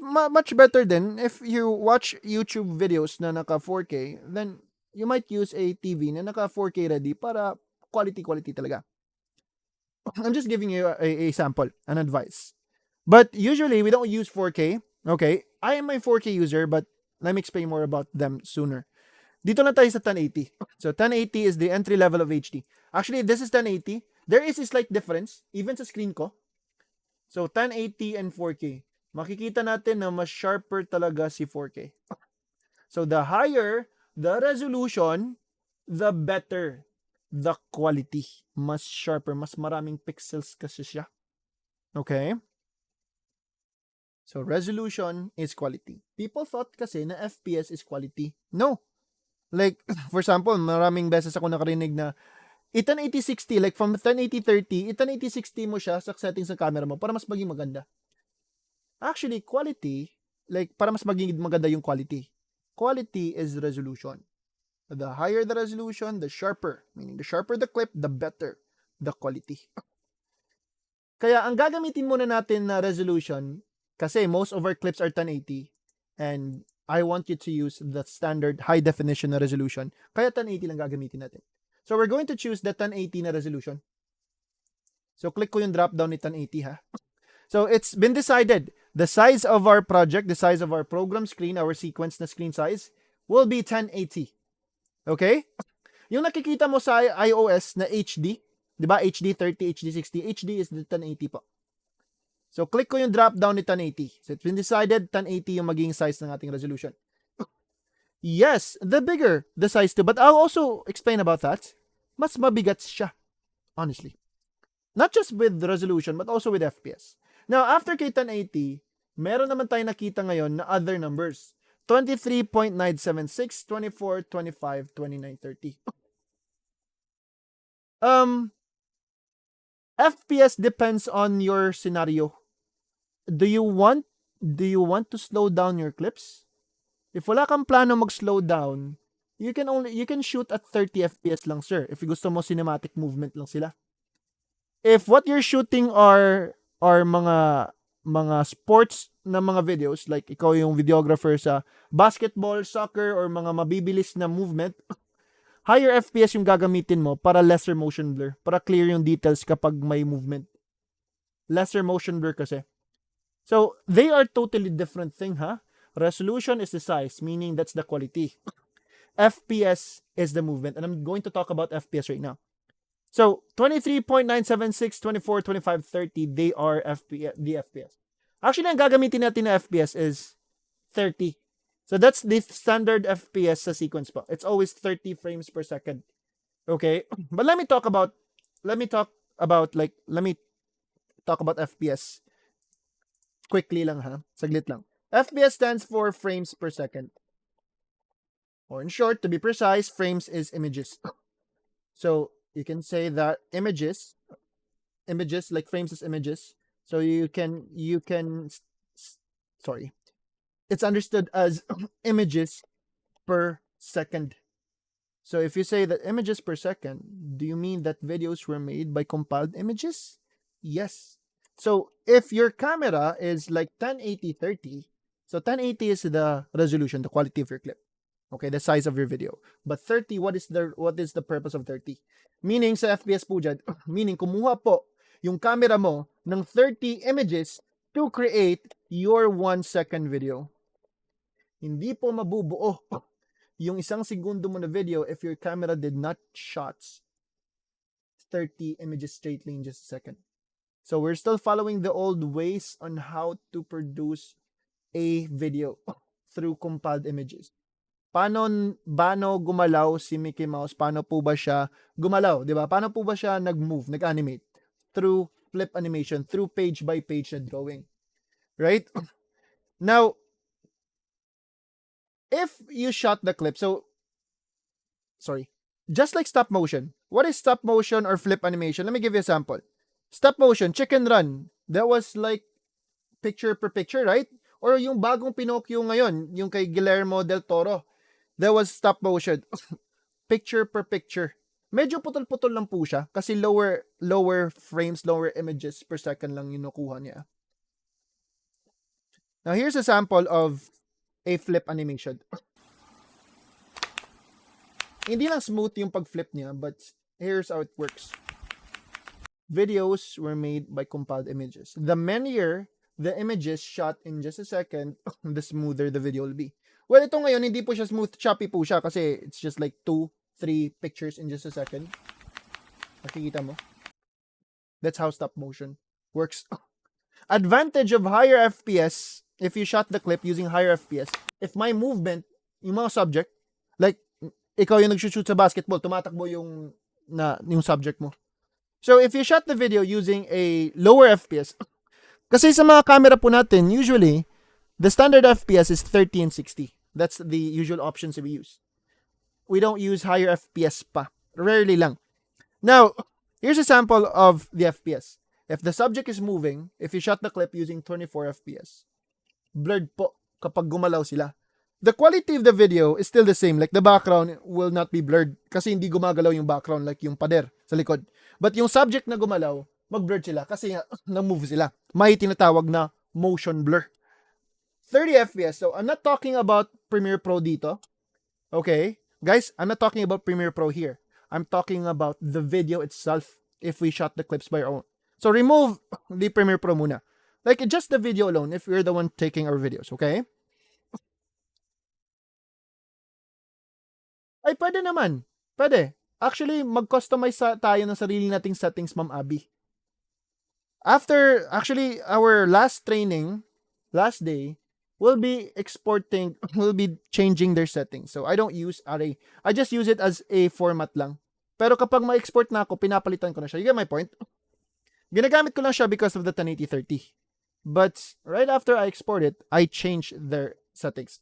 better then if you watch YouTube videos na naka 4K, then you might use a TV na naka 4K ready para quality talaga. I'm just giving you a sample, an advice. But usually we don't use 4K. Okay, I am a 4K user, but let me explain more about them sooner. Dito na tayo sa 1080. So 1080 is the entry level of HD. Actually, this is 1080. There is a slight difference even sa screen ko. So 1080 and 4K. Makikita natin na mas sharper talaga si 4K. So the higher the resolution, the better the quality. Mas sharper, mas maraming pixels kasi siya. Okay? So resolution is quality. People thought kasi na FPS is quality. No. Like, for example, maraming beses ako nakarinig na 1080-60, like from 1080-30, 1080-60 mo siya sa settings ng camera mo para mas maging maganda. Actually, quality, like para mas maging maganda yung quality. Quality is resolution. The higher the resolution, the sharper. Meaning, the sharper the clip, the better the quality. Kaya, ang gagamitin muna natin na resolution, kasi most of our clips are 1080, and I want you to use the standard high definition na resolution. Kaya 1080 lang gagamitin natin. So, we're going to choose the 1080 na resolution. So, click ko yung drop down ni 1080, ha? So, it's been decided. The size of our project, the size of our program screen, our sequence na screen size, will be 1080. Okay? Yung nakikita mo sa iOS na HD, di ba? HD 30, HD 60. HD is the 1080 po. So, click ko yung drop down ni 1080. So, it's been decided, 1080 yung magiging size ng ating resolution. Yes, the bigger the size too. But I'll also explain about that. Mas mabigat siya. Honestly. Not just with resolution, but also with FPS. Now, after kay 1080, meron naman tayo nakita ngayon na other numbers. 23.976, 24, 25, 29, 30. FPS depends on your scenario. Do you want to slow down your clips? If wala kang plano mag-slow down, you can shoot at 30 FPS lang, sir. If gusto mo cinematic movement lang sila. If what you're shooting are mga sports na mga videos, like ikaw yung videographer sa basketball, soccer, or mga mabibilis na movement, higher FPS yung gagamitin mo para lesser motion blur, para clear yung details kapag may movement. Lesser motion blur kasi. So, they are totally different thing, huh? Resolution is the size, meaning that's the quality. FPS is the movement, and I'm going to talk about FPS right now. So, 23.976, 24, 25, 30, they are the FPS. Actually, ang gagamitin natin na FPS is 30. So, that's the standard FPS sa sequence pa. It's always 30 frames per second. Okay? But let me talk about FPS quickly lang, ha? Saglit lang. FPS stands for frames per second. Or in short, to be precise, frames is images. So you can say that images like frames is images. So you can sorry. It's understood as images per second. So if you say that images per second, do you mean that videos were made by compiled images? Yes. So if your camera is like 1080/30, so 1080 is the resolution, the quality of your clip. Okay, the size of your video. But 30, what is the purpose of 30? Meaning sa FPS po dyan, meaning kumuha po yung camera mo ng 30 images to create your 1-second video. Hindi po mabubuo yung 1 segundo mo na video if your camera did not shots 30 images straightly in just a second. So we're still following the old ways on how to produce a video through compiled images. Paano gumalaw si Mickey Mouse? Paano po ba siya gumalaw, 'di ba? Paano po ba siya nag-move, nag-animate? Through flip animation, through page by page na drawing. Right? Now, if you shot the clip, just like stop motion. What is stop motion or flip animation? Let me give you a sample. Stop motion, chicken run. That was like picture per picture, right? Or yung bagong Pinocchio ngayon, yung kay Guillermo del Toro. That was stop motion. Picture per picture. Medyo putol-putol lang po siya kasi lower frames, lower images per second lang yung nakuha niya. Now here's a sample of a flip animation. Hindi lang smooth yung pag-flip niya, but here's how it works. Videos were made by compiled images. The many the images shot in just a second, the smoother the video will be. Well, ito ngayon, hindi po siya smooth, choppy po siya kasi it's just like 2-3 pictures in just a second. Nakikita mo? That's how stop motion works. Advantage of higher FPS, if you shot the clip using higher FPS, if my movement, yung mga subject, like, ikaw yung nag-shoot sa basketball, tumatakbo yung subject mo. So, if you shot the video using a lower FPS, kasi sa mga camera po natin, usually, the standard FPS is 30 and 60. That's the usual options we use. We don't use higher FPS pa. Rarely lang. Now, here's a sample of the FPS. If the subject is moving, if you shot the clip using 24 FPS, blurred po kapag gumalaw sila. The quality of the video is still the same. Like the background will not be blurred kasi hindi gumagalaw yung background like yung pader sa likod. But yung subject na gumalaw, mag-blurred sila kasi na-move sila. May tinatawag na motion blur. 30 FPS. So, I'm not talking about Premiere Pro dito. Okay? Guys, I'm not talking about Premiere Pro here. I'm talking about the video itself if we shot the clips by our own. So, remove the Premiere Pro muna. Like, just the video alone if you're the one taking our videos. Okay? Ay, pwede naman. Pwede. Actually, mag-customize tayo ng sarili nating settings, Ma'am Abby. After, actually, our last training, last day, we'll be changing their settings. So, I don't use array. I just use it as a format lang. Pero kapag ma-export na ako, pinapalitan ko na siya. You get my point? Ginagamit ko lang siya because of the 1080-30. But right after I export it, I change their settings.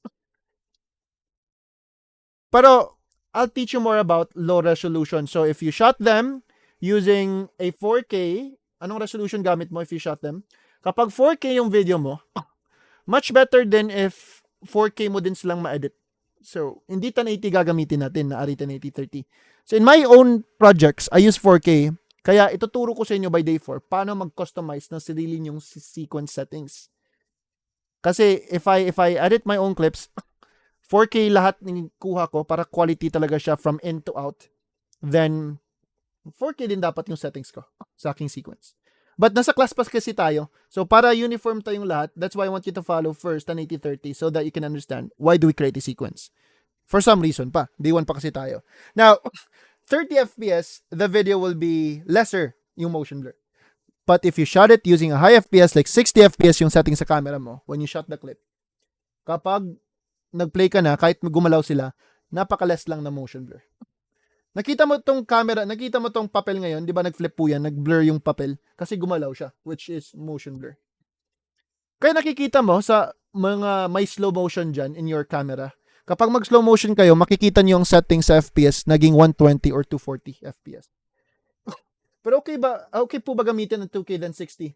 Pero I'll teach you more about low resolution. So if you shot them using a 4K, anong resolution gamit mo if you shot them? Kapag 4K yung video mo, much better than if 4K mo din silang ma-edit. So, hindi 1080 gagamitin natin na ari 1080-30. So, in my own projects, I use 4K. Kaya ituturo ko sa inyo by day 4 paano mag-customize ng sarili nyong sequence settings. Kasi if I edit my own clips, 4K lahat ng kuha ko para quality talaga siya from in to out. Then 4K din dapat yung settings ko sa aking sequence. But nasa class pass kasi tayo. So para uniform tayong lahat, that's why I want you to follow first 1080-30 so that you can understand why do we create a sequence. For some reason pa. Day 1 pa kasi tayo. Now, 30 FPS, the video will be lesser yung motion blur. But if you shot it using a high FPS, like 60 FPS yung setting sa camera mo, when you shot the clip, kapag nag-play ka na, kahit gumalaw sila, napaka-less lang na motion blur. Nakita mo tong camera, nakita mo tong papel ngayon, di ba nag-flip po yan, nag-blur yung papel kasi gumalaw siya, which is motion blur. Kaya nakikita mo sa mga may slow motion dyan in your camera, kapag mag-slow motion kayo, makikita niyo yung setting sa FPS naging 120 or 240 FPS. Pero okay po ba gamitin ng 2K than 60?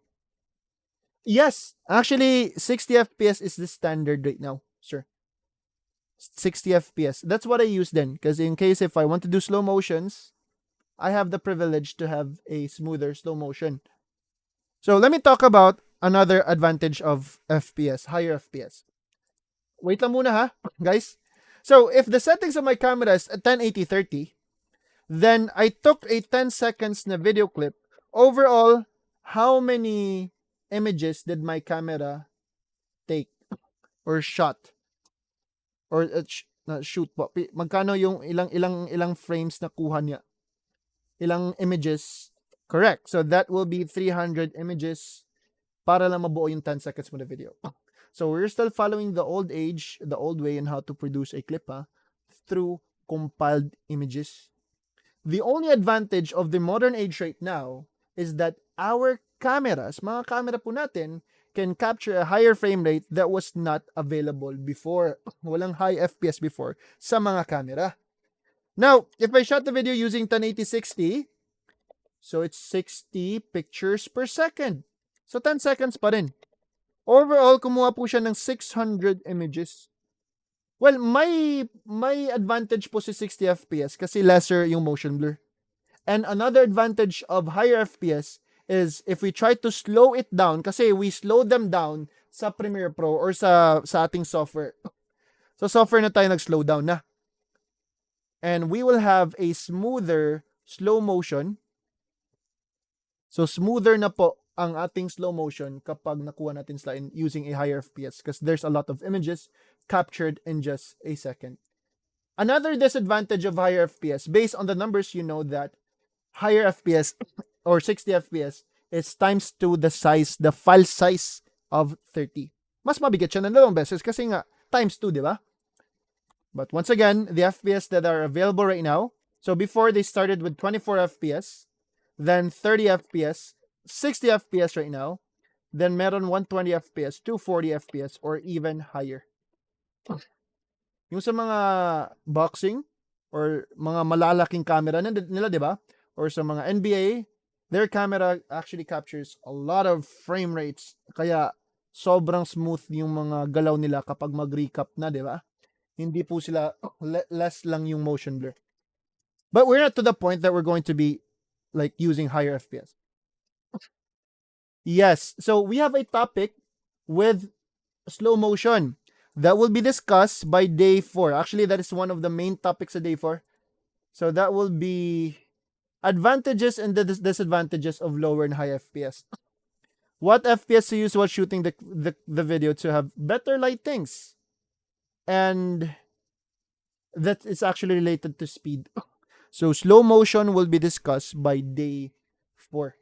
Yes, actually 60 FPS is the standard right now, sir. 60 FPS. That's what I use then. Because in case if I want to do slow motions, I have the privilege to have a smoother slow motion. So let me talk about another advantage of FPS, higher FPS. Wait lang muna ha, guys. So if the settings of my camera is 1080-30, then I took a 10 seconds na video clip. Overall, how many images did my camera take or shot? Or shoot po. Magkano yung ilang frames na kuha niya? Ilang images? Correct. So that will be 300 images para lang mabuo yung 10 seconds mo na video. So we're still following the old way in how to produce a clip through compiled images. The only advantage of the modern age right now is that our cameras, mga camera po natin, can capture a higher frame rate that was not available before. Walang high FPS before sa mga camera. Now, if I shot the video using 1080-60, so it's 60 pictures per second. So 10 seconds pa rin. Overall, kumuha po siya ng 600 images. Well, may advantage po si 60 FPS kasi lesser yung motion blur. And another advantage of higher FPS is if we try to slow it down, kasi we slow them down sa Premiere Pro or sa ating software. So software na tayo nag-slow down na. And we will have a smoother slow motion. So smoother na po ang ating slow motion kapag nakuha natin sila using a higher FPS because there's a lot of images captured in just a second. Another disadvantage of higher FPS, based on the numbers, you know that higher FPS or 60 FPS is times 2 the file size of 30. Mas mabigat siya ng 2 beses kasi nga times 2, di ba? But once again, the FPS that are available right now, so before they started with 24 FPS, then 30 FPS, 60 FPS right now, then meron 120 FPS, 240 FPS, or even higher. Yung sa mga boxing or mga malalaking camera nila, di ba? Or sa mga NBA, their camera actually captures a lot of frame rates. Kaya sobrang smooth yung mga galaw nila kapag mag-recap na, di ba? Hindi po sila, less lang yung motion blur. But we're not to the point that we're going to be like using higher FPS. Yes, so we have a topic with slow motion that will be discussed by day 4. Actually, that is one of the main topics of day 4. So that will be advantages and the disadvantages of lower and high FPS. What FPS to use while shooting the video to have better lightings. And that is actually related to speed. So slow motion will be discussed by day 4.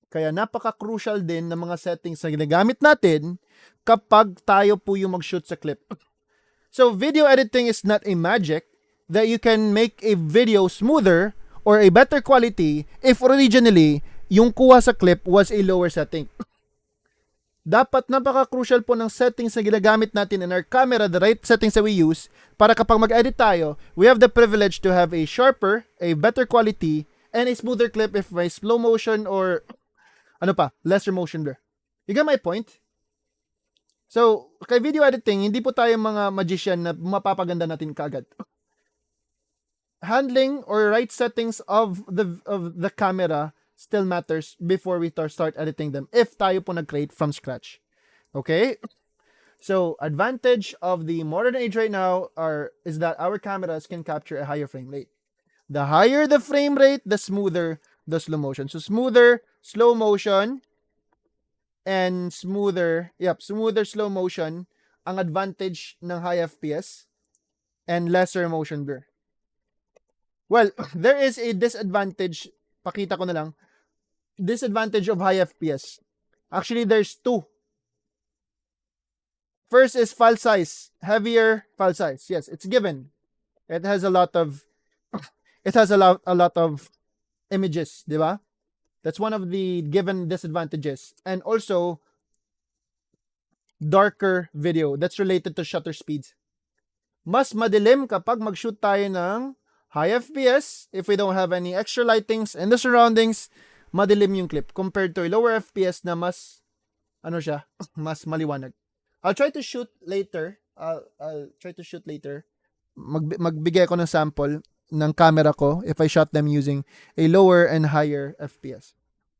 Kaya napaka-crucial din ng mga settings na ginagamit natin kapag tayo po yung mag-shoot sa clip. So video editing is not a magic that you can make a video smoother or a better quality if originally yung kuha sa clip was a lower setting. Dapat napaka-crucial po ng settings na ginagamit natin in our camera, the right settings that we use, para kapag mag-edit tayo, we have the privilege to have a sharper, a better quality, and a smoother clip if may slow motion or ano pa, lesser motion blur. You get my point? So, kay video editing, hindi po tayo mga magician na mapapaganda natin kaagad. Handling or right settings of the camera still matters before we start editing them if tayo po nag-create from scratch. Okay? So, advantage of the modern age right now is that our cameras can capture a higher frame rate. The higher the frame rate, the smoother the slow motion. So, smoother slow motion and smoother slow motion ang advantage ng high FPS and lesser motion blur. Well, there is a disadvantage, pakita ko na lang, disadvantage of high FPS. Actually, there's two. First is file size, heavier file size. Yes, it's given. It has a lot of images, di ba? That's one of the given disadvantages. And also darker video. That's related to shutter speeds. Mas madilim kapag mag-shoot tayo ng high FPS. If we don't have any extra lightings in the surroundings, madilim yung clip compared to a lower FPS na mas mas maliwanag. I'll try to shoot later. I'll try to shoot later. Magbigay ako ng sample ng camera ko if I shot them using a lower and higher FPS.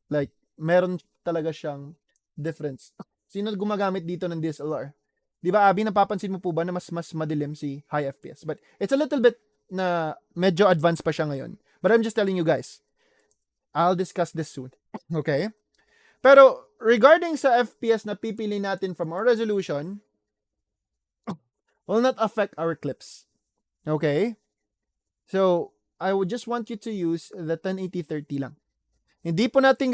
Like, meron talaga siyang difference. Sino gumagamit dito ng DSLR? Di ba, Abby, napapansin mo po ba na mas madilim si high FPS? But it's a little bit na medyo advanced pa siya ngayon. But I'm just telling you guys, I'll discuss this soon. Okay? Pero regarding sa FPS na pipili natin from our resolution, will not affect our clips. Okay? So, I would just want you to use the 1080-30 lang. Hindi po natin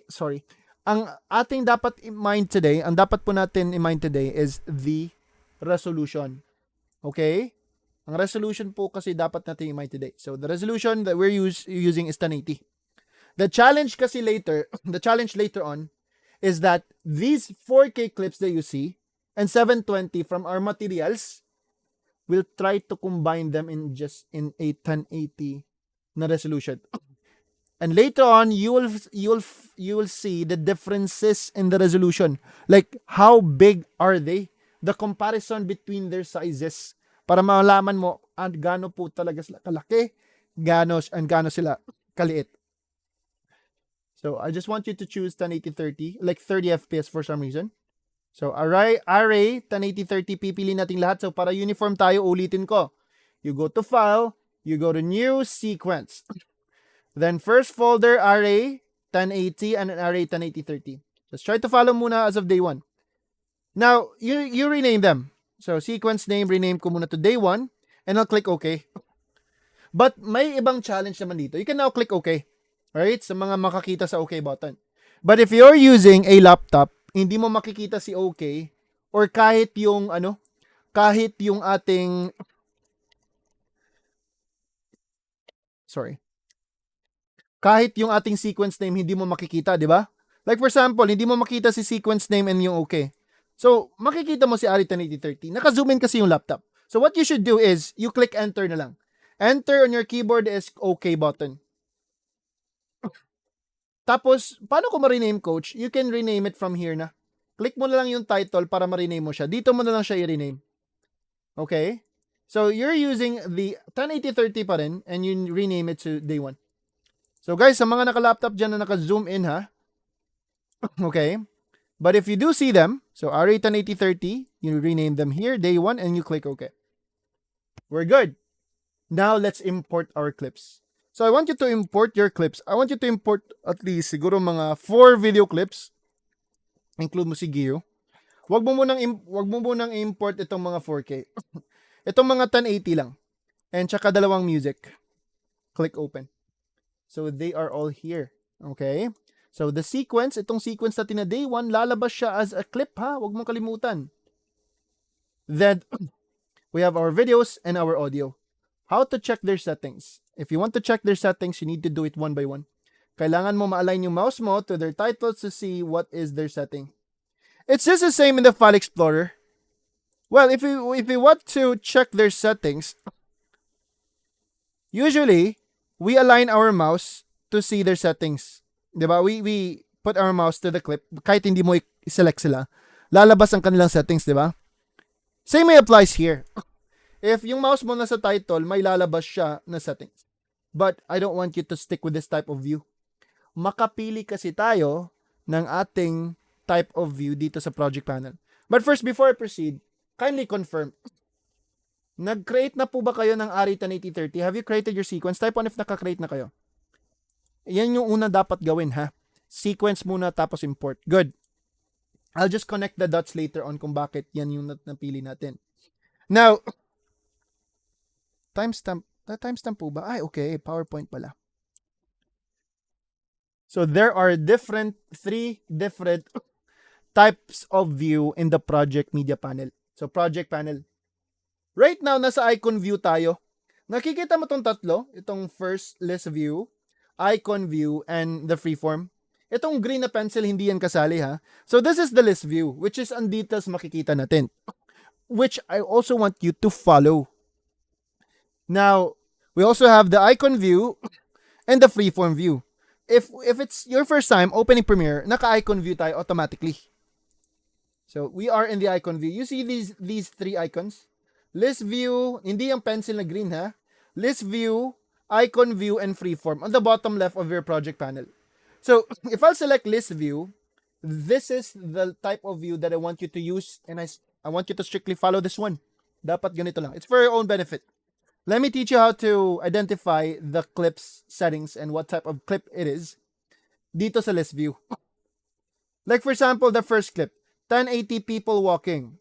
sorry. Ang ating dapat i-mind today, ang dapat po natin i-mind today is the resolution. Okay? Ang resolution po kasi dapat natin i-mind today. So, the resolution that we're using is 1080. The challenge later on is that these 4K clips that you see and 720 from our materials, we'll try to combine them in a 1080 na resolution. And later on, you will see the differences in the resolution. Like, how big are they? The comparison between their sizes. Para malaman mo, gaano po talaga sila kalaki, gaano sila kaliit. So, I just want you to choose 1080-30, like 30 FPS for some reason. So, array 1080-30, pipili natin lahat. So, para uniform tayo, ulitin ko. You go to File, you go to New Sequence. Then, first folder, array 1080 and an array 1080-30. Just try to follow muna as of day 1. Now, you rename them. So, sequence name, rename ko muna to day 1, and I'll click OK. But may ibang challenge naman dito. You can now click OK. Alright? Sa mga makakita sa OK button. But if you're using a laptop, hindi mo makikita si OK, or kahit yung ating kahit yung ating sequence name hindi mo makikita, di ba? Like for example, hindi mo makita si sequence name and yung OK. So, makikita mo si Ari 1080-30. Naka-zoom in kasi yung laptop. So, what you should do is, you click enter na lang. Enter on your keyboard is OK button. Tapos, paano ko ma-rename, coach? You can rename it from here na. Click mo na lang yung title para ma-rename mo siya. Dito mo na lang siya i-rename. Okay? So, you're using the 1080-30 pa rin and you rename it to day 1. So, guys, sa mga naka-laptop dyan na naka-zoom in, ha? Okay? But if you do see them, so array 1080-30, you rename them here, day 1, and you click OK. We're good. Now, let's import our clips. So, I want you to import your clips. I want you to import at least siguro mga 4 video clips. Include mo si Gio. Wag mo munang import itong mga 4K. Itong mga 1080 lang. And tsaka dalawang music. Click open. So, they are all here. Okay? So, the sequence, itong sequence natin na day 1, lalabas siya as a clip, ha? Wag mong kalimutan. Then, we have our videos and our audio. How to check their settings. If you want to check their settings, you need to do it one by one. Kailangan mo ma-align yung mouse mo to their titles to see what is their setting. It's just the same in the File Explorer. Well, if we want to check their settings, usually we align our mouse to see their settings. 'Di ba? We put our mouse to the clip kahit hindi mo i-select sila. Lalabas ang kanilang settings, 'di ba? Same may applies here. If yung mouse mo nasa title, may lalabas siya na settings. But I don't want you to stick with this type of view. Makapili kasi tayo ng ating type of view dito sa project panel. But first, before I proceed, kindly confirm, nag-create na po ba kayo ng ARRI 1080-30? Have you created your sequence? Type on if naka-create na kayo. Yan yung una dapat gawin, ha? Sequence muna tapos import. Good. I'll just connect the dots later on kung bakit yan yung napili natin. Now, timestamp po ba? Ay, okay. PowerPoint pala. So there are three different types of view in the project media panel. So project panel. Right now, nasa icon view tayo. Nakikita mo tong tatlo? Itong first list view, icon view, and the freeform. Itong green na pencil, hindi yan kasali, ha? So this is the list view, which is ang details makikita natin. Which I also want you to follow. Now, we also have the icon view and the freeform view. If it's your first time opening Premiere, naka-icon view tayo automatically. So we are in the icon view. You see these three icons? List view, hindi yung pencil na green, ha? List view, icon view, and freeform on the bottom left of your project panel. So if I'll select list view, this is the type of view that I want you to use, and I want you to strictly follow this one. Dapat ganito lang. It's for your own benefit. Let me teach you how to identify the clip's settings and what type of clip it is dito sa list view. Like for example, the first clip, 1080 people walking.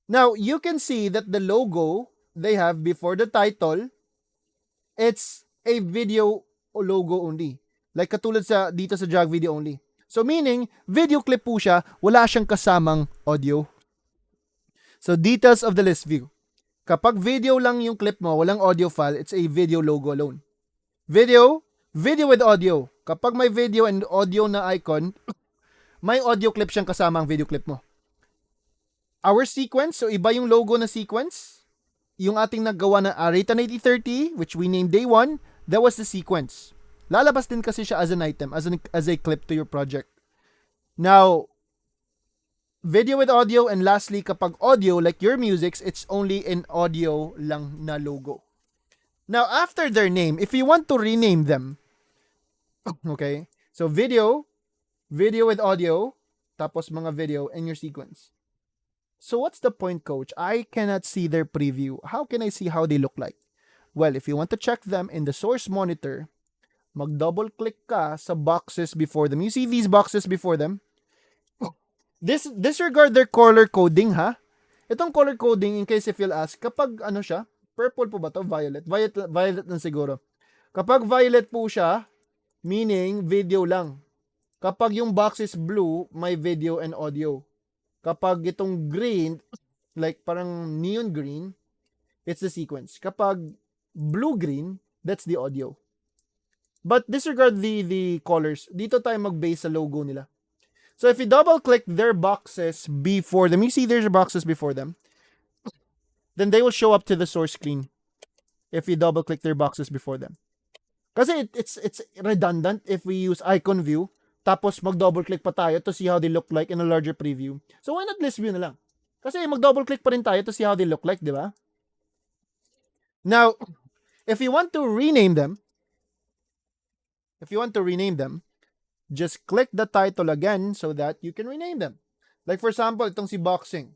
Now, you can see that the logo they have before the title, it's a video logo only. Like katulad sa dito sa jog video only. So meaning, video clip po siya, wala siyang kasamang audio. So details of the list view. Kapag video lang yung clip mo, walang audio file, it's a video logo alone. Video with audio. Kapag may video and audio na icon, may audio clip siyang kasama ang video clip mo. Our sequence, so iba yung logo na sequence. Yung ating naggawa na ARRI 1080-30, which we named day 1, that was the sequence. Lalabas din kasi siya as an item, as a clip to your project. Now, video with audio, and lastly, kapag audio, like your musics, it's only in audio lang na logo. Now, after their name, if you want to rename them, okay, so video with audio, tapos mga video, and your sequence. So what's the point, coach? I cannot see their preview. How can I see how they look like? Well, if you want to check them in the source monitor, mag-double click ka sa boxes before them. You see these boxes before them? Disregard their color coding, ha? Itong color coding, in case if you'll ask, kapag ano siya, purple po ba to? Violet na siguro. Kapag violet po siya, meaning video lang. Kapag yung box is blue, may video and audio. Kapag itong green, like parang neon green, it's the sequence. Kapag blue-green, that's the audio. But disregard the colors. Dito tayo mag-base sa logo nila. So if you double-click their boxes before them, you see there's boxes before them, then they will show up to the source screen if you double-click their boxes before them. Kasi it's redundant if we use icon view, tapos mag-double-click pa tayo to see how they look like in a larger preview. So why not list view na lang? Kasi mag-double-click pa rin tayo to see how they look like, di ba? Now, if you want to rename them, just click the title again so that you can rename them. Like for example, itong si boxing.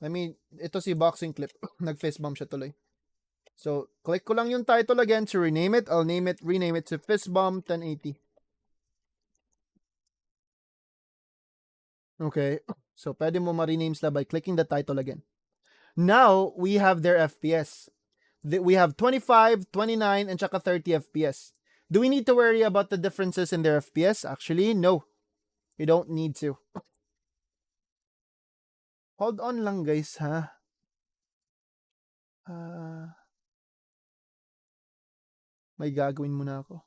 Ito si boxing clip. Nag-fist bump siya tuloy. So, click ko lang yung title again to rename it. I'll rename it to fist bump 1080. Okay. So, pwede mo ma-rename sila by clicking the title again. Now, we have their FPS. We have 25, 29, and tsaka 30 FPS. Do we need to worry about the differences in their FPS? Actually, no. You don't need to. Hold on lang, guys, ha? May gagawin muna ako.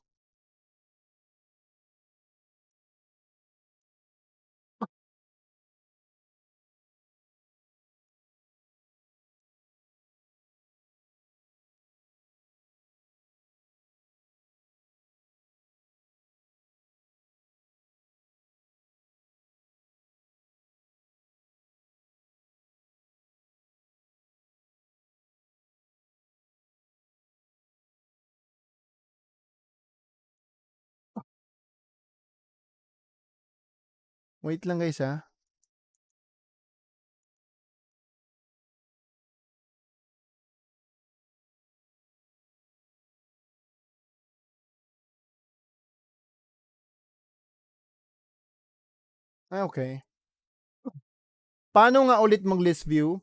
Wait lang guys ha. Okay. Paano nga ulit mag-list view?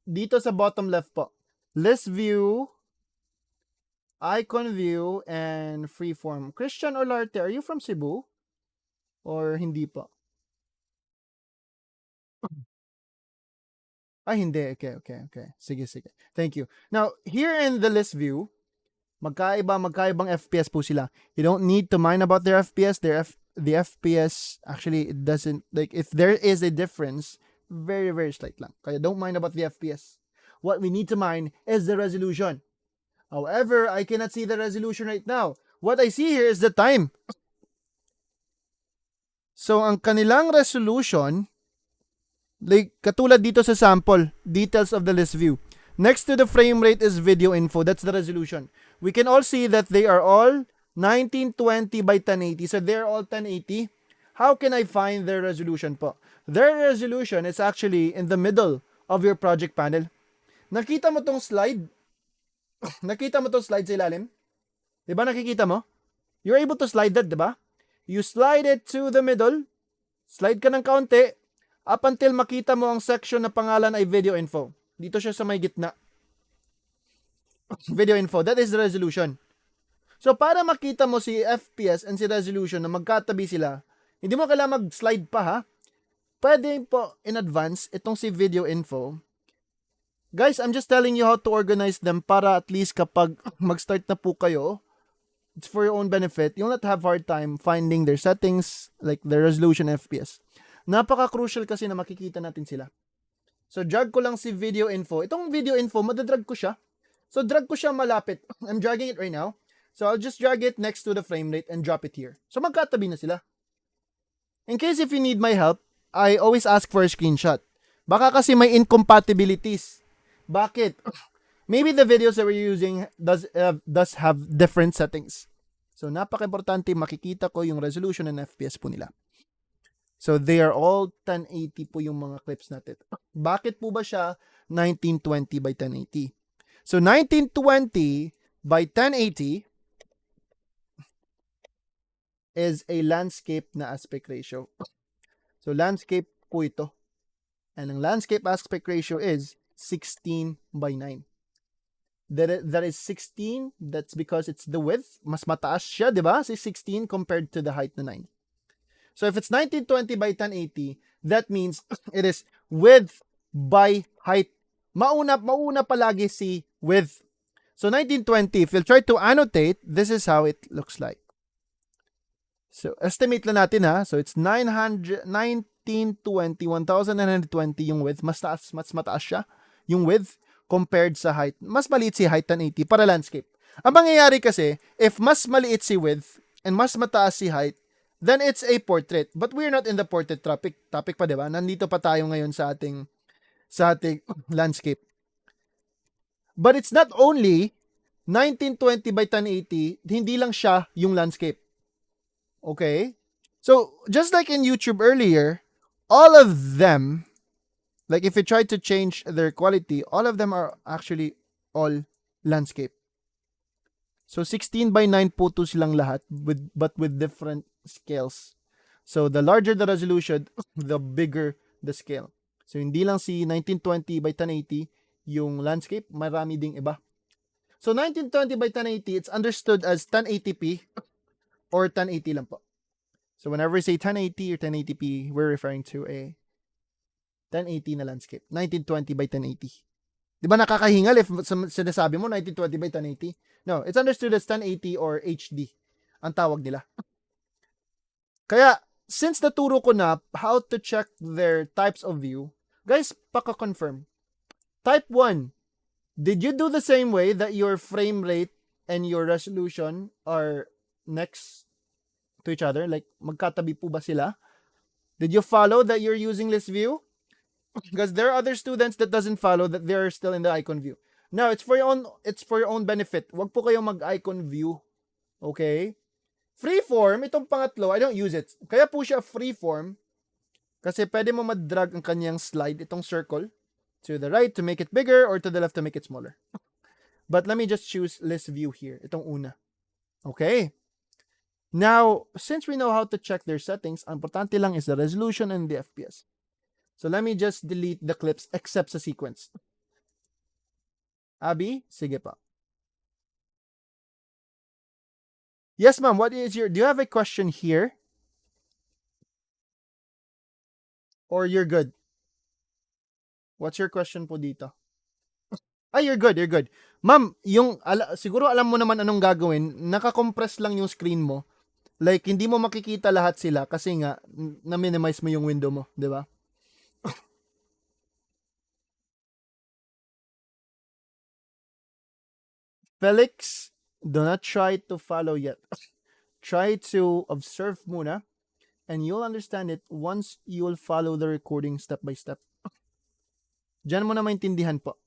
Dito sa bottom left po. List view, icon view, and freeform. Christian or Larte, are you from Cebu? Or hindi po? Ay, hindi. Okay. Sige, sige. Thank you. Now, here in the list view, magkaibang FPS po sila. You don't need to mind about their FPS. The FPS, actually, it doesn't, like, if there is a difference, very, very slight lang. Kaya don't mind about the FPS. What we need to mind is the resolution. However, I cannot see the resolution right now. What I see here is the time. So, ang kanilang resolution, like, katulad dito sa sample, details of the list view. Next to the frame rate is video info. That's the resolution. We can all see that they are all 1920 by 1080. So, they're all 1080. How can I find their resolution po? Their resolution is actually in the middle of your project panel. Nakita mo tong slide? Nakita mo tong slide sa ilalim? Diba nakikita mo? You're able to slide that, diba? You slide it to the middle. Slide ka ng kaunti. Up until makita mo ang section na pangalan ay video info. Dito siya sa may gitna. Video info. That is the resolution. So, para makita mo si FPS and si resolution na magkatabi sila, hindi mo kailangan mag-slide pa ha. Pwede po in advance itong si video info. Guys, I'm just telling you how to organize them para at least kapag mag-start na po kayo, it's for your own benefit. You'll not have hard time finding their settings, like their resolution FPS. Napaka-crucial kasi na makikita natin sila. So, drag ko lang si video info. Itong video info, madadrag ko siya. So, drag ko siya malapit. I'm dragging it right now. So, I'll just drag it next to the frame rate and drop it here. So, magkatabi na sila. In case if you need my help, I always ask for a screenshot. Baka kasi may incompatibilities. Bakit? Maybe the videos that we're using does have different settings. So, napaka-importante makikita ko yung resolution and FPS po nila. So, they are all 1080 po yung mga clips natin. Bakit po ba siya 1920 by 1080? So, 1920 by 1080 is a landscape na aspect ratio. So, landscape po ito. And ang landscape aspect ratio is 16 by 9. That is 16. That's because it's the width. Mas mataas siya, di ba? Si 16 compared to the height na 9. So if it's 1920 by 1080, that means it is width by height. Mauna palagi si width. So 1920, if you'll try to annotate, this is how it looks like. So estimate lang natin ha. So it's 1920, 1920 yung width. Mas mataas siya yung width compared sa height. Mas maliit si height 1080 para landscape. Ang mangyayari kasi, if mas maliit si width and mas mataas si height, then it's a portrait. But we're not in the portrait topic pa, di ba? Nandito pa tayo ngayon sa ating landscape. But it's not only 1920 by 1080, hindi lang siya yung landscape. Okay? So, just like in YouTube earlier, all of them, like if you try to change their quality, all of them are actually all landscape. So 16 by 9 po to silang lahat, but with different scales. So the larger the resolution, the bigger the scale. So hindi lang si 1920 by 1080 yung landscape, marami ding iba. So 1920 by 1080, it's understood as 1080p or 1080 lang po. So whenever we say 1080 or 1080p, we're referring to a 1080 na landscape. 1920 by 1080. Di ba nakakahingal if sinasabi mo 1920 by 1080? No, it's understood as 1080 or HD ang tawag nila. Kaya, since naturo ko na how to check their types of view, guys, paka-confirm. Type 1, did you do the same way that your frame rate and your resolution are next to each other? Like, magkatabi po ba sila? Did you follow that you're using list view? Because there are other students that doesn't follow that they're still in the icon view. Now, it's for your own benefit. Wag po kayong mag-icon view. Okay? Freeform, itong pangatlo, I don't use it. Kaya po siya freeform Kasi pwede mo mag-drag ang kanyang slide, itong circle, to the right to make it bigger or to the left to make it smaller. But let me just choose list view here. Itong una. Okay. Now, since we know how to check their settings, ang importante lang is the resolution and the FPS. So let me just delete the clips except sa sequence. Abby, sige pa. Yes, ma'am. Do you have a question here? Or you're good? What's your question po dito? Ay, you're good. Ma'am, siguro alam mo naman anong gagawin. Naka-compress lang yung screen mo. Like, hindi mo makikita lahat sila kasi nga, na-minimize mo yung window mo, di ba? Felix, do not try to follow yet. Try to observe muna and you'll understand it once you'll follow the recording step by step. Diyan mo na maintindihan po.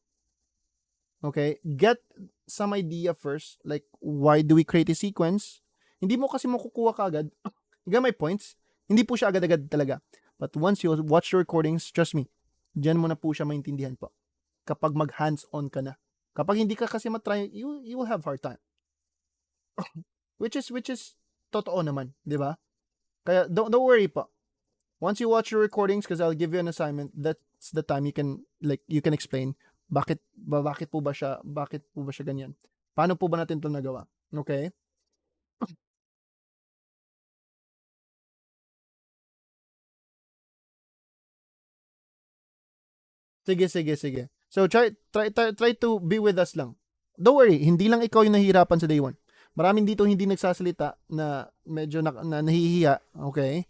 Okay? Get some idea first, like why do we create a sequence? Hindi mo kasi makukuha kaagad. You got my points? Hindi po siya agad-agad talaga. But once you watch the recordings, trust me, diyan mo na po siya maintindihan po. Kapag mag-hands-on ka na. Kapag hindi ka kasi matry, you will have hard time. which is totoo naman, di ba? Kaya don't worry po. Once you watch your recordings, because I'll give you an assignment, that's the time you can explain bakit po ba siya ganyan. Paano po ba natin 'to nagawa? Okay? Sige. So try to be with us lang. Don't worry, hindi lang ikaw yung nahihirapan sa day 1. Maraming dito hindi nagsasalita na medyo na nahihiya, okay?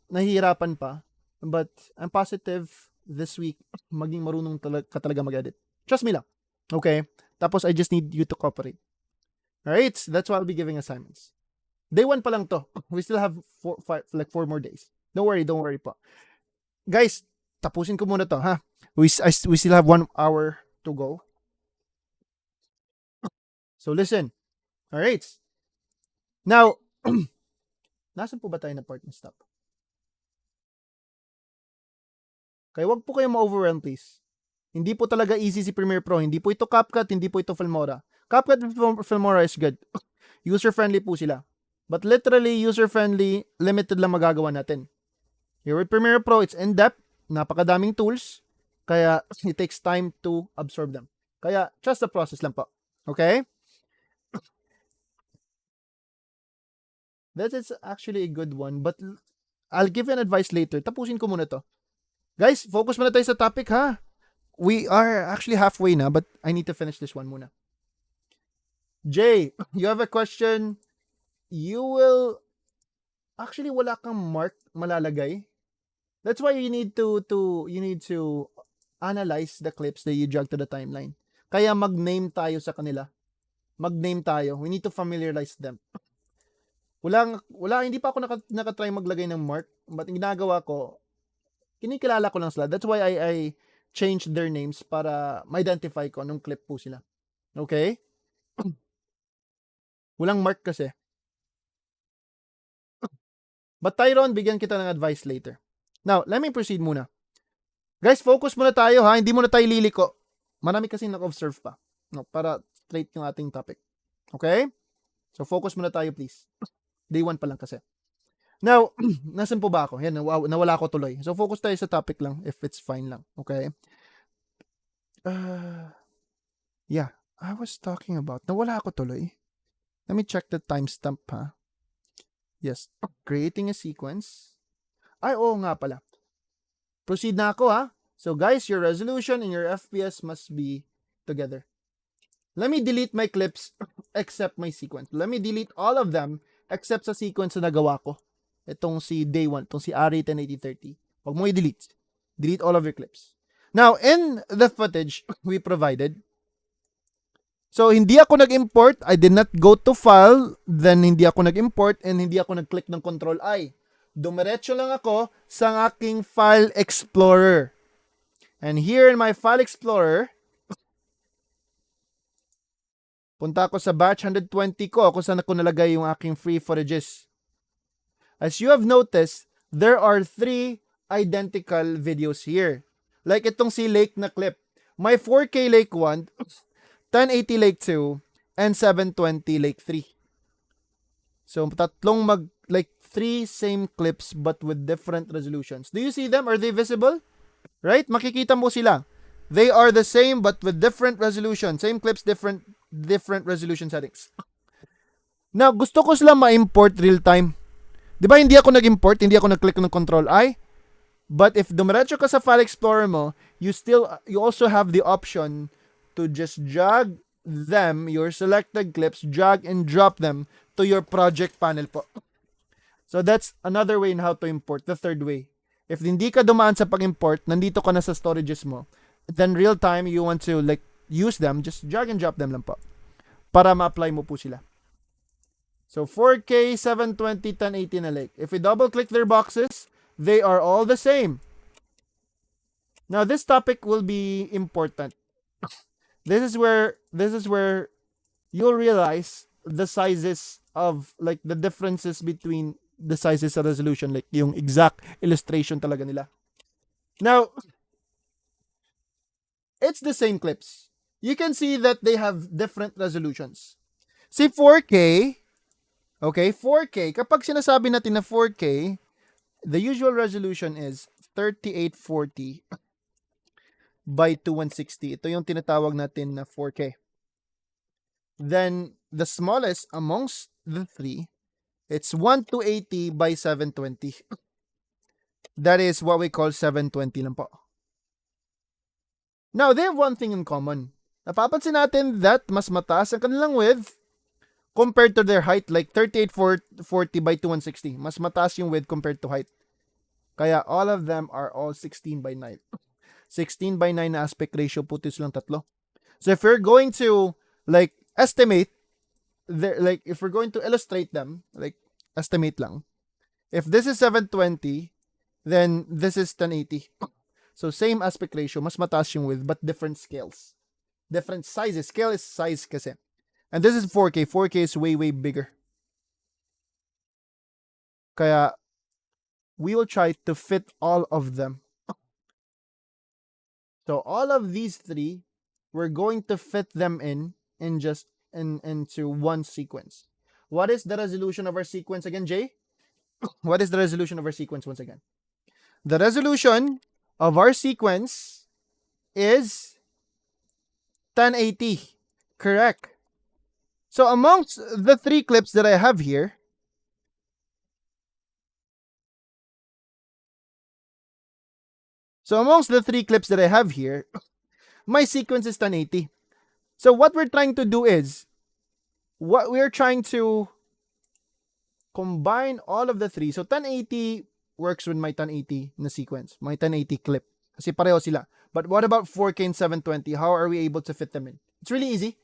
Nahihirapan pa. But I'm positive this week maging marunong ka talaga mag-edit. Trust me lang. Okay? Tapos I just need you to cooperate. Alright? That's why I'll be giving assignments. Day 1 pa lang to. We still have 4 more days. Don't worry po. Guys, tapusin ko muna to, ha? We still have 1 hour to go. So listen. Alright? Now, nasan po ba tayo na part na stop? Kaya wag po kayong ma-overwhelm, please. Hindi po talaga easy si Premiere Pro. Hindi po ito CapCut, hindi po ito Filmora. CapCut and Filmora is good. User-friendly po sila. But literally, user-friendly, limited lang magagawa natin. Here with Premiere Pro, it's in-depth, napakadaming tools, kaya it takes time to absorb them. Kaya, trust the process lang po. Okay? That is actually a good one, but I'll give you an advice later. Tapusin ko muna to. Guys, focus muna tayo sa topic, ha? We are actually halfway na, but I need to finish this one muna. Jay, you have a question? You will... Actually, wala kang mark malalagay. That's why you need to analyze the clips that you drag to the timeline. Kaya mag-name tayo sa kanila. Mag-name tayo. We need to familiarize them. Hindi pa ako nakatry maglagay ng mark, but ginagawa ko, kinikilala ko lang sila. That's why I changed their names para ma-identify ko anong clip po sila. Okay? Walang mark kasi. But Tyron, bigyan kita ng advice later. Now, let me proceed muna. Guys, focus muna tayo, ha? Hindi muna tayo liliko. Marami kasi nag-observe pa. No, para straight yung ating topic. Okay? So, focus muna tayo, please. Day 1 pa lang kasi. Now, nasan po ba ako? Yan, nawala ko tuloy. So, focus tayo sa topic lang if it's fine lang. Okay? Yeah, I was talking about, nawala ko tuloy. Let me check the timestamp, ha? Yes, creating a sequence. Ay, oo nga pala. Proceed na ako, ha? So, guys, your resolution and your FPS must be together. Let me delete my clips except my sequence. Let me delete all of them except sa sequence na nagawa ko. Itong si day 1, itong si Ari 108030. Huwag mo i-delete. Delete all of your clips. Now, in the footage we provided, so hindi ako nag-import, I did not go to file, then hindi ako nag-import, and hindi ako nag-click ng Control I. Dumiretso lang ako sa aking File Explorer. And here in my File Explorer, punta ako sa batch 120 ko, kung saan ako nalagay yung aking free footages. As you have noticed, there are 3 identical videos here. Like itong si Lake na clip. May 4K Lake 1, 1080 Lake 2, and 720 Lake 3. So tatlong like 3 same clips but with different resolutions. Do you see them? Are they visible? Right? Makikita mo sila. They are the same but with different resolution. Same clips, different resolution settings. Now, gusto ko sila ma-import real time. 'Di ba hindi ako nag-import, hindi ako nag-click ng control I? But if dumiretso ka sa file explorer mo, you also have the option to just drag them, your selected clips, drag and drop them to your project panel po. So that's another way in how to import, the third way. If hindi ka dumaan sa pag-import, nandito ka na sa storages mo, then real time you want to like use them, just drag and drop them lang po para ma-apply mo po sila. So 4K, 720, 1080 na like. If we double click their boxes, they are all the same. Now this topic will be important. This is where you'll realize the sizes of like the differences between the sizes of resolution, like yung exact illustration talaga nila. Now, it's the same clips. You can see that they have different resolutions. Si 4K, okay, 4K, kapag sinasabi natin na 4K, the usual resolution is 3840 by 2160. Ito yung tinatawag natin na 4K. Then, the smallest amongst the three, it's 1280 by 720. That is what we call 720 lang po. Now, they have one thing in common. Napapansin natin that mas mataas ang kanilang width compared to their height, like 3840 by 2160. Mas mataas yung width compared to height. Kaya all of them are all 16 by 9. 16 by 9 na aspect ratio, puti silang tatlo. So if we're going to like estimate, like if we're going to illustrate them, like estimate lang. If this is 720, then this is 1080. So same aspect ratio, mas mataas yung width, but different scales. Different sizes. Scale is size kasi. And this is 4K. 4K is way, way bigger. Kaya we will try to fit all of them. So all of these three, we're going to fit them in just into one sequence. What is the resolution of our sequence again, Jay? What is the resolution of our sequence once again? The resolution of our sequence is 1080. Correct. So amongst the 3 clips that I have here, my sequence is 1080. So what we're trying to do is, we're trying to combine all of the 3. So 1080 works with my 1080 na sequence, my 1080 clip. Kasi pareho sila. But what about 4K and 720? How are we able to fit them in? It's really easy.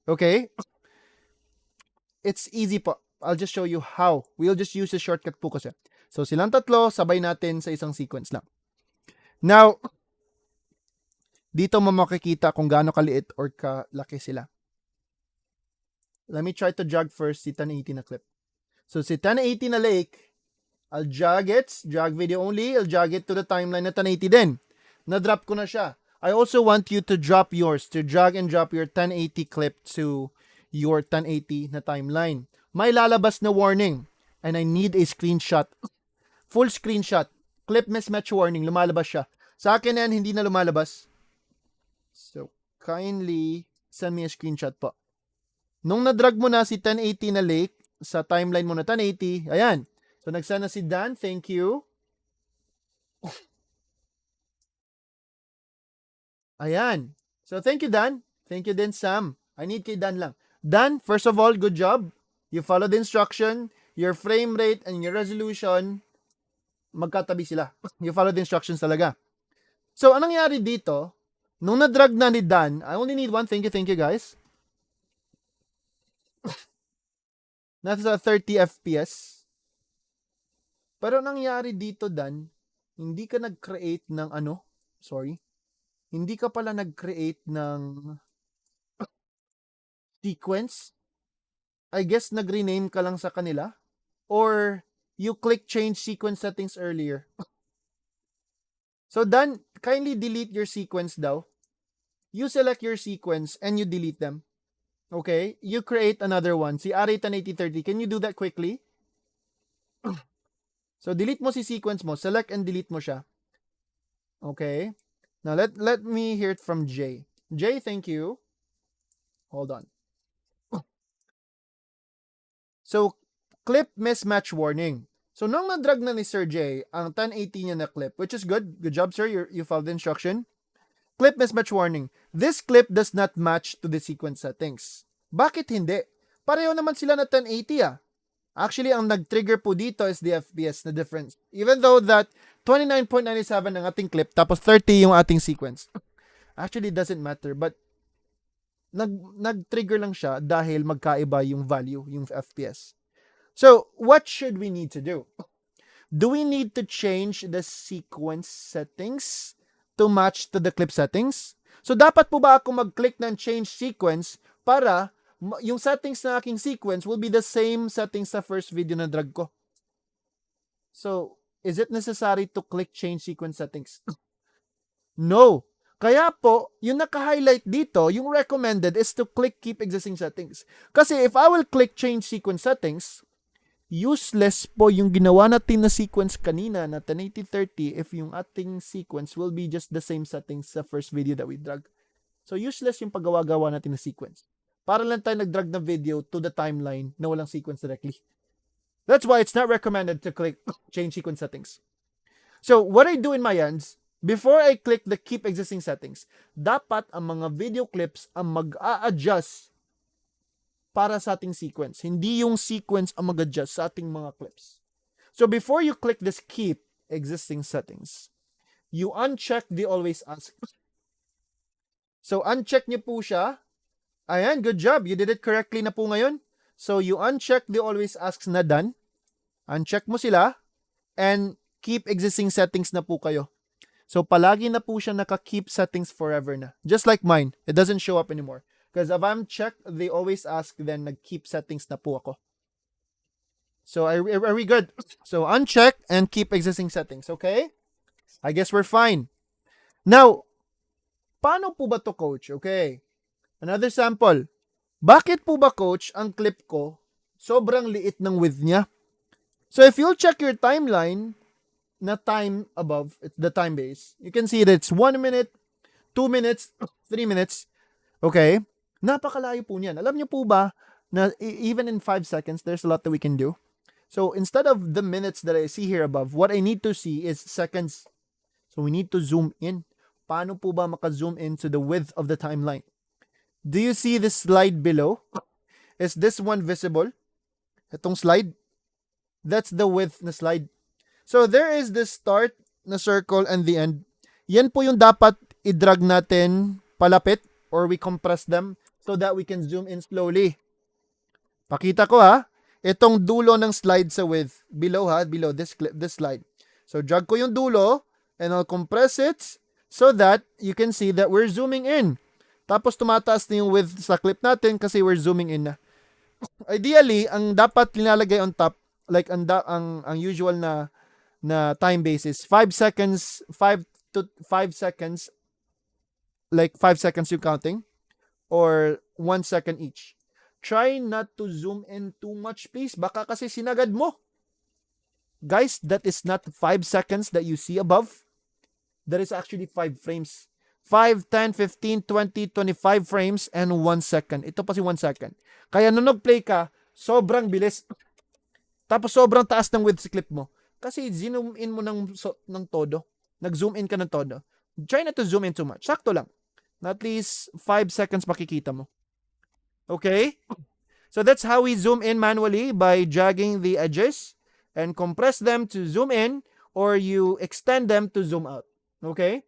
Okay? It's easy po. I'll just show you how. We'll just use the shortcut po kasi. So silang tatlo, sabay natin sa isang sequence lang. Now, dito mo makikita kung gaano kaliit or kalaki sila. Let me try to drag first si 1080 na clip. So si 1080 na lake, I'll drag it, drag video only, I'll drag it to the timeline na 1080 din. Na-drop ko na siya. I also want you to drop yours, to drag and drop your 1080 clip to your 1080 na timeline. May lalabas na warning and I need a screenshot. Full screenshot. Clip mismatch warning, lumalabas siya. Sa akin yan, hindi na lumalabas. So, kindly send me a screenshot po. Nung na-drag mo na si 1080 na lake sa timeline mo na 1080, ayan. So, nagsend na si Dan. Thank you. Ayan. So, thank you, Dan. Thank you din, Sam. I need kay Dan lang. Dan, first of all, good job. You follow the instruction. Your frame rate and your resolution, magkatabi sila. You follow the instructions talaga. So, anong nangyari dito? Nung na-drag na ni Dan, I only need one. Thank you guys. Nasa 30 FPS. Pero nangyari dito, Dan, hindi ka nag-create ng hindi ka pala nag-create ng sequence. I guess nag-rename ka lang sa kanila. Or you click change sequence settings earlier. So done, kindly delete your sequence daw. You select your sequence and you delete them. Okay? You create another one. Si Ari 108030, can you do that quickly? So delete mo si sequence mo, select and delete mo siya. Okay? Now let me hear it from Jay. Jay, thank you. Hold on. So clip mismatch warning. So nung na-drag na ni Sir Jay ang 1080 niya na clip, which is good. Good job, sir. You followed the instruction. Clip mismatch warning. This clip does not match to the sequence settings. Bakit hindi? Pareho naman sila na 1080 ah. Actually, ang nag-trigger po dito is the FPS na difference. Even though that 29.97 ang ating clip, tapos 30 yung ating sequence. Actually, it doesn't matter. But nag-trigger lang siya dahil magkaiba yung value, yung FPS. So, what should we need to do? Do we need to change the sequence settings to match to the clip settings? So, dapat po ba ako mag-click ng change sequence para yung settings na aking sequence will be the same settings sa first video na drag ko? So, is it necessary to click change sequence settings? No. Kaya po, yung naka-highlight dito, yung recommended is to click keep existing settings. Kasi if I will click change sequence settings, useless po yung ginawa natin na sequence kanina na 1080-30 if yung ating sequence will be just the same settings sa first video that we drag. So useless yung paggawa-gawa natin na sequence. Para lang tayo nag-drag na video to the timeline na walang sequence directly. That's why it's not recommended to click change sequence settings. So what I do in my ends, before I click the keep existing settings, dapat ang mga video clips ang mag-a-adjust para sa ating sequence. Hindi yung sequence ang mag-adjust sa ating mga clips. So before you click this keep existing settings, you uncheck the always ask. So uncheck niyo po siya. Ayan, good job. You did it correctly na po ngayon. So you uncheck the always asks na done. Uncheck mo sila and keep existing settings na po kayo. So palagi na po siya naka-keep settings forever na. Just like mine. It doesn't show up anymore. Because if I'm checked, they always ask, then nag-keep settings na po ako. So are we good? So uncheck and keep existing settings, okay? I guess we're fine. Now, paano po ba to, coach? Okay. Another sample. Bakit po ba, coach, ang clip ko sobrang liit ng width niya? So if you'll check your timeline, na time above, it's the time base, you can see that it's 1 minute, 2 minutes, 3 minutes. Okay? Napakalayo po niyan. Alam niyo po ba na even in 5 seconds, there's a lot that we can do? So instead of the minutes that I see here above, what I need to see is seconds. So we need to zoom in. Paano po ba maka-zoom into the width of the timeline? Do you see this slide below? Is this one visible? Itong slide? That's the width na slide. So there is the start na circle and the end. Yan po yung dapat i-drag natin palapit or we compress them so that we can zoom in slowly. Pakita ko ha. Itong dulo ng slide sa width. Below ha. Below this slide. So drag ko yung dulo and I'll compress it so that you can see that we're zooming in. Tapos tumataas na yung width sa clip natin kasi we're zooming in na. Ideally, ang dapat linalagay on top, like ang usual na time basis, 5 seconds, 5 seconds, like 5 seconds yung counting, or 1 second each. Try not to zoom in too much, please. Baka kasi sinagad mo. Guys, that is not 5 seconds that you see above. That is actually 5 frames. 5, 10, 15, 20, 25 frames, and 1 second. Ito pa si 1 second. Kaya nung nag-play ka, sobrang bilis. Tapos sobrang taas ng width sa clip mo. Kasi zoom in mo ng todo. Nag-zoom in ka ng todo. Try not to zoom in too much. Sakto lang. Na at least 5 seconds makikita mo. Okay? So that's how we zoom in manually by dragging the edges and compress them to zoom in or you extend them to zoom out. Okay?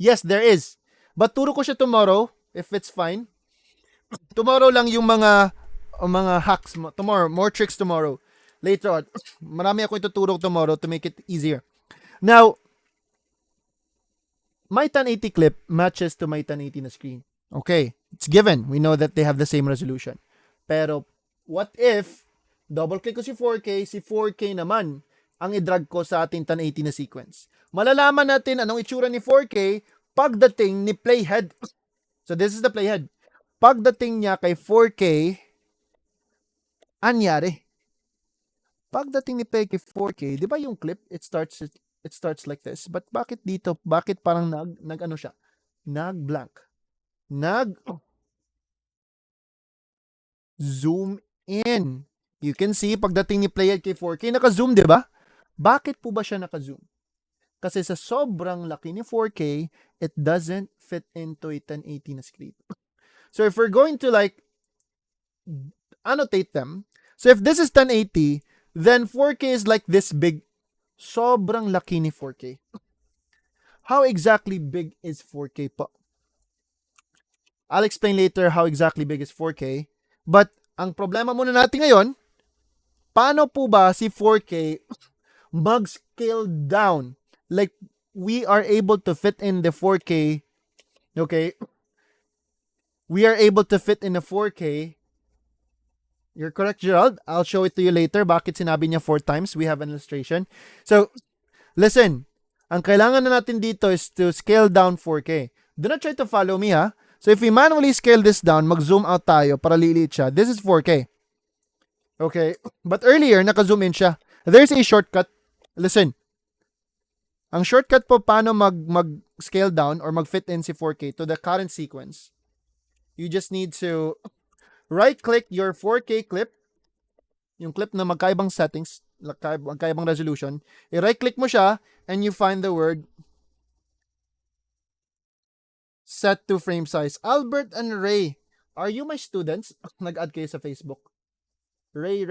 Yes, there is. But turo ko siya tomorrow if it's fine. Tomorrow lang yung mga hacks. Tomorrow. More tricks tomorrow. Later on. Marami ako ituturo tomorrow to make it easier. Now, my 1080 clip matches to my 1080 na screen. Okay. It's given. We know that they have the same resolution. Pero, what if double click ko si 4K naman ang i-drag ko sa ating 1080 na sequence. Malalaman natin anong itsura ni 4K pagdating ni playhead. So this is the playhead. Pagdating niya kay 4K, anyari. Pagdating ni playhead kay 4K, di ba yung clip, it starts like this. But bakit dito? Bakit parang nag ano siya? Nag-blank. Nag-zoom in. You can see, pagdating ni playhead kay 4K, naka-zoom, di ba? Bakit po ba siya naka-zoom? Kasi sa sobrang laki ni 4K, it doesn't fit into a 1080 na screen. So if we're going to like annotate them, so if this is 1080, then 4K is like this big. Sobrang laki ni 4K. How exactly big is 4K po? I'll explain later how exactly big is 4K. But ang problema muna natin ngayon, paano po ba si 4K mag-scale down? Like, we are able to fit in the 4K, okay? We are able to fit in the 4K. You're correct, Gerald. I'll show it to you later. Bakit sinabi niya 4 times? We have an illustration. So, listen. Ang kailangan na natin dito is to scale down 4K. Do not try to follow me, ha? So, if we manually scale this down, mag-zoom out tayo para liliit siya. This is 4K. Okay? But earlier, naka-zoom in siya. There's a shortcut. Listen. Ang shortcut po paano mag-scale down or mag-fit in si 4K to the current sequence. You just need to right-click your 4K clip, yung clip na magkaibang settings, magkaibang resolution. I-right-click mo siya and you find the word set to frame size. Albert and Ray, are you my students? Nag-add kayo sa Facebook. Ray.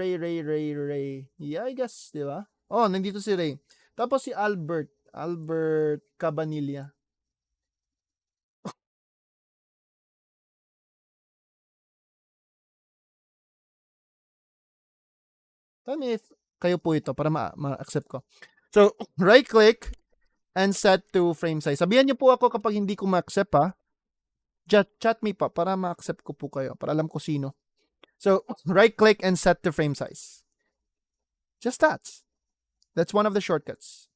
Yeah, I guess, di ba? Oh, nandito si Ray. Tapos si Albert Cabanilla. Tell me if kayo po ito para ma-accept ko. So, right-click and set to frame size. Sabihan niyo po ako kapag hindi ko ma-accept, ha? Chat me pa para ma-accept ko po kayo, para alam ko sino. So, right-click and set to frame size. Just that. That's one of the shortcuts.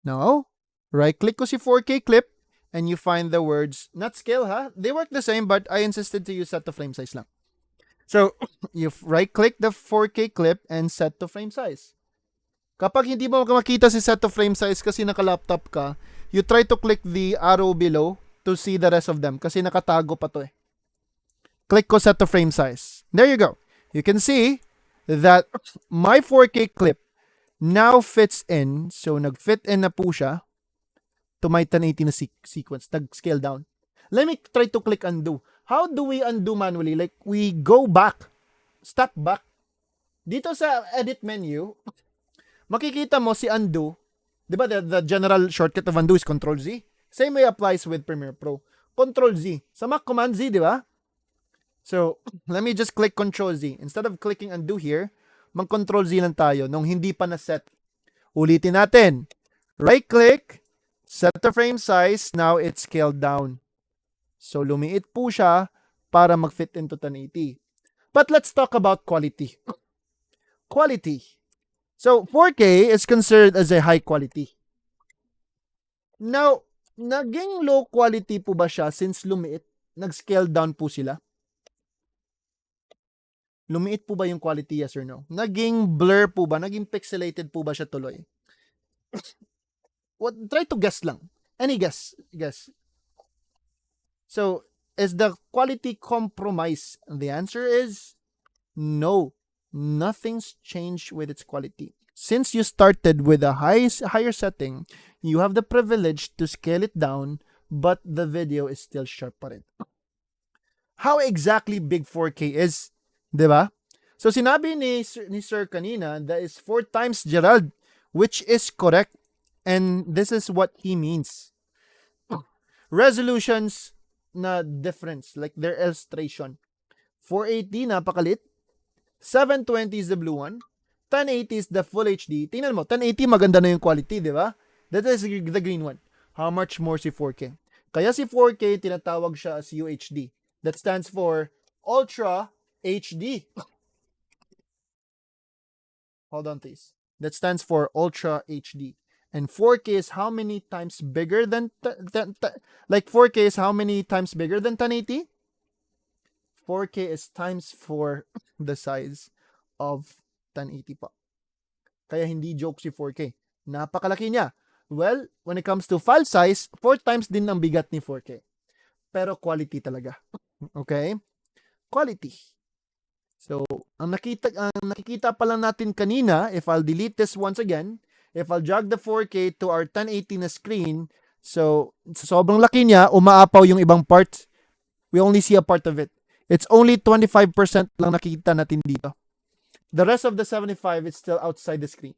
Now, right-click ko si 4K clip and you find the words, not scale, ha? They work the same, but I insisted to use set to frame size lang. So, you right-click the 4K clip and set to frame size. Kapag hindi mo makita si set to frame size kasi naka-laptop ka, you try to click the arrow below to see the rest of them kasi nakatago pa to eh. Click ko set to frame size. There you go. You can see that my 4K clip now fits in. So, nag-fit in na po siya to my 1080 na sequence. Nag-scale down. Let me try to click undo. How do we undo manually? Like, we go back. Step back. Dito sa edit menu, makikita mo si undo. Diba the general shortcut of undo is Control Z? Same way applies with Premiere Pro. Control Z. Sa Mac, Command Z, diba? So, let me just click Control Z. Instead of clicking undo here, mag-Control Z lang tayo nung hindi pa na-set. Ulitin natin. Right-click, set the frame size, now it's scaled down. So, lumiit po siya para mag-fit into 1080. But let's talk about quality. Quality. So, 4K is considered as a high quality. Now, naging low quality po ba siya since lumiit? Nag-scale down po sila? Lumiit po ba yung quality, yes or no? Naging blur po ba? Naging pixelated po ba siya tuloy? Try to guess lang. Any guess? So, is the quality compromised? The answer is no. Nothing's changed with its quality. Since you started with a higher setting, you have the privilege to scale it down, but the video is still sharp pa rin. How exactly big 4K is? Diba? So, sinabi ni Sir kanina, that is 4 times Gerald, which is correct. And this is what he means. Resolutions na difference, like their illustration. 480, napakalit. 720 is the blue one. 1080 is the full HD. Tingnan mo, 1080 maganda na yung quality, di ba? That is the green one. How much more si 4K? Kaya si 4K, tinatawag siya as UHD. That stands for Ultra HD. Hold on, please. That stands for Ultra HD. And 4K is how many times bigger than, like 4K is how many times bigger than 1080? 4K is times 4 the size of 1080 pa. Kaya hindi joke si 4K. Napakalaki niya. Well, when it comes to file size, 4 times din ang bigat ni 4K. Pero quality talaga. Okay? Quality. So, ang nakikita pa lang natin kanina, if I'll delete this once again, if I'll drag the 4K to our 1080 na screen, so, sa sobrang laki niya, umaapaw yung ibang part. We only see a part of it. It's only 25% lang nakikita natin dito. The rest of the 75 is still outside the screen.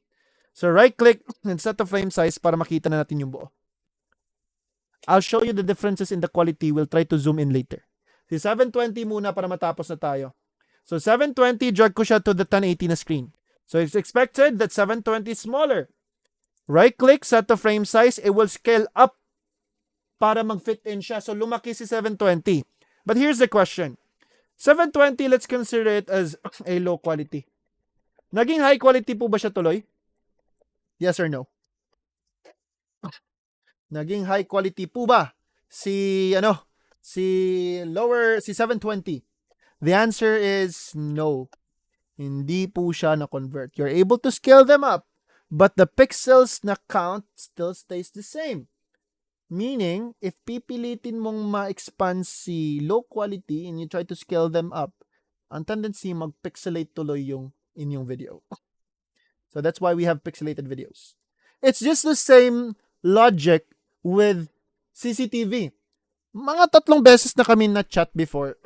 So, right-click and set the frame size para makita na natin yung buo. I'll show you the differences in the quality. We'll try to zoom in later. Si 720 muna para matapos na tayo. So 720, drag ko siya to the 1080 na screen. So it's expected that 720 is smaller. Right-click, set the frame size. It will scale up para mag-fit in siya. So lumaki si 720. But here's the question. 720, let's consider it as a low quality. Naging high quality po ba siya tuloy? Yes or no? Naging high quality po ba si si 720? The answer is no. Hindi po siya na-convert. You're able to scale them up, but the pixels na count still stays the same. Meaning, if pipilitin mong ma-expand si low quality and you try to scale them up, ang tendency mag-pixelate tuloy yung inyong video. So that's why we have pixelated videos. It's just the same logic with CCTV. Mga 3 beses na kami na chat before.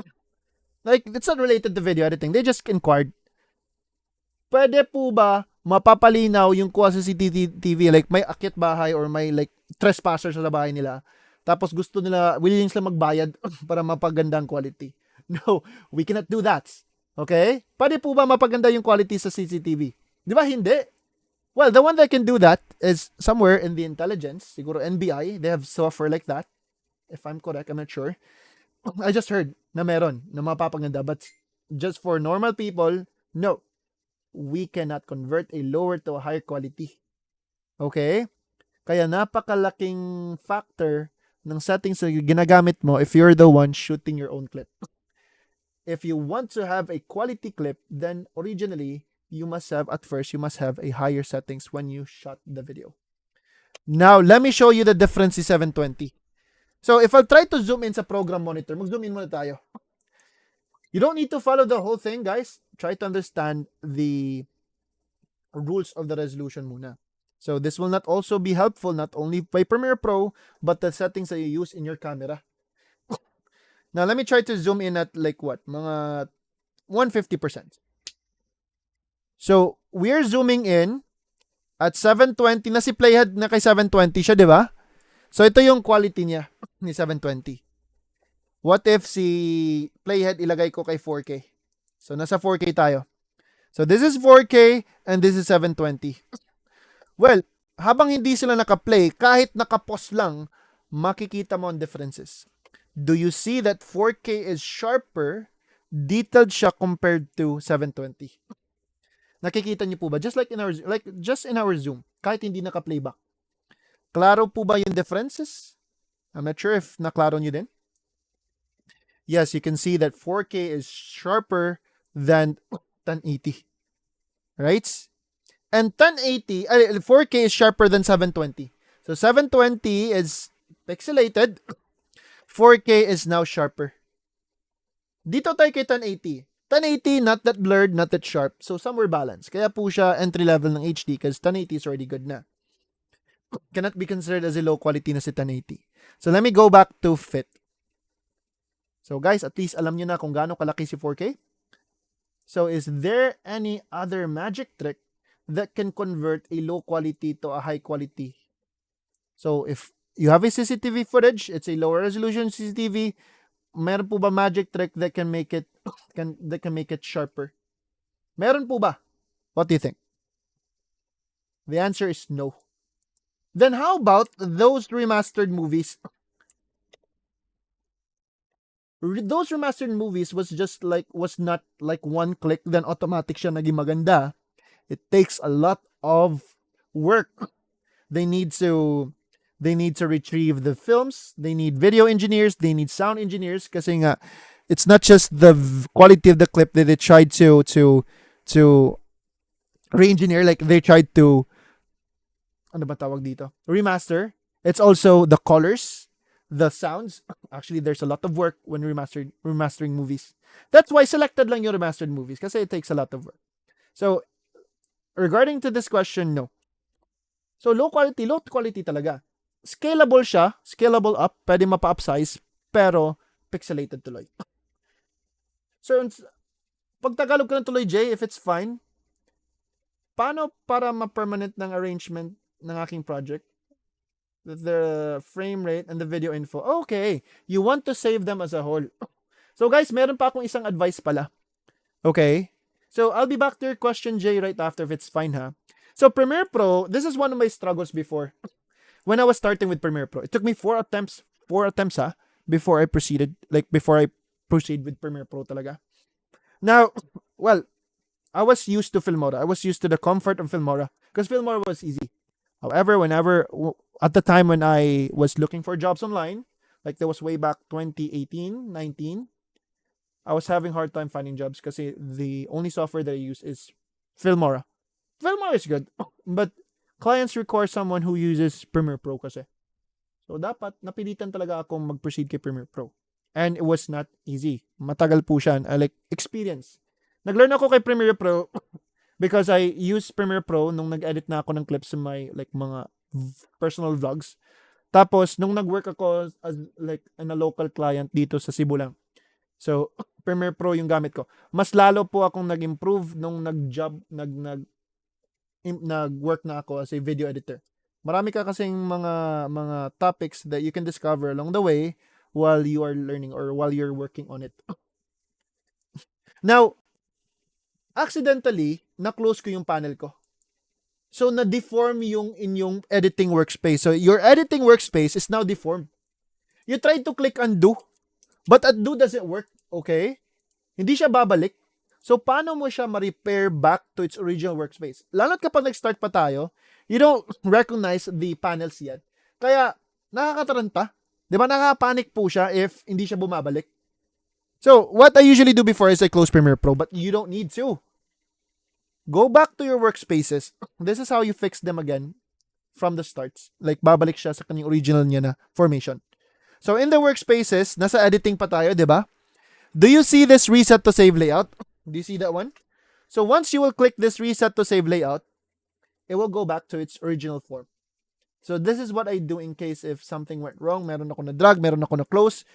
Like, it's not related to video editing. They just inquired, pwede po ba mapapalinaw yung kuha sa CCTV, like may akyat bahay or may like trespasser sa bahay nila, tapos gusto nila, willing sila magbayad para mapaganda ang quality. No, we cannot do that. Okay? Pwede po ba mapaganda yung quality sa CCTV? Di ba hindi? Well, the one that can do that is somewhere in the intelligence, siguro NBI, they have software like that. If I'm correct, I'm not sure. I just heard na meron na mapapaganda, but just for normal people, no. We cannot convert a lower to a higher quality. Okay? Kaya napakalaking factor ng settings na ginagamit mo if you're the one shooting your own clip. If you want to have a quality clip, then originally, you must have a higher settings when you shot the video. Now, let me show you the difference in 720. So, if I'll try to zoom in sa program monitor, mag-zoom in muna tayo. You don't need to follow the whole thing, guys. Try to understand the rules of the resolution muna. So this will not also be helpful not only by Premiere Pro, but the settings that you use in your camera. Now, let me try to zoom in at like what? Mga 150%. So, we're zooming in at 720 na si Playhead na kay 720 siya, di ba? So, ito yung quality niya ni 720. What if si Playhead ilagay ko kay 4K? So, nasa 4K tayo. So, this is 4K and this is 720. Well, habang hindi sila naka-play, kahit naka-pause lang, makikita mo ang differences. Do you see that 4K is sharper, detailed siya compared to 720? Nakikita niyo po ba? Just in our Zoom, kahit hindi naka-playback. Klaro po ba yung differences? I'm not sure if naklaro niyo din. Yes, you can see that 4K is sharper than 1080. Right? And 4K is sharper than 720. So 720 is pixelated. 4K is now sharper. Dito tayo kay 1080. 1080, not that blurred, not that sharp. So somewhere balanced. Kaya po siya entry level ng HD because 1080 is already good na. Cannot be considered as a low quality na si 1080. So let me go back to fit. So guys, at least alam nyo na kung gaano kalaki si 4K. So is there any other magic trick that can convert a low quality to a high quality? So if you have a CCTV footage, it's a lower resolution CCTV, meron po ba magic trick that can make it sharper? Meron po ba? What do you think? The answer is no. Then how about those remastered movies? Those remastered movies was not like one click then automatic siya naging maganda. It takes a lot of work. They need to they need to retrieve the films, they need video engineers, they need sound engineers kasi nga it's not just the quality of the clip that they tried to re-engineer, like they tried to ano ba tawag dito? Remaster. It's also the colors, the sounds. Actually, there's a lot of work when remastering movies. That's why selected lang yung remastered movies kasi it takes a lot of work. So, regarding to this question, no. So, low quality talaga. Scalable siya, scalable up, pwede mapa-upsize, pero pixelated tuloy. So, pag Tagalog ko ng tuloy, Jay, if it's fine, paano para ma-permanent ng arrangement ng aking project? The frame rate and the video info. Okay, you want to save them as a whole. So guys, meron pa akong isang advice pala. Okay? So I'll be back to your question, Jay, right after if it's fine, ha? So Premiere Pro, this is one of my struggles before. When I was starting with Premiere Pro, it took me four attempts, ha, before I proceed with Premiere Pro talaga. Now, well, I was used to Filmora. I was used to the comfort of Filmora because Filmora was easy. However, at the time when I was looking for jobs online, like that was way back 2018, 19, I was having hard time finding jobs because the only software that I use is Filmora. Filmora is good, but clients require someone who uses Premiere Pro kasi. So dapat napilitan talaga akong mag-proceed kay Premiere Pro. And it was not easy. Matagal po siya. Like, experience. Nag-learn ako kay Premiere Pro because I use Premiere Pro nung nag-edit na ako ng clips sa my like mga personal vlogs. Tapos nung nag-work ako as like in a local client dito sa Cebu lang. So Premiere Pro yung gamit ko. Mas lalo po akong nag-improve nung nag-work na ako as a video editor. Marami ka kasing mga topics that you can discover along the way while you are learning or while you're working on it. Now, accidentally, na-close ko yung panel ko. So, na-deform yung inyong editing workspace. So, your editing workspace is now deformed. You try to click undo, but undo doesn't work, okay? Hindi siya babalik. So, paano mo siya ma-repair back to its original workspace? Lalo't kapag nag-start pa tayo, you don't recognize the panels yet. Kaya, nakakataranta. Di ba, nakapanic po siya if hindi siya bumabalik. So, what I usually do before is I close Premiere Pro, but you don't need to. Go back to your workspaces. This is how you fix them again from the starts. Like, babalik siya sa kanyang original niya na formation. So, in the workspaces, nasa editing pa tayo, di ba? Do you see this reset to save layout? Do you see that one? So, once you will click this reset to save layout, it will go back to its original form. So, this is what I do in case if something went wrong. Meron ako na drag, meron ako na close.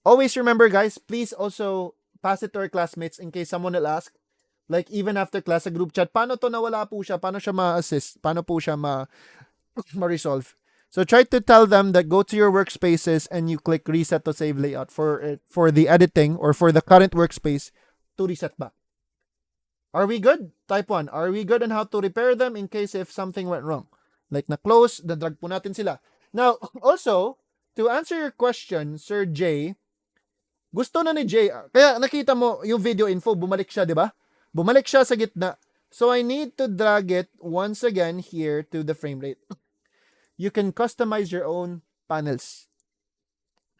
Always remember, guys, please also pass it to our classmates in case someone will ask. Like, even after class, sa group chat, paano to nawala po siya? Paano siya ma-assist? Paano po siya ma-resolve? So, try to tell them that go to your workspaces and you click reset to save layout for the editing or for the current workspace to reset back. Are we good? Type 1. Are we good on how to repair them in case if something went wrong? Like, na-close, na-drag po natin sila. Now, also, to answer your question, Sir J, gusto na ni Jay. Kaya nakita mo yung video info, bumalik siya, di ba? Bumalik siya sa gitna. So I need to drag it once again here to the frame rate. You can customize your own panels.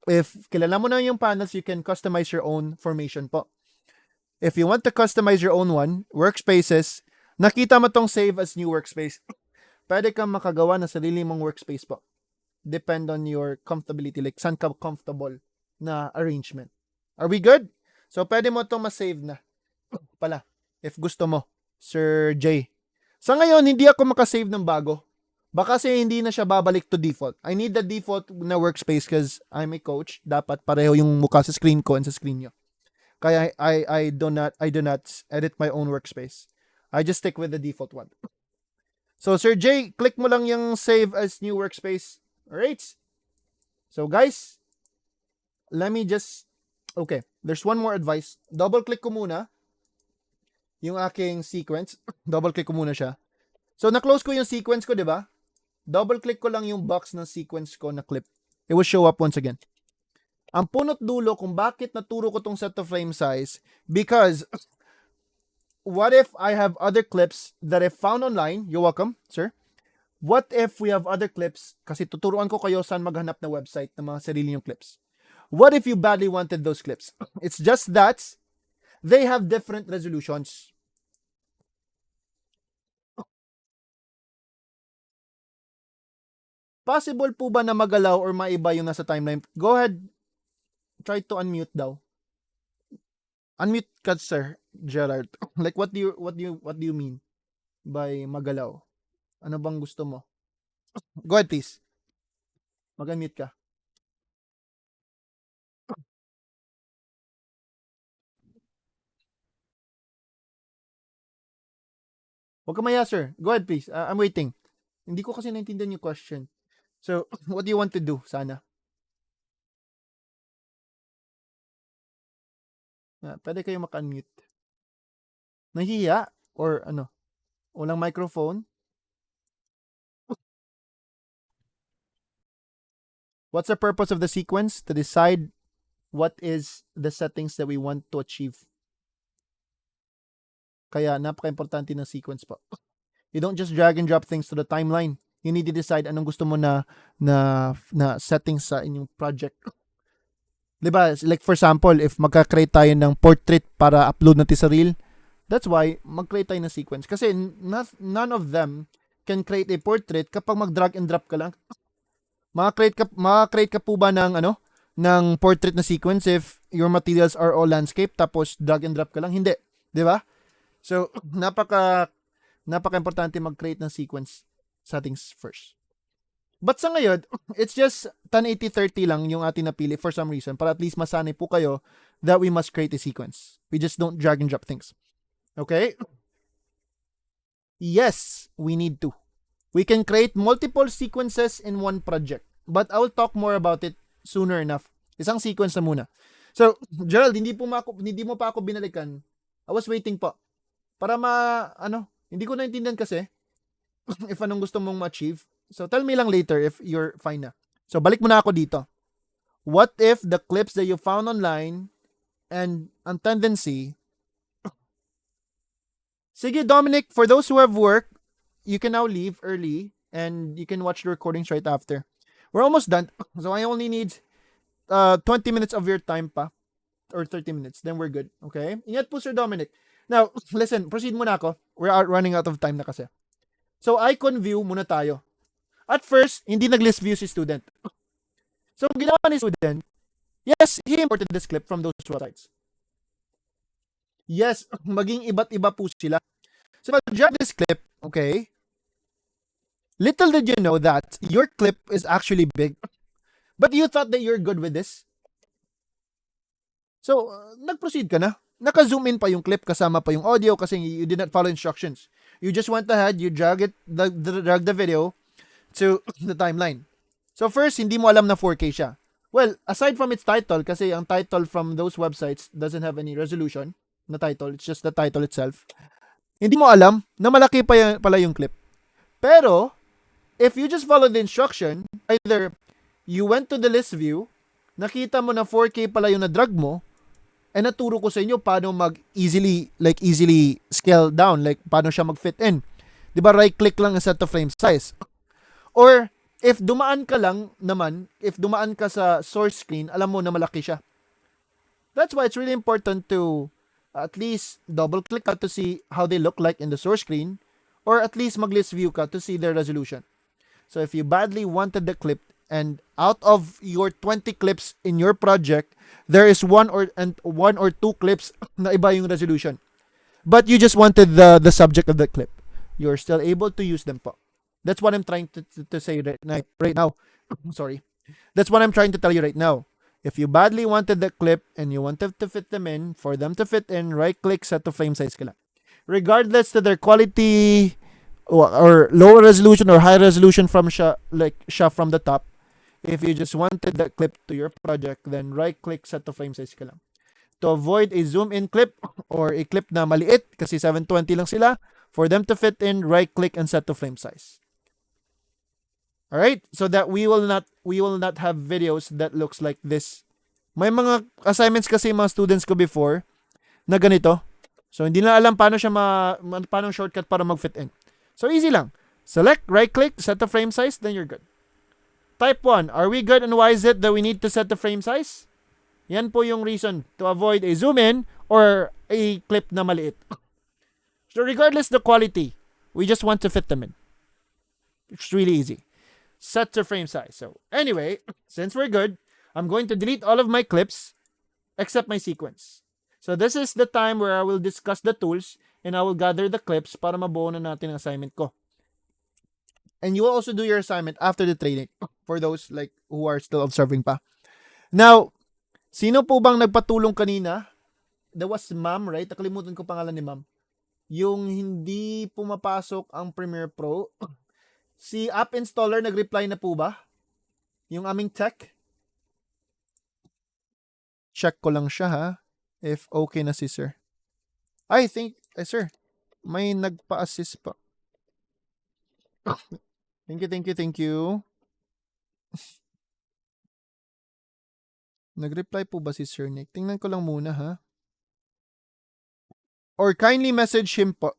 If kilala mo na yung panels, you can customize your own formation po. If you want to customize your own one, workspaces, nakita mo tong save as new workspace. Pwede kang makagawa ng sarili mong workspace po. Depend on your comfortability, like saan ka comfortable na arrangement. Are we good? So, pwede mo itong ma-save na pala, if gusto mo, Sir J. Sa ngayon, hindi ako makasave ng bago. Baka kasi hindi na siya babalik to default. I need the default na workspace because I'm a coach. Dapat pareho yung mukha sa screen ko and sa screen nyo. Kaya I do not edit my own workspace. I just stick with the default one. So, Sir J, click mo lang yung save as new workspace. Alright? So, guys, let me just... Okay, there's one more advice. Double-click ko muna yung aking sequence. Double-click ko muna siya. So, na-close ko yung sequence ko, di ba? Double-click ko lang yung box ng sequence ko na clip. It will show up once again. Ang punot dulo kung bakit naturo ko tong set to frame size, because what if I have other clips that I found online? You're welcome, sir. What if we have other clips? Kasi tuturuan ko kayo saan maghanap ng website ng mga sarili yung clips. What if you badly wanted those clips? It's just that they have different resolutions. Possible po ba na magalaw or maiba yung nasa timeline? Go ahead, try to unmute daw. Unmute ka, sir, Gerard. Like what do you mean by magalaw? Ano bang gusto mo? Go ahead, please. Mag-unmute ka. Huwag ka maya, sir. Go ahead, please. I'm waiting. Hindi ko kasi naintindihan yung question. So, what do you want to do, sana? Pwede kayo maka-unmute. Nahihiya? Or ano? Walang microphone? What's the purpose of the sequence? To decide what is the settings that we want to achieve. Kaya napaka-importante ng sequence po. You don't just drag and drop things to the timeline. You need to decide anong gusto mo na settings sa inyong project. Diba? Like for example, if magka-create tayo ng portrait para upload natin sa reel, that's why mag-create tayo ng sequence. Kasi none of them can create a portrait kapag mag-drag and drop ka lang. Makakreate ka po ba ng ng portrait na sequence if your materials are all landscape tapos drag and drop ka lang? Hindi, 'di ba? So, napaka-importante mag-create ng sequence settings first. But sa ngayon, it's just 1080-30 lang yung ating napili for some reason para at least masanay po kayo that we must create a sequence. We just don't drag and drop things. Okay? Yes, we need to. We can create multiple sequences in one project. But I will talk more about it sooner enough. Isang sequence na muna. So, Gerald, hindi mo pa ako binalikan. I was waiting po. Para hindi ko naintindihan kasi if anong gusto mong ma-achieve. So, tell me lang later if you're fine na. So, balik muna ako dito. What if the clips that you found online and ang tendency... Sige, Dominic, for those who have work, you can now leave early and you can watch the recordings right after. We're almost done. So, I only need 20 minutes of your time pa. Or 30 minutes. Then we're good. Okay? Ingat po, Sir Dominic. Now, listen, proceed muna ako. We're running out of time na kasi. So, icon view muna tayo. At first, hindi nag-list view si student. So, ginawa ni student, yes, he imported this clip from those websites. Yes, maging iba't iba po sila. So, mag-drag this clip, okay? Little did you know that your clip is actually big. But you thought that you're good with this. So, nag-proceed ka na. Naka-zoom in pa yung clip kasama pa yung audio kasi you did not follow instructions. You just went ahead, you drag the video to the timeline. So first, hindi mo alam na 4K siya. Well, aside from its title, kasi ang title from those websites doesn't have any resolution na title. It's just the title itself. Hindi mo alam na malaki pala yung clip. Pero, if you just follow the instruction, either you went to the list view, nakita mo na 4K pala yung na-drag mo, and naturo ko sa inyo paano easily scale down, like paano siya mag-fit in. Diba, right-click lang ang set to frame size. Or, if dumaan ka sa source screen, alam mo na malaki siya. That's why it's really important to at least double-click ka to see how they look like in the source screen, or at least mag-list view ka to see their resolution. So, if you badly wanted the clip, and out of your 20 clips in your project, there is one or two clips na iba yung resolution. But you just wanted the subject of the clip. You're still able to use them po. That's what I'm trying to say right now. Sorry. That's what I'm trying to tell you right now. If you badly wanted the clip and you wanted to fit them in, for them to fit in, right-click, set to frame size ka lang. Regardless to their quality or lower resolution or high resolution from siya from the top, if you just wanted the clip to your project, then right-click, set to frame size ka lang. To avoid a zoom-in clip or a clip na maliit, kasi 720 lang sila, for them to fit in, right-click and set to frame size. Alright? So that we will not have videos that looks like this. May mga assignments kasi mga students ko before na ganito. So hindi na alam paano siya paano shortcut para mag-fit in. So easy lang. Select, right click, set the frame size, then you're good. Type 1, are we good and why is it that we need to set the frame size? Yan po yung reason to avoid a zoom in or a clip na maliit. So regardless the quality, we just want to fit them in. It's really easy. Set the frame size. So anyway, since we're good, I'm going to delete all of my clips except my sequence. So this is the time where I will discuss the tools and I will gather the clips para mabuo na natin ang assignment ko. And you will also do your assignment after the training for those like who are still observing pa. Now, sino po bang nagpatulong kanina? That was ma'am, right? Nakalimutan ko pangalan ni ma'am. Yung hindi pumapasok ang Premiere Pro. Si app installer nag-reply na po ba? Yung aming tech? Check ko lang siya ha. If okay na si sir. I think, sir, may nagpa-assist pa. Thank you, thank you, thank you. Nag-reply po ba si Sir Nick? Tingnan ko lang muna ha. Or kindly message him po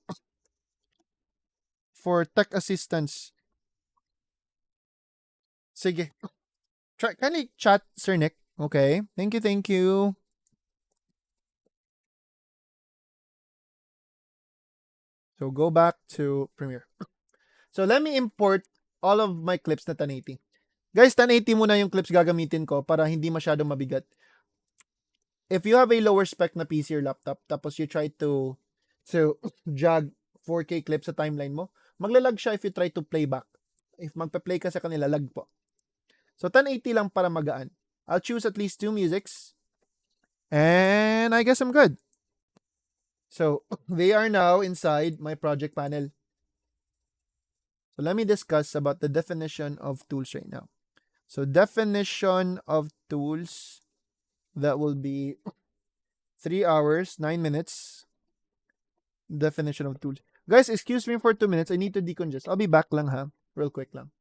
for tech assistance. Sige. Kindly chat Sir Nick. Okay. Thank you, thank you. So go back to Premiere. So let me import all of my clips na 1080. Guys, 1080 muna yung clips gagamitin ko para hindi masyadong mabigat. If you have a lower spec na PC or laptop, tapos you try to jog 4K clips sa timeline mo, maglalag siya if you try to play back. If magpa-play ka sa kanila, lag po. So 1080 lang para magaan. I'll choose at least 2 musics. And I guess I'm good. So they are now inside my project panel. So let me discuss about the definition of tools right now. So definition of tools, that will be 3 hours, 9 minutes. Definition of tools. Guys, excuse me for 2 minutes. I need to decongest. I'll be back lang ha. Real quick lang.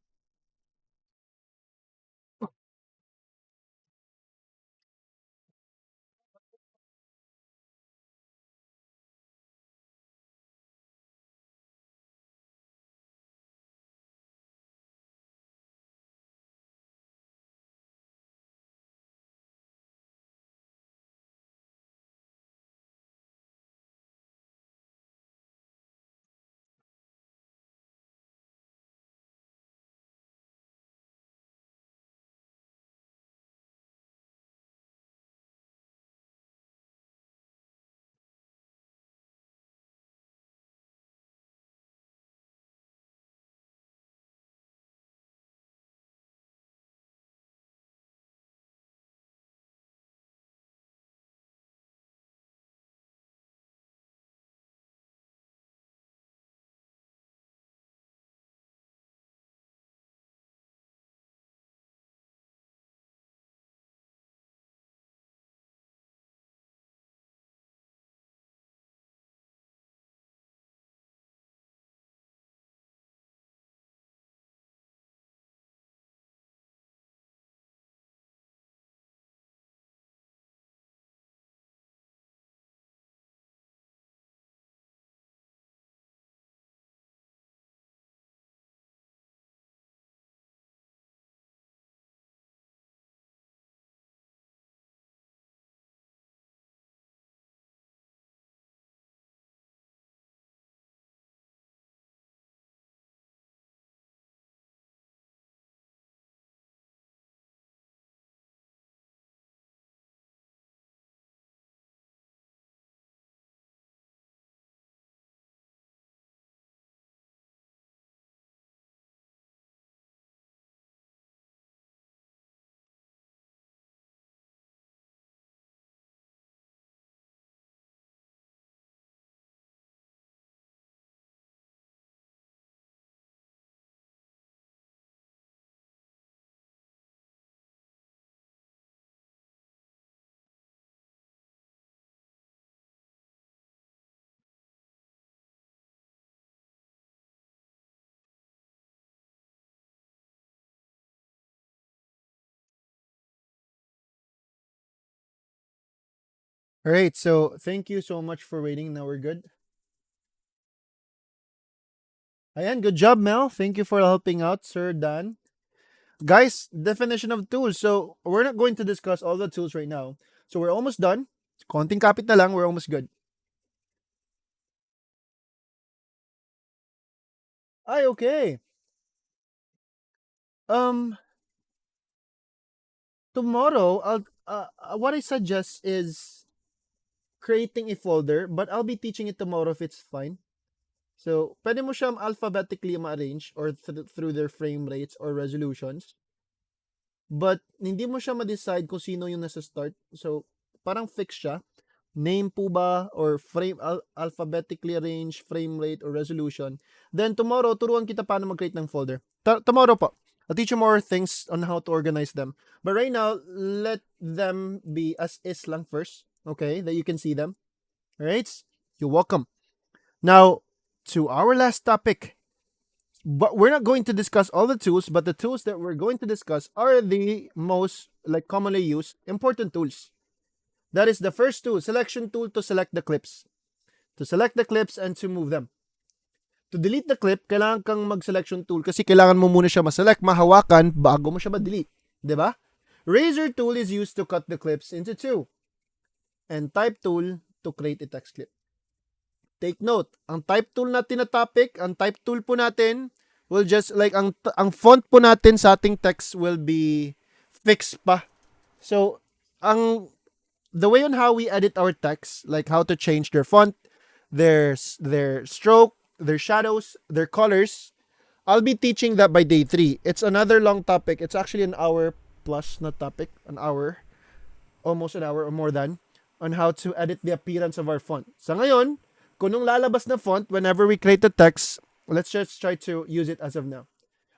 All right, so thank you so much for waiting. Now we're good. Ayan, good job, Mel. Thank you for helping out, Sir Dan. Guys, definition of tools. So we're not going to discuss all the tools right now. So we're almost done. Konting kapit na lang, we're almost good. Ay, okay. Um, Tomorrow, what I suggest is creating a folder, but I'll be teaching it tomorrow if it's fine. So, pwede mo siyang alphabetically ma-arrange or through their frame rates or resolutions. But, hindi mo siya ma-decide kung sino yung nasa start. So, parang fix siya. Name po ba or frame alphabetically arranged, frame rate or resolution. Then tomorrow turuan kita paano mag-create ng folder. Tomorrow po. I'll teach you more things on how to organize them. But right now, let them be as is lang first. Okay, that you can see them. Alright? You're welcome. Now, to our last topic. But we're not going to discuss all the tools, but the tools that we're going to discuss are the most like commonly used important tools. That is the first tool, selection tool to select the clips. To select the clips and to move them. To delete the clip, kailangan kang mag-selection tool kasi kailangan mo muna siya ma-select, mahawakan bago mo siya ma-delete. 'Di ba? Razor tool is used to cut the clips into two. And type tool to create a text clip. Take note, ang type tool natin na topic, ang type tool po natin will just like ang font po natin sa ating text will be fixed pa. So, ang the way on how we edit our text, like how to change their font, their stroke, their shadows, their colors, I'll be teaching that by day 3. It's another long topic. It's actually an hour plus na topic, an hour, almost an hour or more than, on how to edit the appearance of our font. Sa ngayon, kung nung lalabas na font, whenever we create the text, let's just try to use it as of now.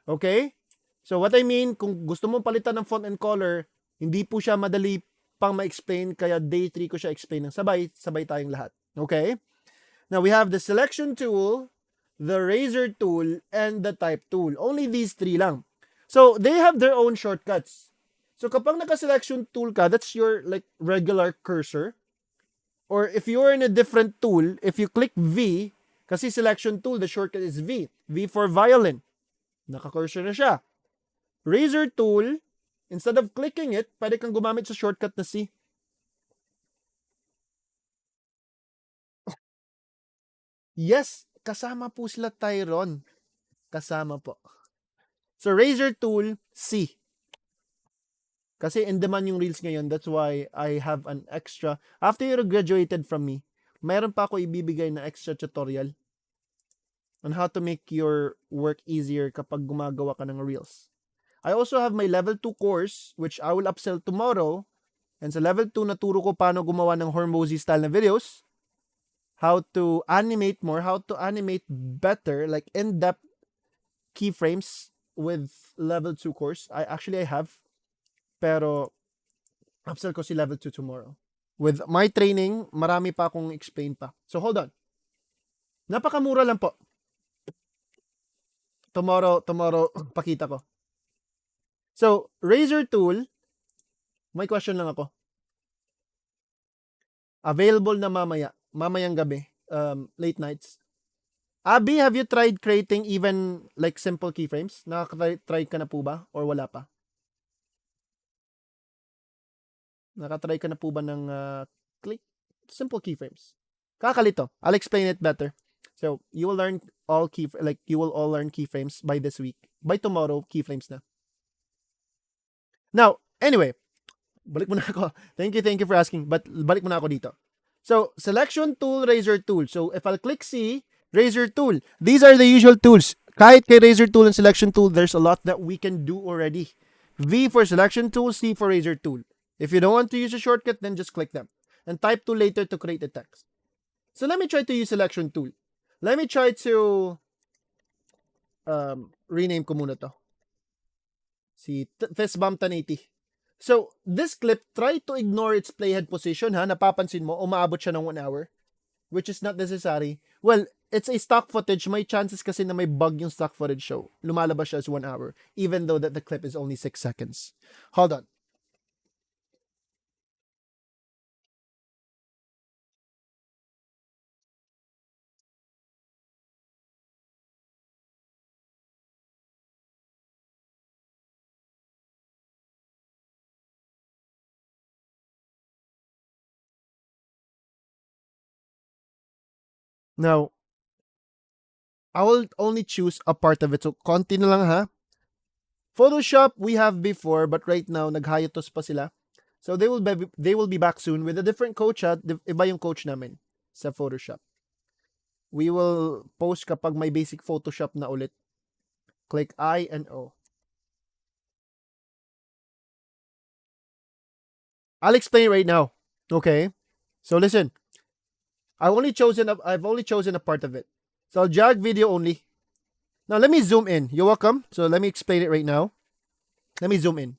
Okay? So what I mean, kung gusto mong palitan ng font and color, hindi po siya madali pang ma-explain, kaya day 3 ko siya explain ng sabay tayong lahat. Okay? Now we have the selection tool, the razor tool, and the type tool. Only these 3 lang. So they have their own shortcuts. So kapag naka-selection tool ka, that's your like regular cursor. Or if you're in a different tool, if you click V, kasi selection tool, the shortcut is V. V for violin. Naka-cursor na siya. Razor tool, instead of clicking it, pwede kang gumamit sa shortcut na C. Yes, kasama po sila Tyron. Kasama po. So, razor tool, C. Kasi in demand yung reels ngayon. That's why I have an extra. After you graduated from me, mayroon pa ako ibibigay na extra tutorial on how to make your work easier kapag gumagawa ka ng reels. I also have my level 2 course, which I will upsell tomorrow. And sa level 2, naturo ko paano gumawa ng Hormozy style na videos. How to animate more, how to animate better, like in-depth keyframes with level 2 course. I have. Pero, upsell ko si level 2 tomorrow. With my training, marami pa akong explain pa. So, hold on. Napakamura lang po. Tomorrow, pakita ko. So, razor tool, may question lang ako. Available na mamayang gabi, late nights. Abby, have you tried creating even like simple keyframes? Nakatry ka na po ba or wala pa? Nakatry ka na po ba ng click simple keyframes? Kakalito. I'll explain it better. So, you will learn you will all learn keyframes by this week. By tomorrow, keyframes na. Now, anyway, balik muna ako. Thank you for asking. But balik muna ako dito. So, selection tool, razor tool. So, if I'll click C, razor tool. These are the usual tools. Kahit kay razor tool and selection tool, there's a lot that we can do already. V for selection tool, C for razor tool. If you don't want to use a shortcut, then just click them. And type tool later to create the text. So, let me try to use selection tool. Let me try to rename ko muna to. Si Fistbump 1080. So, this clip, try to ignore its playhead position, ha? Napapansin mo, umaabot siya ng 1 hour, which is not necessary. Well, it's a stock footage. May chances kasi na may bug yung stock footage show. Lumalabas siya as 1 hour, even though that the clip is only 6 seconds. Hold on. Now, I will only choose a part of it. So, konti na lang ha. Photoshop we have before, but right now nag-hiatus pa sila. So they will be back soon with a different coach ha. Iba yung coach namin sa Photoshop. We will post kapag may basic Photoshop na ulit. Click I and O. I'll explain it right now. Okay. So listen. I've only chosen a part of it. So I'll drag video only. Now let me zoom in. You're welcome. So let me explain it right now. Let me zoom in.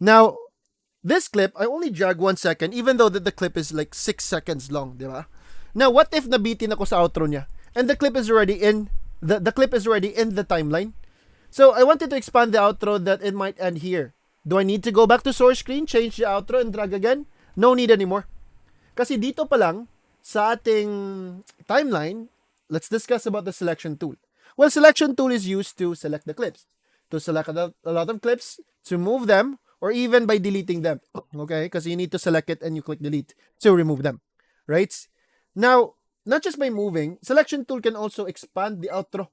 Now, this clip, I only drag 1 second, even though the clip is like 6 seconds long, di ba? Now, what if nabitin ako sa outro niya? And the clip is already in the clip is already in the timeline. So I wanted to expand the outro that it might end here. Do I need to go back to source screen, change the outro, and drag again? No need anymore. Kasi dito pa lang, sa ating timeline, let's discuss about the selection tool. Well, selection tool is used to select the clips. To select a lot of clips, to move them, or even by deleting them. Okay? Because you need to select it and you click delete to remove them. Right? Now, not just by moving, selection tool can also expand the outro.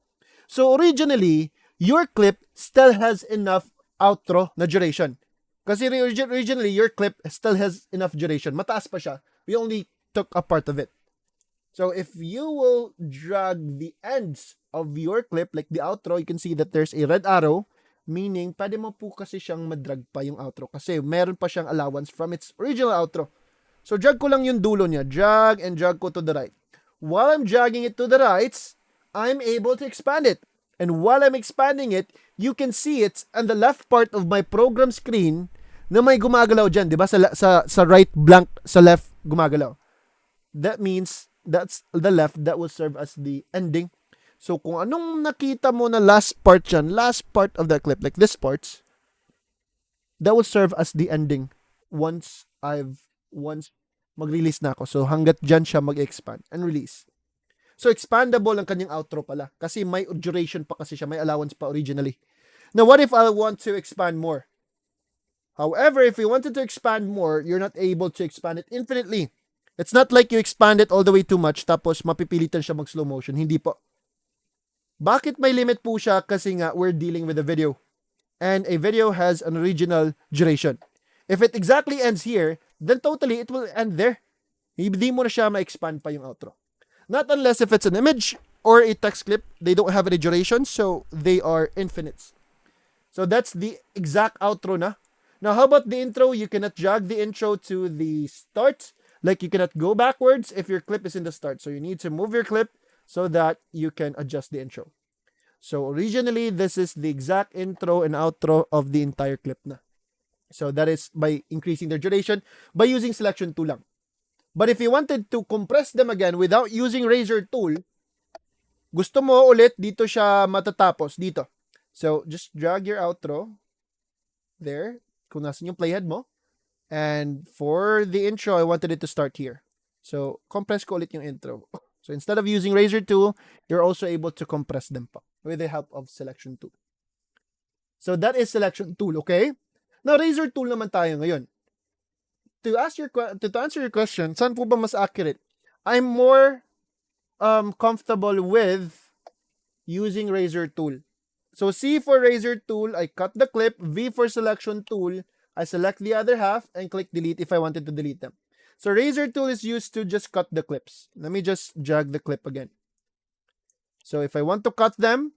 So originally, your clip still has enough outro na duration. Kasi originally, your clip still has enough duration. Mataas pa siya. We only took a part of it. So if you will drag the ends of your clip, like the outro, you can see that there's a red arrow, meaning pwede mo po kasi siyang madrag pa yung outro kasi meron pa siyang allowance from its original outro. So drag ko lang yung dulo niya. Drag and drag ko to the right. While I'm dragging it to the right, I'm able to expand it. And while I'm expanding it, you can see it on the left part of my program screen na may gumagalaw dyan. Diba? Sa right blank, sa left gumagalaw. That means that's the left that will serve as the ending. So kung anong nakita mo na last part dyan, last part of the clip, like this parts, that will serve as the ending once mag-release na ako. So hanggat dyan siya mag-expand and release. So expandable ang kanyang outro pala kasi may duration pa kasi siya, may allowance pa originally. Now what if I want to expand more? However, if you wanted to expand more, you're not able to expand it infinitely. It's not like you expand it all the way too much tapos mapipilitan siya mag slow motion. Hindi po. Bakit may limit po siya? Kasi nga we're dealing with a video. And a video has an original duration. If it exactly ends here, then totally it will end there. Hindi mo na siya ma-expand pa yung outro. Not unless if it's an image or a text clip, they don't have any duration, so they are infinites. So that's the exact outro na. Now, how about the intro? You cannot drag the intro to the start. Like you cannot go backwards if your clip is in the start. So you need to move your clip so that you can adjust the intro. So originally, this is the exact intro and outro of the entire clip na. So that is by increasing their duration by using selection tool lang. But if you wanted to compress them again without using razor tool, gusto mo ulit dito siya matatapos dito. So just drag your outro there kung nasan yung playhead mo. And for the intro, I wanted it to start here. So compress ko ulit yung intro. So instead of using razor tool, you're also able to compress them pa with the help of selection tool. So that is selection tool, okay? Now razor tool naman tayo ngayon. To answer your question, saan po ba mas accurate? I'm more comfortable with using razor tool. So C for razor tool, I cut the clip. V for selection tool, I select the other half and click delete if I wanted to delete them. So razor tool is used to just cut the clips. Let me just drag the clip again. So if I want to cut them,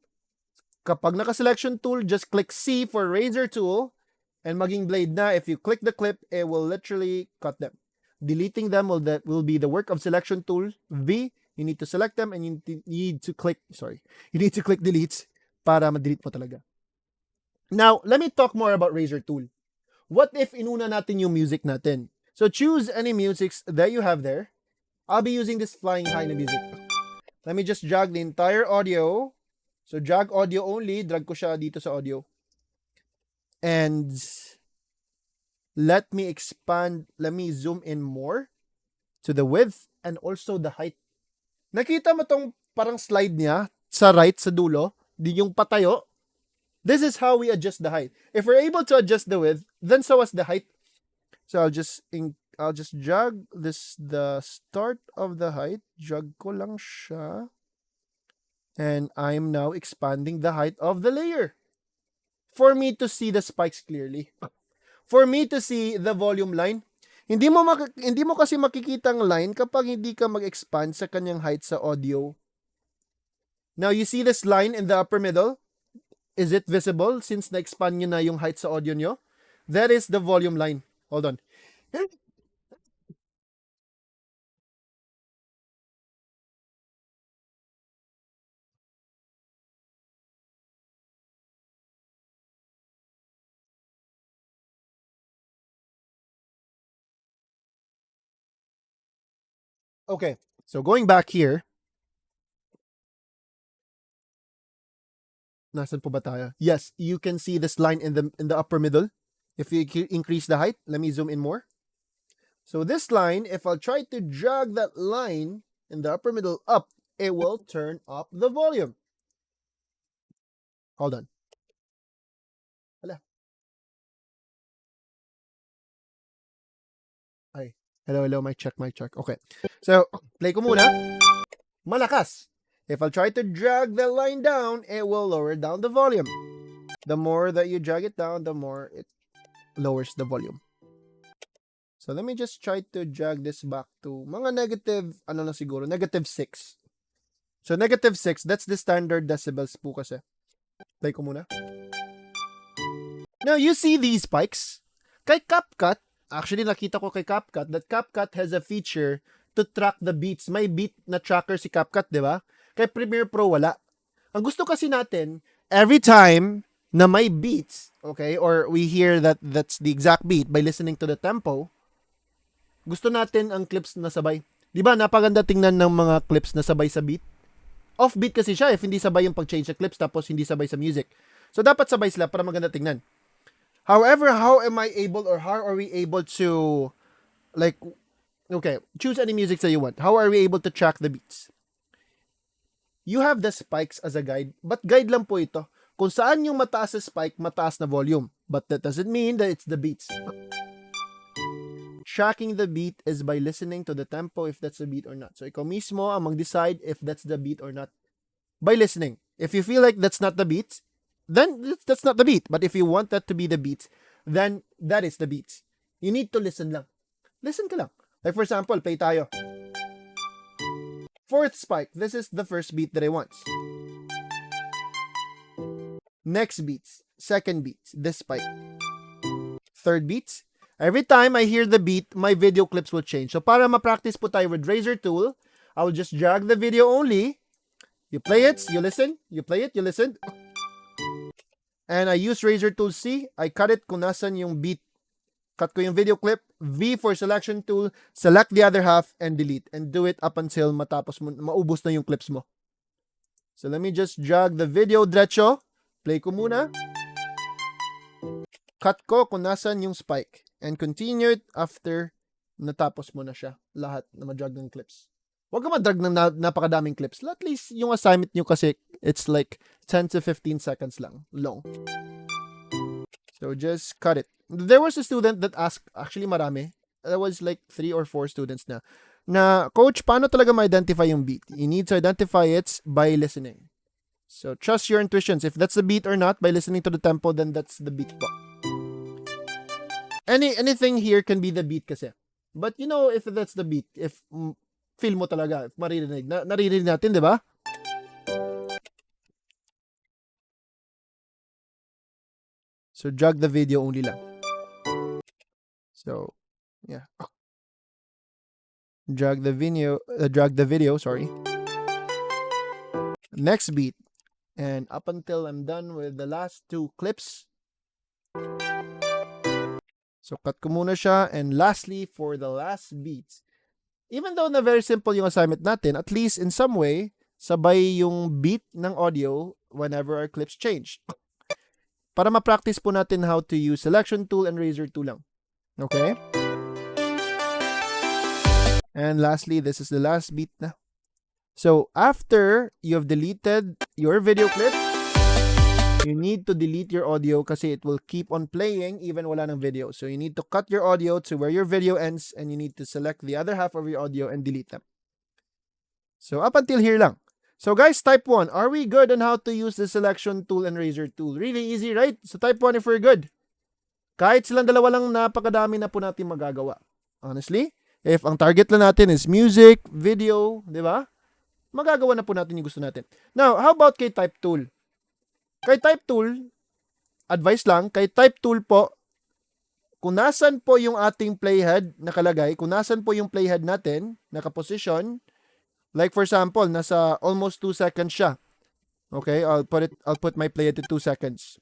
kapag naka-selection tool, just click C for razor tool. And maging blade na, if you click the clip, it will literally cut them. Deleting them will be the work of selection tool. V, you need to select them and you need to click delete para ma-delete mo talaga. Now, let me talk more about razor tool. What if inuna natin yung music natin? So choose any musics that you have there. I'll be using this flying high na music. Let me just drag the entire audio. So drag audio only, drag ko siya dito sa audio. And let me zoom in more to the width and also the height. Nakita mo tong parang slide niya sa right, sa dulo, di yung patayo. This is how we adjust the height. If we're able to adjust the width, then so was the height. So I'll just I'll just drag the start of the height. Drag ko lang siya. And I'm now expanding the height of the layer for me to see the spikes clearly. For me to see the volume line. Hindi mo kasi makikita ang line kapag hindi ka mag-expand sa kanyang height sa audio. Now, you see this line in the upper middle? Is it visible since na-expand nyo na yung height sa audio nyo? That is the volume line. Hold on. Okay, so going back here. Nasaan po ba tayo? Yes, you can see this line in the upper middle. If you increase the height, let me zoom in more. So this line, if I'll try to drag that line in the upper middle up, it will turn up the volume. Hold on. Hala. Ay. Hello, mic check. Okay. So, play ko muna. Malakas. If I'll try to drag the line down, it will lower down the volume. The more that you drag it down, the more it lowers the volume. So let me just try to drag this back to mga negative, negative 6. So negative 6, that's the standard decibels po kasi. Play ko muna. Now, you see these spikes? Kay CapCut, actually nakita ko kay CapCut that CapCut has a feature to track the beats. May beat na tracker si CapCut, di ba? Kay Premiere Pro, wala. Ang gusto kasi natin, every time na may beats, okay, or we hear that that's the exact beat by listening to the tempo, gusto natin ang clips na sabay. Di ba, napaganda tingnan ng mga clips na sabay sa beat? Off-beat kasi siya if hindi sabay yung pag-change sa clips tapos hindi sabay sa music. So, dapat sabay sila para maganda tingnan. However, how am I able or how are we able to, like, okay, choose any music that you want. How are we able to track the beats? You have the spikes as a guide, but guide lang po ito. Kung saan yung mataas na spike, mataas na volume. But that doesn't mean that it's the beats. Tracking the beat is by listening to the tempo if that's the beat or not. So, ikaw mismo ang mag-decide if that's the beat or not by listening. If you feel like that's not the beat, then that's not the beat. But if you want that to be the beat, then that is the beat. You need to listen lang. Listen ka lang. Like for example, play tayo. Fourth spike. This is the first beat that I want. Next beats. Second beats. This spike. Third beats. Every time I hear the beat, my video clips will change. So para ma-practice po tayo with Razor tool, I will just drag the video only. You play it, you listen. You play it, you listen. And I use Razor tool C. I cut it kung nasan yung beat. Cut ko yung video clip. V for selection tool. Select the other half and delete. And do it up until matapos mo, maubos na yung clips mo. So let me just drag the video diretso. Play ko muna. Cut ko kung nasan yung spike. And continue it after natapos mo na siya. Lahat na madrag ng clips. Huwag ka madrag ng napakadaming clips. At least yung assignment nyo kasi it's like 10 to 15 seconds lang long. So just cut it. There was a student that asked, actually marami. There was like 3 or 4 students na coach, paano talaga ma-identify yung beat? You need to identify it by listening. So trust your intuitions. If that's the beat or not, by listening to the tempo, then that's the beat po. Anything here can be the beat kasi. But you know if that's the beat, if feel mo talaga, if maririnig. Naririnig natin, di ba? So drag the video only lang. So, yeah. Drag the video, sorry. Next beat. And up until I'm done with the last 2 clips. So, cut ko muna siya. And lastly, for the last beats. Even though na very simple yung assignment natin, at least in some way, sabay yung beat ng audio whenever our clips change. Para ma-practice po natin how to use selection tool and razor tool lang. Okay? And lastly, this is the last beat na. So, after you've deleted your video clip, you need to delete your audio kasi it will keep on playing even wala ng video. So you need to cut your audio to where your video ends and you need to select the other half of your audio and delete them. So up until here lang. So guys, type 1, are we good on how to use the selection tool and razor tool? Really easy, right? So type 1 if we're good. Kahit silang dalawa lang, napakadami na po natin magagawa. Honestly, if ang target lang natin is music, video, di ba? Magagawa na po natin yung gusto natin. Now, how about kay type tool? Kay type tool, advice lang, kay type tool po, kung nasan po yung ating playhead nakalagay, kung nasan po yung playhead natin, nakaposition, like for example, nasa almost 2 seconds siya. Okay, I'll put my playhead to 2 seconds.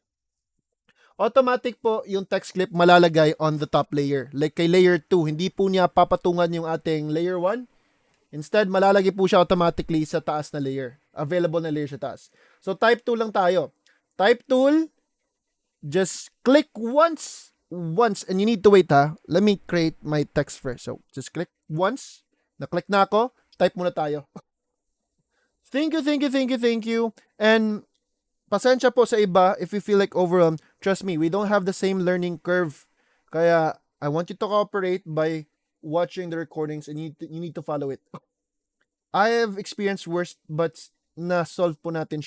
Automatic po yung text clip malalagay on the top layer. Like kay layer 2, hindi po niya papatungan yung ating layer 1. Instead, malalagay po siya automatically sa taas na layer. Available na layer sa taas. So type tool lang tayo. Type tool, just click once, and you need to wait ha. Let me create my text first. So just click once. Na-click na ako. Type muna tayo. Thank you. And pasensya po sa iba if you feel like overwhelmed. Trust me, we don't have the same learning curve. Kaya I want you to cooperate by watching the recordings and you need to follow it. I have experienced worse but na-solve po natin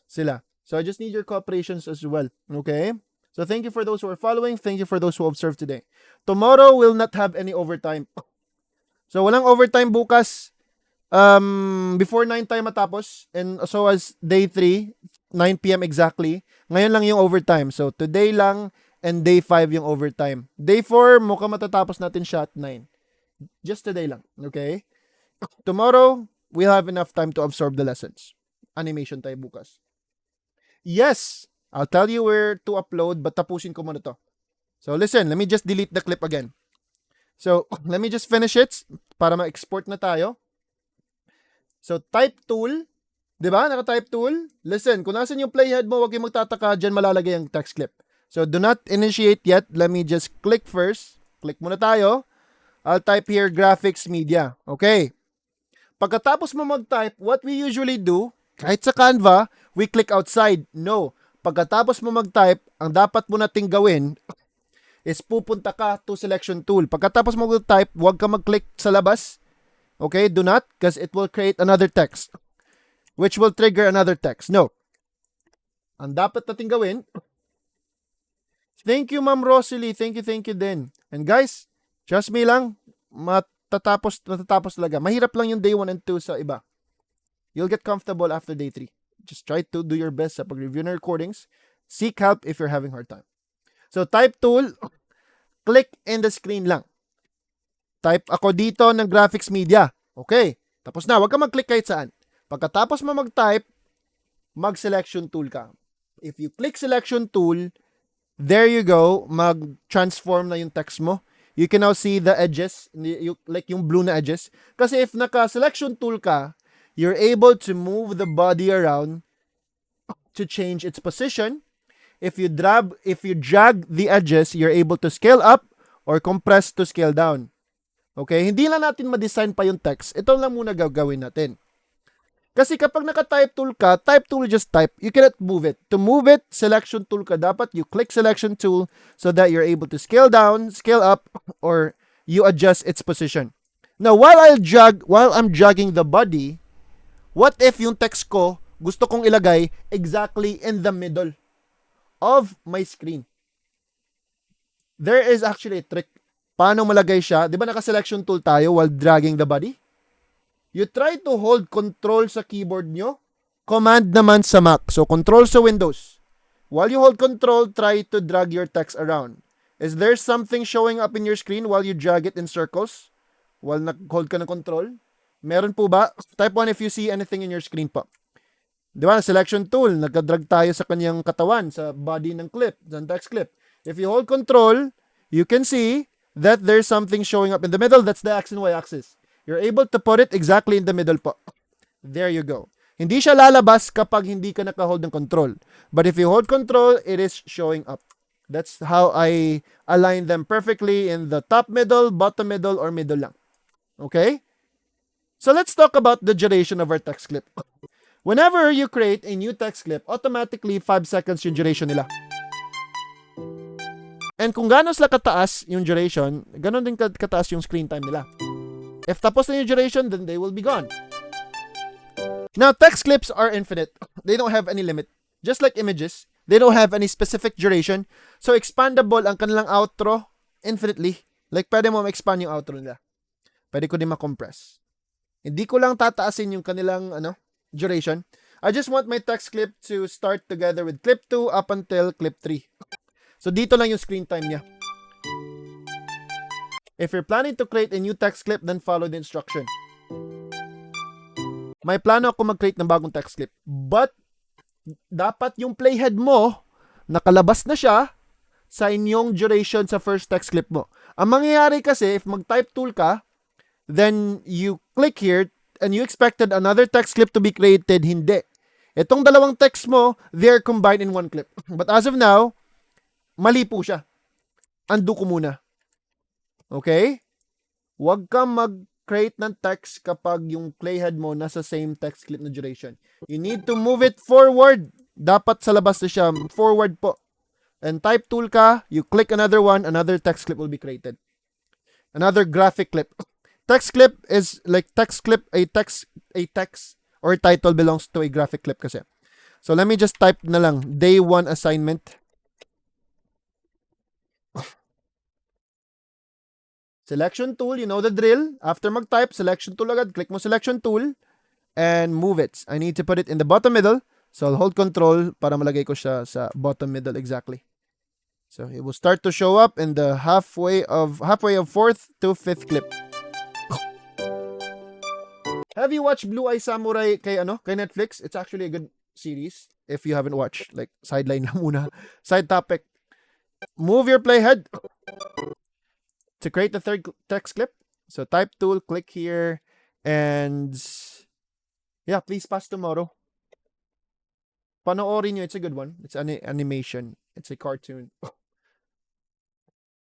sila. So I just need your cooperations as well. Okay? So thank you for those who are following. Thank you for those who observed today. Tomorrow will not have any overtime. So walang overtime bukas. Before 9 tayo matapos. And so as day 3, 9 p.m. exactly. Ngayon lang yung overtime. So today lang and day 5 yung overtime. Day 4, mukhang matatapos natin siya at 9. Just today lang. Okay? Tomorrow, we'll have enough time to absorb the lessons. Animation tayo bukas. Yes! I'll tell you where to upload, but tapusin ko muna to. So listen, let me just delete the clip again. So, let me just finish it para ma-export na tayo. So, type tool. Diba? Naka-type tool. Listen, kung nasan yung playhead mo, huwag kayong magtataka. Dyan malalagay ang text clip. So, do not initiate yet. Let me just click first. Click muna tayo. I'll type here graphics media. Okay. Pagkatapos mo mag-type, what we usually do, kahit sa Canva, we click outside. No. Pagkatapos mo mag-type, ang dapat mo nating gawin is pupunta ka to selection tool. Pagkatapos mo mag-type, huwag ka mag-click sa labas. Okay? Do not, because it will create another text, which will trigger another text. No. Ang dapat nating gawin, thank you, Ma'am Rosalie. Thank you din. And guys, trust me lang, matatapos talaga. Mahirap lang yung day 1 and 2 sa iba. You'll get comfortable after day 3. Just try to do your best sa pag-review ng recordings. Seek help if you're having hard time. So, type tool, click in the screen lang. Type ako dito ng graphics media. Okay. Tapos na, huwag ka mag-click kahit saan. Pagkatapos mo mag-type, mag-selection tool ka. If you click selection tool, there you go, mag-transform na yung text mo. You can now see the edges, like yung blue na edges. Kasi if naka-selection tool ka, you're able to move the body around to change its position. If you drag the edges, you're able to scale up or compress to scale down. Okay? Hindi lang natin ma-design pa yung text. Ito lang muna gagawin natin. Kasi kapag naka-type tool ka, type tool just type. You cannot move it. To move it, selection tool ka. Dapat you click selection tool so that you're able to scale down, scale up, or you adjust its position. Now, while I'm dragging the body, what if yung text ko gusto kong ilagay exactly in the middle of my screen? There is actually a trick. Paano malagay siya? Di ba naka-selection tool tayo while dragging the body? You try to hold control sa keyboard nyo. Command naman sa Mac. So, control sa Windows. While you hold control, try to drag your text around. Is there something showing up in your screen while you drag it in circles? While nag-hold ka ng control? Meron po ba? Type 1 if you see anything in your screen po. Di ba? Selection tool. Nagka-drag tayo sa kanyang katawan, sa body ng clip, sa text clip. If you hold control, you can see that there's something showing up in the middle. That's the X and Y axis. You're able to put it exactly in the middle po. There you go. Hindi siya lalabas kapag hindi ka naka-hold ng control. But if you hold control, it is showing up. That's how I align them perfectly in the top middle, bottom middle, or middle lang. Okay? So let's talk about the duration of our text clip. Whenever you create a new text clip, automatically 5 seconds yung duration nila. And kung gaano sila kataas yung duration, ganon din kataas yung screen time nila. If tapos na yung duration, then they will be gone. Now, text clips are infinite. They don't have any limit. Just like images, they don't have any specific duration. So, expandable ang kanilang outro infinitely. Like, pwede mo ma-expand yung outro nila. Pwede ko din ma-compress. Hindi ko lang tataasin yung kanilang duration. I just want my text clip to start together with clip 2 up until clip 3. So, dito lang yung screen time niya. If you're planning to create a new text clip, then follow the instruction. May plano ako mag-create ng bagong text clip. But, dapat yung playhead mo, nakalabas na siya sa inyong duration sa first text clip mo. Ang mangyayari kasi, if mag-type tool ka, then you click here, and you expected another text clip to be created, hindi. Itong dalawang text mo, they're combined in one clip. But as of now, mali po siya. Undo ko muna. Okay? Huwag kang mag-create ng text kapag yung playhead mo nasa same text clip na duration. You need to move it forward. Dapat sa labas na siya. Forward po. And type tool ka, you click another one, another text clip will be created. Another graphic clip. Text clip is like text clip, a text or title belongs to a graphic clip kasi. So let me just type na lang, day 1 assignment. Selection tool, you know the drill. After mag-type, selection tool agad. Click mo selection tool and move it. I need to put it in the bottom middle. So I'll hold control para malagay ko siya sa bottom middle exactly. So it will start to show up in the halfway of 4th to 5th clip. Have you watched Blue Eye Samurai kay Netflix? It's actually a good series if you haven't watched. Like, sideline lang muna. Side topic. Move your playhead to create the third text clip. So type tool, click here, and yeah, please pass tomorrow. Panoorin nyo, it's a good one. It's an animation. It's a cartoon.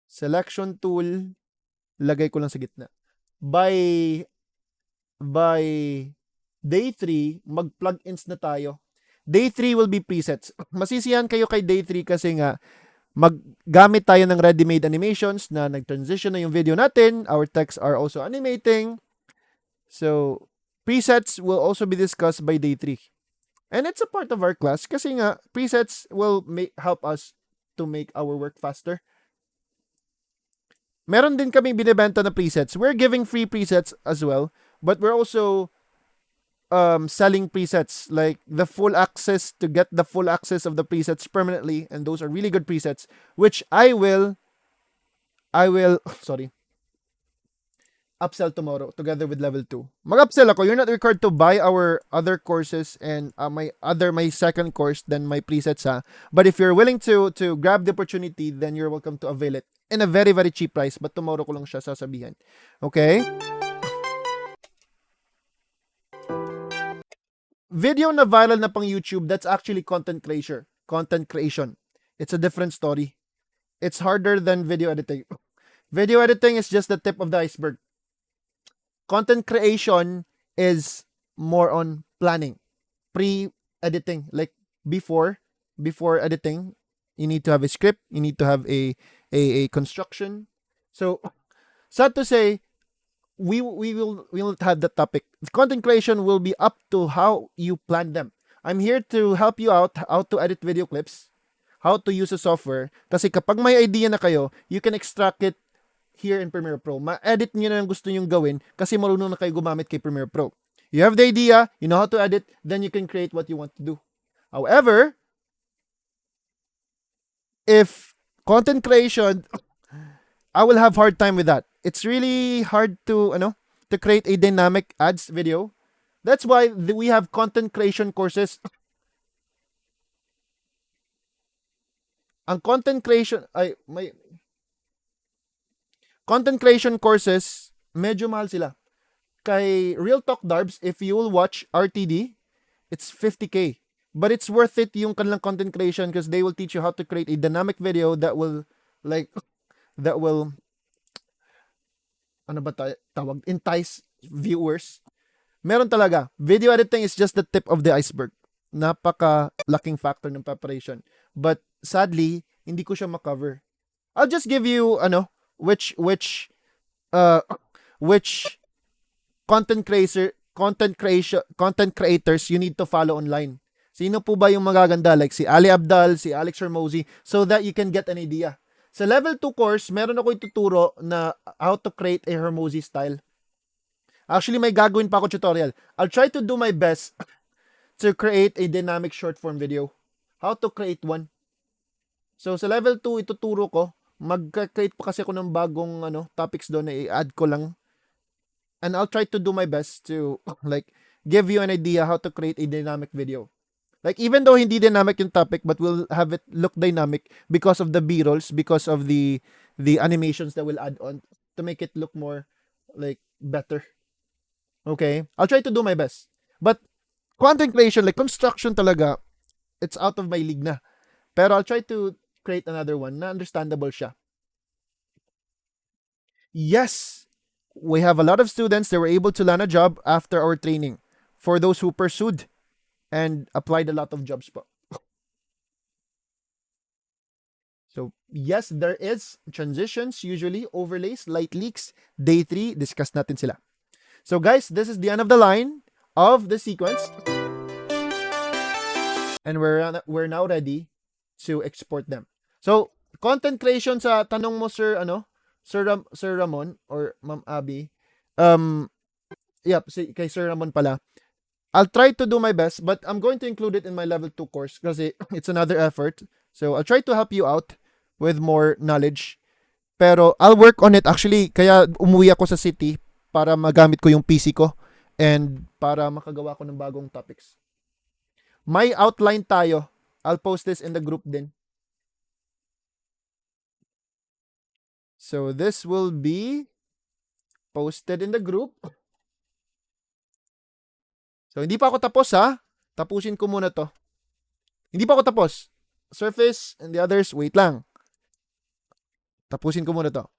Selection tool, lagay ko lang sa gitna. By day 3, mag-plugins na tayo. Day 3 will be presets. Masisiyahan kayo kay day 3 kasi nga, maggamit tayo ng ready-made animations na nag-transition na yung video natin. Our texts are also animating. So, presets will also be discussed by day 3. And it's a part of our class kasi nga, presets will help us to make our work faster. Meron din kaming binibenta na presets. We're giving free presets as well. But we're also selling presets, like the full access, to get the full access of the presets permanently, and those are really good presets, which I will upsell tomorrow together with level 2. Mag-upsell ako. You're not required to buy our other courses and my second course than my presets But if you're willing to grab the opportunity, then you're welcome to avail it in a very, very cheap price. But tomorrow ko lang siya sasabihin. Okay? Video na viral na pang YouTube, that's actually content creation. It's a different story. It's harder than video editing. Video editing is just the tip of the iceberg. Content creation is more on planning, pre-editing. Like before editing, you need to have a script, you need to have a construction. So, sad to say, we will have the topic. Content creation will be up to how you plan them. I'm here to help you out how to edit video clips, how to use a software. Kasi kapag may idea na kayo, you can extract it here in Premiere Pro. Ma-edit nyo na yung gusto nyong gawin kasi marunong na kayo gumamit kay Premiere Pro. You have the idea, you know how to edit, then you can create what you want to do. However, if content creation, I will have hard time with that. It's really hard to create a dynamic ads video. That's why we have content creation courses. Ang content creation courses, medyo mahal sila. Kay Real Talk Darbs, if you will watch RTD, it's 50K. But it's worth it yung kanilang content creation because they will teach you how to create a dynamic video that will entice viewers. Meron talaga. Video editing is just the tip of the iceberg. Napaka-laking factor ng preparation. But sadly, hindi ko siya makover. I'll just give you uh which content creators you need to follow online. Sino po ba yung magaganda? Like si Ali Abdal, si Alex Hermosi, so that you can get an idea. Sa level 2 course, meron ako ituturo na how to create a Hermosi style. Actually, may gagawin pa ako tutorial. I'll try to do my best to create a dynamic short form video. How to create one. So, sa level 2, ituturo ko. Mag-create pa kasi ako ng bagong topics doon na i-add ko lang. And I'll try to do my best to like give you an idea how to create a dynamic video. Like, even though hindi dynamic yung topic, but we'll have it look dynamic because of the B-rolls, because of the animations that we'll add on to make it look more like better. Okay? I'll try to do my best. But content creation, like construction talaga, it's out of my league na. Pero I'll try to create another one na understandable siya. Yes, we have a lot of students that were able to land a job after our training. For those who pursued and applied a lot of jobs po. So, yes, there is transitions, usually overlays, light leaks. Day 3, discuss natin sila. So, guys, this is the end of the line of the sequence. And we're now ready to export them. So, content creation sa tanong mo, Sir Sir Ramon or Ma'am Abby. Kay Sir Ramon pala. I'll try to do my best, but I'm going to include it in my level 2 course kasi it's another effort. So, I'll try to help you out with more knowledge. Pero I'll work on it. Actually, kaya umuwi ako sa city para magamit ko yung PC ko and para makagawa ko ng bagong topics. May outline tayo. I'll post this in the group din. So this will be posted in the group. So hindi pa ako tapos ha. Tapusin ko muna to. Hindi pa ako tapos. Surface and the others, wait lang. Tapusin ko muna to.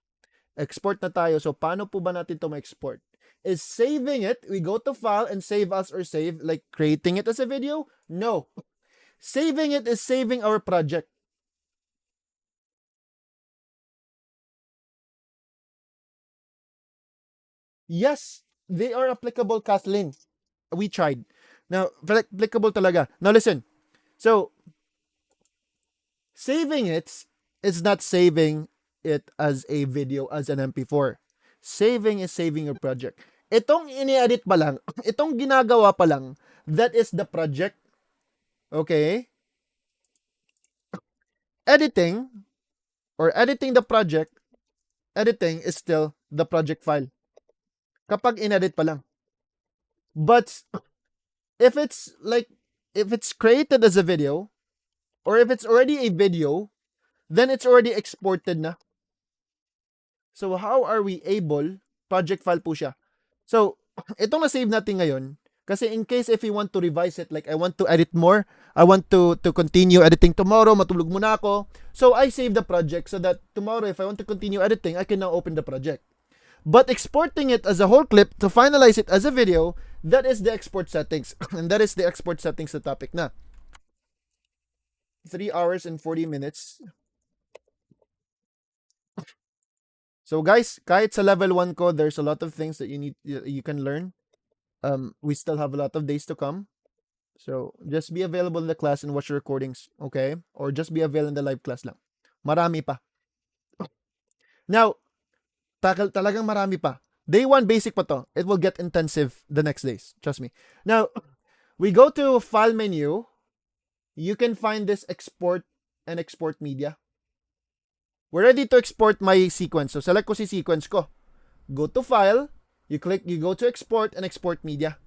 Export na tayo. So paano po ba natin to ma-export? Is saving it, we go to file and save as or save, like creating it as a video? No. Saving it is saving our project. Yes, they are applicable, Kathleen. We tried. Now, applicable talaga. Now listen. So, saving it is not saving it as a video, as an MP4. Saving is saving your project. Itong ini-edit pa lang, itong ginagawa pa lang, that is the project. Okay? Editing, or editing the project, editing is still the project file. Kapag in-edit pa lang. But, if it's created as a video, or if it's already a video, then it's already exported na. So, how are we able, project file po siya. So, itong na-save natin ngayon, kasi in case if you want to revise it, like I want to edit more, I want to continue editing tomorrow, matulog muna ako. So, I save the project so that tomorrow, if I want to continue editing, I can now open the project. But exporting it as a whole clip to finalize it as a video, that is the export settings. And that is the export settings sa topic na. 3 hours and 40 minutes. So guys, kahit sa level 1 ko, there's a lot of things that you can learn. We still have a lot of days to come. So just be available in the class and watch the recordings, okay? Or just be available in the live class lang. Marami pa. Now, talagang marami pa. Day 1 basic pa to. It will get intensive the next days. Trust me. Now, we go to file menu. You can find this export and export media. We're ready to export my sequence. So, select ko si sequence ko. Go to file. You go to export and export media.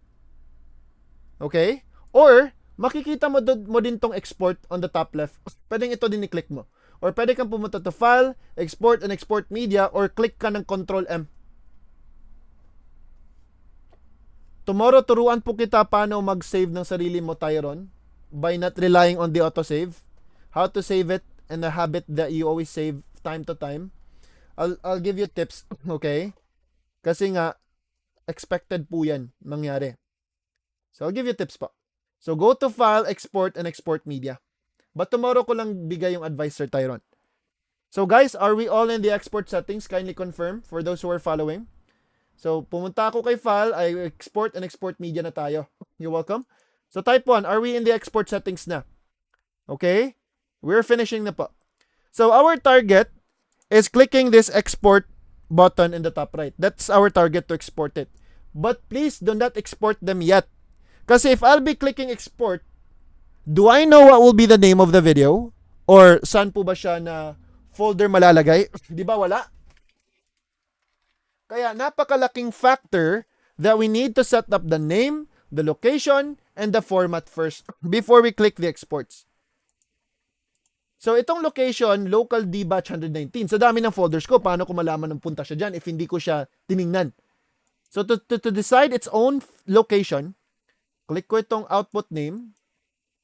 Okay? Or, makikita mo din tong export on the top left. Pwedeng ito din i-click mo. Or pwede kang pumunta to file, export and export media, or click ka ng Control M. Tomorrow, turuan po kita paano mag-save ng sarili mo, Tyron, by not relying on the autosave. How to save it and a habit that you always save time to time. I'll give you tips, okay? Kasi nga, expected po yan mangyari. So I'll give you tips po. So go to File, Export, and Export Media. But tomorrow ko lang bigay yung advice, Sir Tyron. So guys, are we all in the export settings? Kindly confirm for those who are following. So pumunta ako kay File, I export and export media na tayo. You're welcome. So type 1, are we in the export settings na? Okay? We're finishing na po. So our target is clicking this export button in the top right. That's our target to export it. But please do not export them yet. Kasi if I'll be clicking export, do I know what will be the name of the video? Or saan po ba siya na folder malalagay? Di ba wala? Kaya napakalaking factor that we need to set up the name, the location, and the format first before we click the exports. So itong location, local D batch 119. Sa dami ng folders ko, paano ko malaman ng punta siya dyan if hindi ko siya tiningnan? So to decide its own location, click ko itong output name.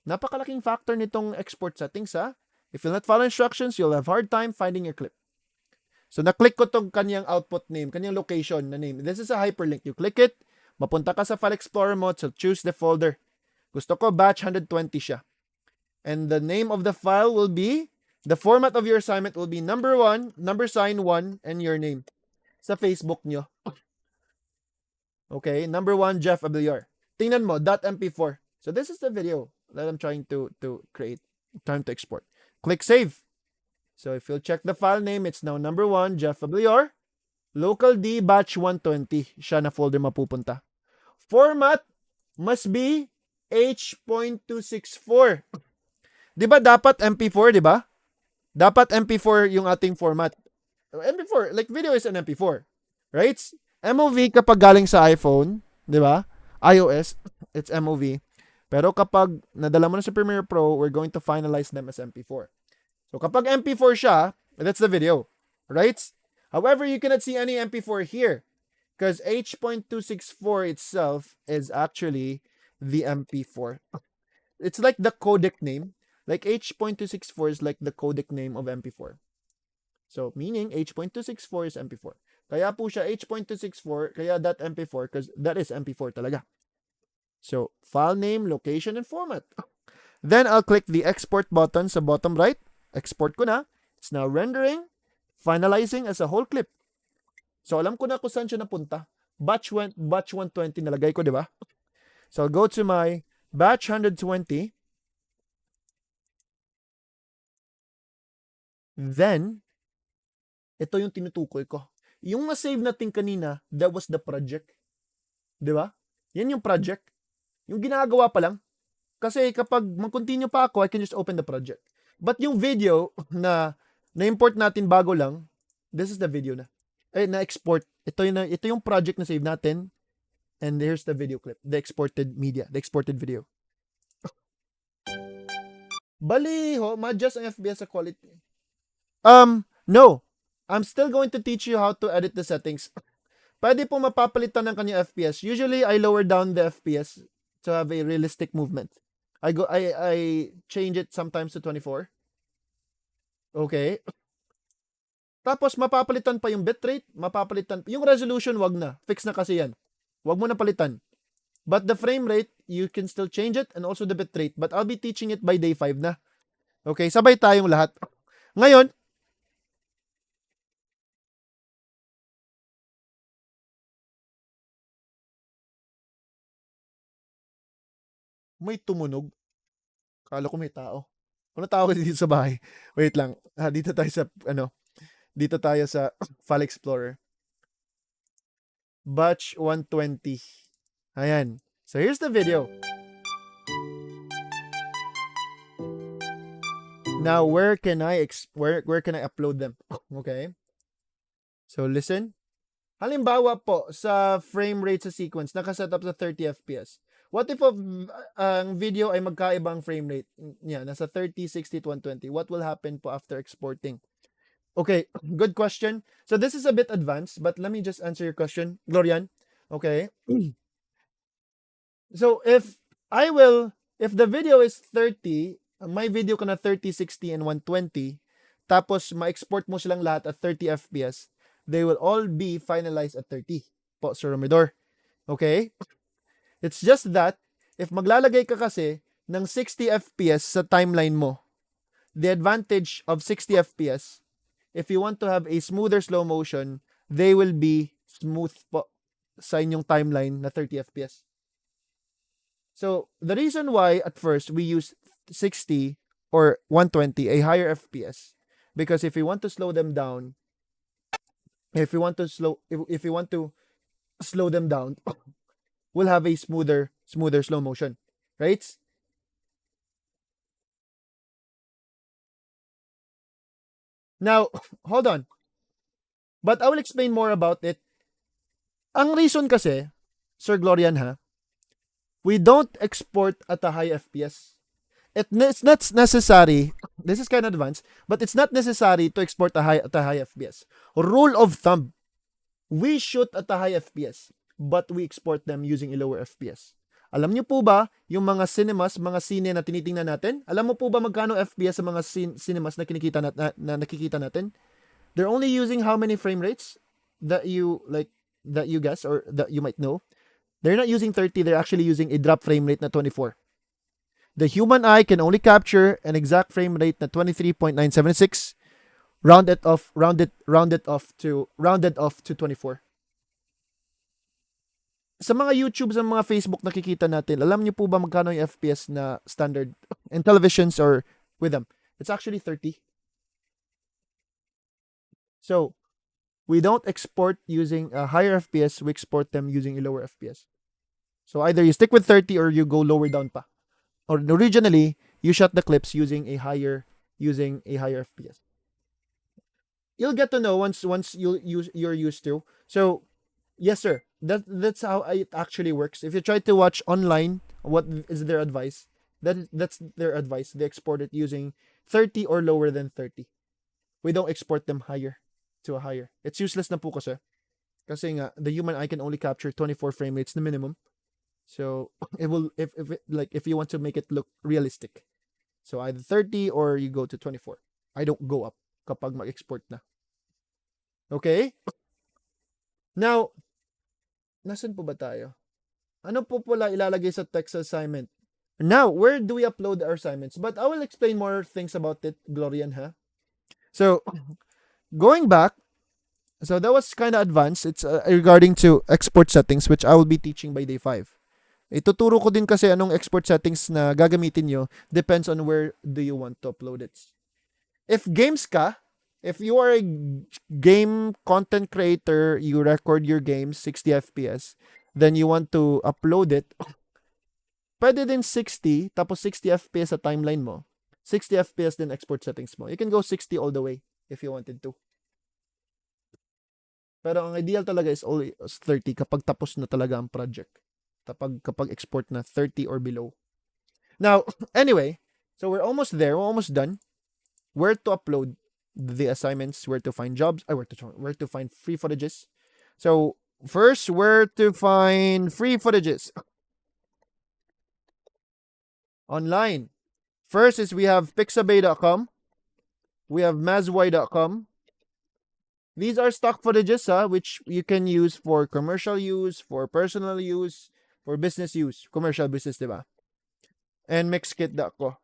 Napakalaking factor nitong export settings ha. If you'll not follow instructions, you'll have hard time finding your clip. So na-click ko itong kanyang output name, kanyang location na name. This is a hyperlink. You click it, mapunta ka sa File Explorer mode, so choose the folder. Gusto ko batch 120 siya. And the name of the file will be, the format of your assignment will be number 1, number sign 1, and your name. Sa Facebook nyo. Okay, number 1, Jeff Abiliar. Tingnan mo, .mp4. So this is the video that I'm trying to create. Time to export. Click save. So if you'll check the file name, it's now number 1, Jeff Abiliar. Local D batch 120. Siya na folder mapupunta. Format must be H.264. Di ba dapat MP4, di ba? Dapat MP4 yung ating format. MP4, like video is an MP4. Right? MOV kapag galing sa iPhone, di ba? iOS, it's MOV. Pero kapag nadala mo na sa Premiere Pro, we're going to finalize them as MP4. So kapag MP4 siya, that's the video. Right? However, you cannot see any MP4 here because H.264 itself is actually the MP4. It's like the codec name. Like H.264 is like the codec name of MP4. So meaning H.264 is MP4. Kaya po siya H.264, kaya .mp4 because that is MP4 talaga. So file name, location, and format. Then I'll click the export button sa bottom right. Export ko na. It's now rendering, finalizing as a whole clip. So alam ko na kung saan siya napunta. Batch 120 nalagay ko, di ba? So I'll go to my batch 120. Then, ito yung tinutukoy ko. Yung na-save natin kanina, that was the project. Di ba? Yan yung project. Yung ginagawa pa lang. Kasi kapag mag-continue pa ako, I can just open the project. But yung video na na-import natin bago lang, this is the video na. Na-export. Ito yung project na save natin. And here's the video clip. The exported media. The exported video. Bali ho, ma-adjust ang FPS sa quality. No. I'm still going to teach you how to edit the settings. Pwede po mapapalitan ng kanyang FPS. Usually, I lower down the FPS to have a realistic movement. I change it sometimes to 24. Okay. Tapos, mapapalitan pa yung bitrate, yung resolution, wag na. Fix na kasi yan. Wag mo na palitan. But the frame rate, you can still change it and also the bitrate. But I'll be teaching it by day 5 na. Okay, sabay tayong lahat. Ngayon, may tumunog. Kala ko may tao. Ano tao kasi dito sa bahay? Wait lang. Dito tayo sa, dito tayo sa File Explorer. Batch 120. Ayan. So here's the video. Now, where can I upload them? Okay. So listen. Halimbawa po, sa frame rate sa sequence, nakaset up sa 30 FPS. What if ang video ay magkaibang frame rate niya, nasa 30, 60, 120? What will happen po after exporting? Okay, good question. So this is a bit advanced, but let me just answer your question, Glorian. Okay. So if the video is 30, my video ka na 30, 60, and 120, tapos ma-export mo silang lahat at 30 FPS, they will all be finalized at 30 po, Sir Romidor. Okay? It's just that If maglalagay ka kasi ng 60 FPS sa timeline mo, the advantage of 60 FPS, if you want to have a smoother slow motion, they will be smooth po sa inyong timeline na 30 FPS. So, the reason why at first we use 60 or 120, a higher FPS, because if we want to slow them down, if we want to slow them down, we'll have a smoother slow motion, right? Now, hold on. But I will explain more about it. Ang reason kasi, Sir Glorian ha, we don't export at a high FPS. It's not necessary. This is kind of advanced, but it's not necessary to export at a high FPS. Rule of thumb: we shoot at a high FPS, but we export them using a lower FPS. Alam niyo po ba, yung mga cinemas, mga sine na tinitingnan natin, alam mo po ba magkano FPS sa mga cinemas na nakikita natin? They're only using how many frame rates that you guess or that you might know? They're not using 30, they're actually using a drop frame rate na 24. The human eye can only capture an exact frame rate na 23.976, rounded off to 24. Sa mga YouTube, sa mga Facebook nakikita natin, alam niyo po ba magkano yung FPS na standard in televisions or with them? It's actually 30. So, we don't export using a higher FPS, we export them using a lower FPS. So either you stick with 30 or you go lower down pa. Or originally, you shot the clips using a higher FPS. You'll get to know once you're used to. So, yes sir, that's how it actually works. If you try to watch online, what is their advice? That's their advice. They export it using 30 or lower than 30. We don't export them higher to a higher. It's useless na po kasi nga the human eye can only capture 24 frame rates the minimum. So it will if you want to make it look realistic. So either 30 or you go to 24. I don't go up kapag mag-export na. Okay? Now, nasan po ba tayo? Ano po pala ilalagay sa text assignment? Now, where do we upload our assignments? But I will explain more things about it, Glorian, ha? So, going back, so that was kind of advanced. It's regarding to export settings, which I will be teaching by day 5. Ituturo ko din kasi anong export settings na gagamitin nyo. Depends on where do you want to upload it. If games ka, if you are a game content creator, you record your games 60 FPS, then you want to upload it, pwede din 60, tapos 60 FPS sa timeline mo. 60 FPS din export settings mo. You can go 60 all the way if you wanted to. Pero ang ideal talaga is always 30 kapag tapos na talaga ang project. Kapag export na 30 or below. Now, anyway, so we're almost there. We're almost done. Where to upload the assignments, where to find jobs, where to find free footages. So, first, where to find free footages? Online. First is we have pixabay.com. We have mazwy.com. These are stock footages, which you can use for commercial use, for personal use, for business use. Commercial business, diba? And mixkit.co.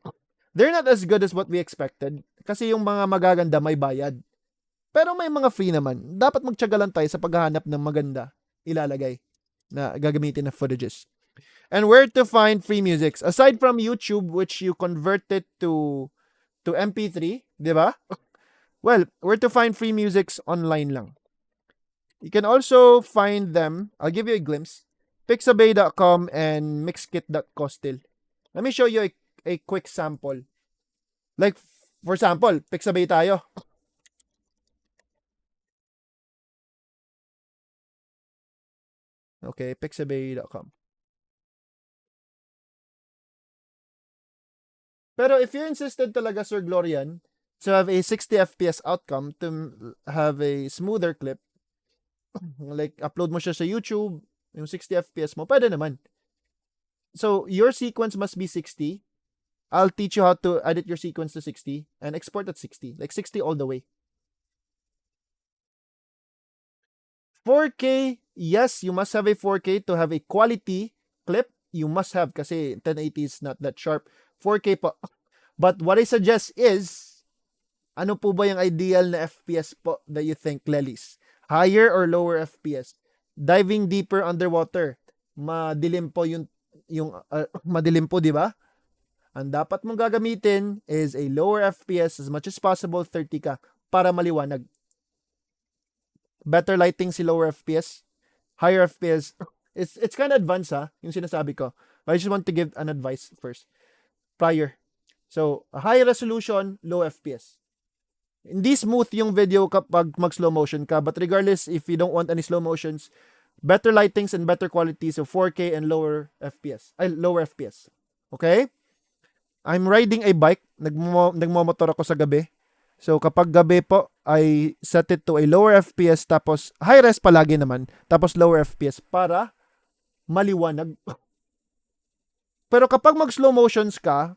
They're not as good as what we expected. Kasi yung mga magaganda may bayad. Pero may mga free naman. Dapat magtiyaga lang tayo sa paghahanap ng maganda ilalagay na gagamitin na footages. And where to find free musics? Aside from YouTube, which you convert it to MP3, di ba? Well, where to find free musics online lang. You can also find them, I'll give you a glimpse, pixabay.com and mixkit.co still. Let me show you a quick sample. Like, for example, pixabay tayo. Okay, pixabay.com. Pero if you insisted talaga, Sir Glorian, to have a 60 FPS outcome, to have a smoother clip, like upload mo siya sa YouTube, yung 60 FPS mo, pwede naman. So, your sequence must be 60. I'll teach you how to edit your sequence to 60 and export at 60. Like 60 all the way. 4K, yes, you must have a 4K to have a quality clip. you must have kasi 1080 is not that sharp. 4K po. But what I suggest is, ano po ba yung ideal na FPS po that you think, Lelis? Higher or lower FPS? Diving deeper underwater. Madilim po madilim po, di ba? Ang dapat mong gagamitin is a lower FPS as much as possible, 30 ka, para maliwanag. Better lighting si lower FPS. Higher FPS, it's kind of advanced yung sinasabi ko. I just want to give an advice first. Prior. So, high resolution, low FPS. Hindi smooth yung video kapag mag slow motion ka, but regardless if you don't want any slow motions, better lightings and better quality, so 4K and lower FPS. Lower FPS. Okay? I'm riding a bike. Nagmomotor ako sa gabi. So kapag gabi po, I set it to a lower FPS tapos high res palagi naman, tapos lower FPS para maliwanag. Pero kapag mag slow motions ka,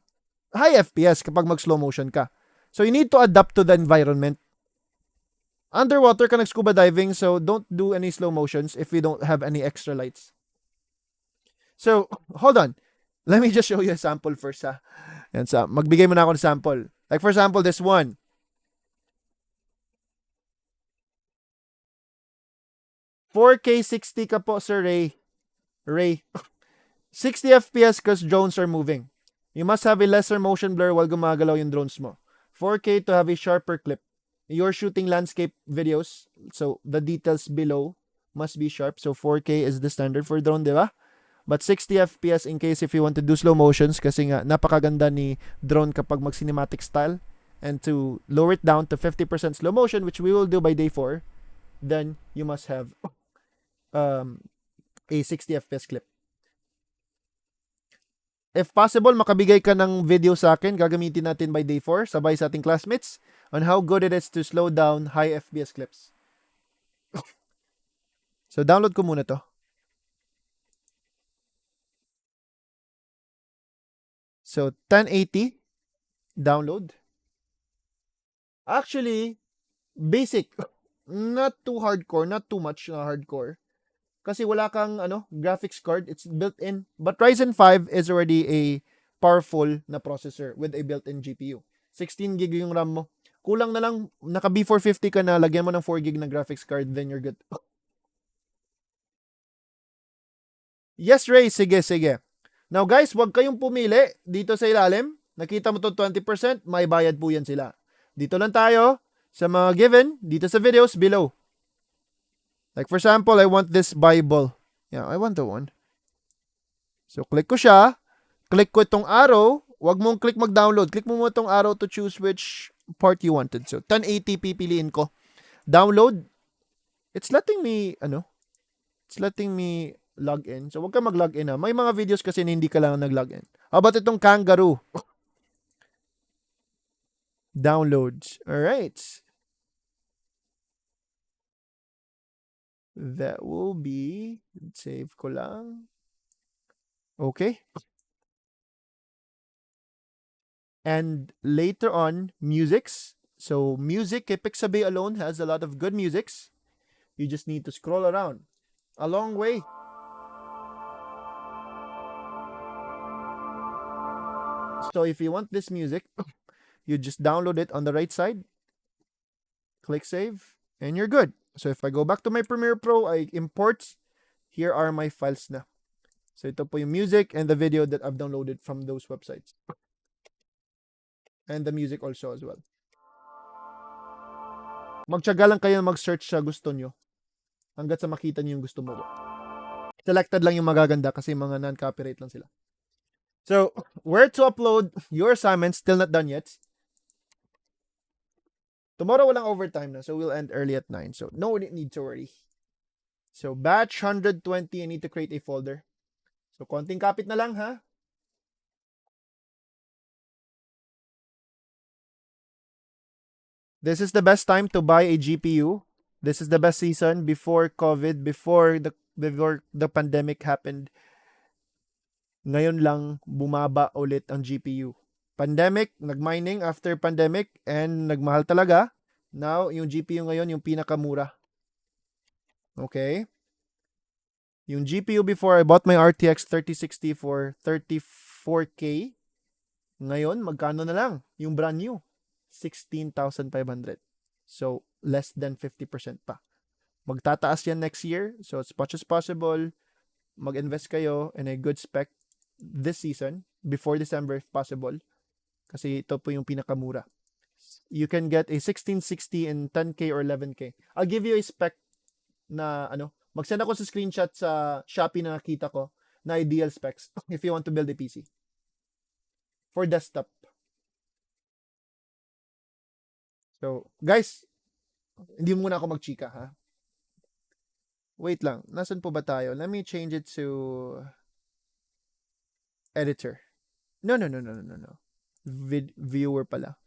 high FPS kapag mag slow motion ka. So you need to adapt to the environment. Underwater ka nag-scuba diving, so don't do any slow motions if you don't have any extra lights. So, hold on. Let me just show you a sample first Yan, magbigay mo na ako ng sample. Like for example, this one. 4K 60 ka po, Sir Ray. 60 FPS because drones are moving. You must have a lesser motion blur while gumagalaw yung drones mo. 4K to have a sharper clip. You're shooting landscape videos, so the details below must be sharp. So 4K is the standard for drone, di ba? But 60 FPS in case if you want to do slow motions kasi nga napakaganda ni drone kapag mag cinematic style. And to lower it down to 50% slow motion, which we will do by day 4, then you must have a 60 FPS clip. If possible, makabigay ka ng video sa akin, gagamitin natin by day 4, sabay sa ating classmates, on how good it is to slow down high FPS clips. So, download ko muna to. So, 1080, download. Actually, basic. Not too hardcore, not too much hardcore. Kasi wala kang graphics card, it's built in. But Ryzen 5 is already a powerful na processor with a built-in GPU. 16 gig yung RAM mo. Kulang na lang, naka B450 ka na, lagyan mo ng 4 gig na graphics card, then you're good. Yes, Ray, sige. Now guys, wag kayong pumili dito sa ilalim. Nakita mo to 20%, may bayad po yan sila. Dito lang tayo sa mga given, dito sa videos below. Like for example, I want this Bible. Yeah, I want the one. So click ko siya. Click ko itong arrow. Wag mong click mag-download. Click mo itong arrow to choose which part you wanted. So 1080 pipiliin ko. Download. It's letting me log in. So wag ka mag-log in May mga videos kasi na hindi ka lang nag-log in. How about itong kangaroo? Downloads. Alright. That will be, save ko lang. Okay. And later on, musics. So music, kay Pixabay alone has a lot of good musics. You just need to scroll around a long way. So if you want this music, you just download it on the right side. Click save, and you're good. So if I go back to my Premiere Pro, I import. Here are my files na. So ito po yung music and the video that I've downloaded from those websites. And the music also as well. Magtiyaga lang kayo mag-search sa gusto nyo. Hanggat sa makita nyo yung gusto mo. Selected lang yung magaganda kasi mga non-copyright lang sila. So, where to upload your assignments, still not done yet. Tomorrow walang overtime na, so we'll end early at 9. So, no need to worry. So, batch 120, I need to create a folder. So, konting kapit na lang, ha? This is the best time to buy a GPU. This is the best season before COVID, before the pandemic happened. Ngayon lang bumaba ulit ang GPU. Pandemic, nag-mining after pandemic, and nagmahal talaga. Now, yung GPU ngayon, yung pinakamura. Okay? Yung GPU before, I bought my RTX 3060 for 34K. Ngayon, magkano na lang? Yung brand new, 16,500. So, less than 50% pa. Magtataas yan next year. So, as much as possible, mag-invest kayo in a good spec this season, before December if possible. Kasi ito po yung pinakamura. You can get a 1660 in 10K or 11K. I'll give you a spec na mag-send ako sa screenshot sa Shopee na nakita ko na ideal specs if you want to build a PC. For desktop. So, guys, hindi muna ako magchika, ha? Wait lang. Nasaan po ba tayo? Let me change it to editor. No. Viewer pala.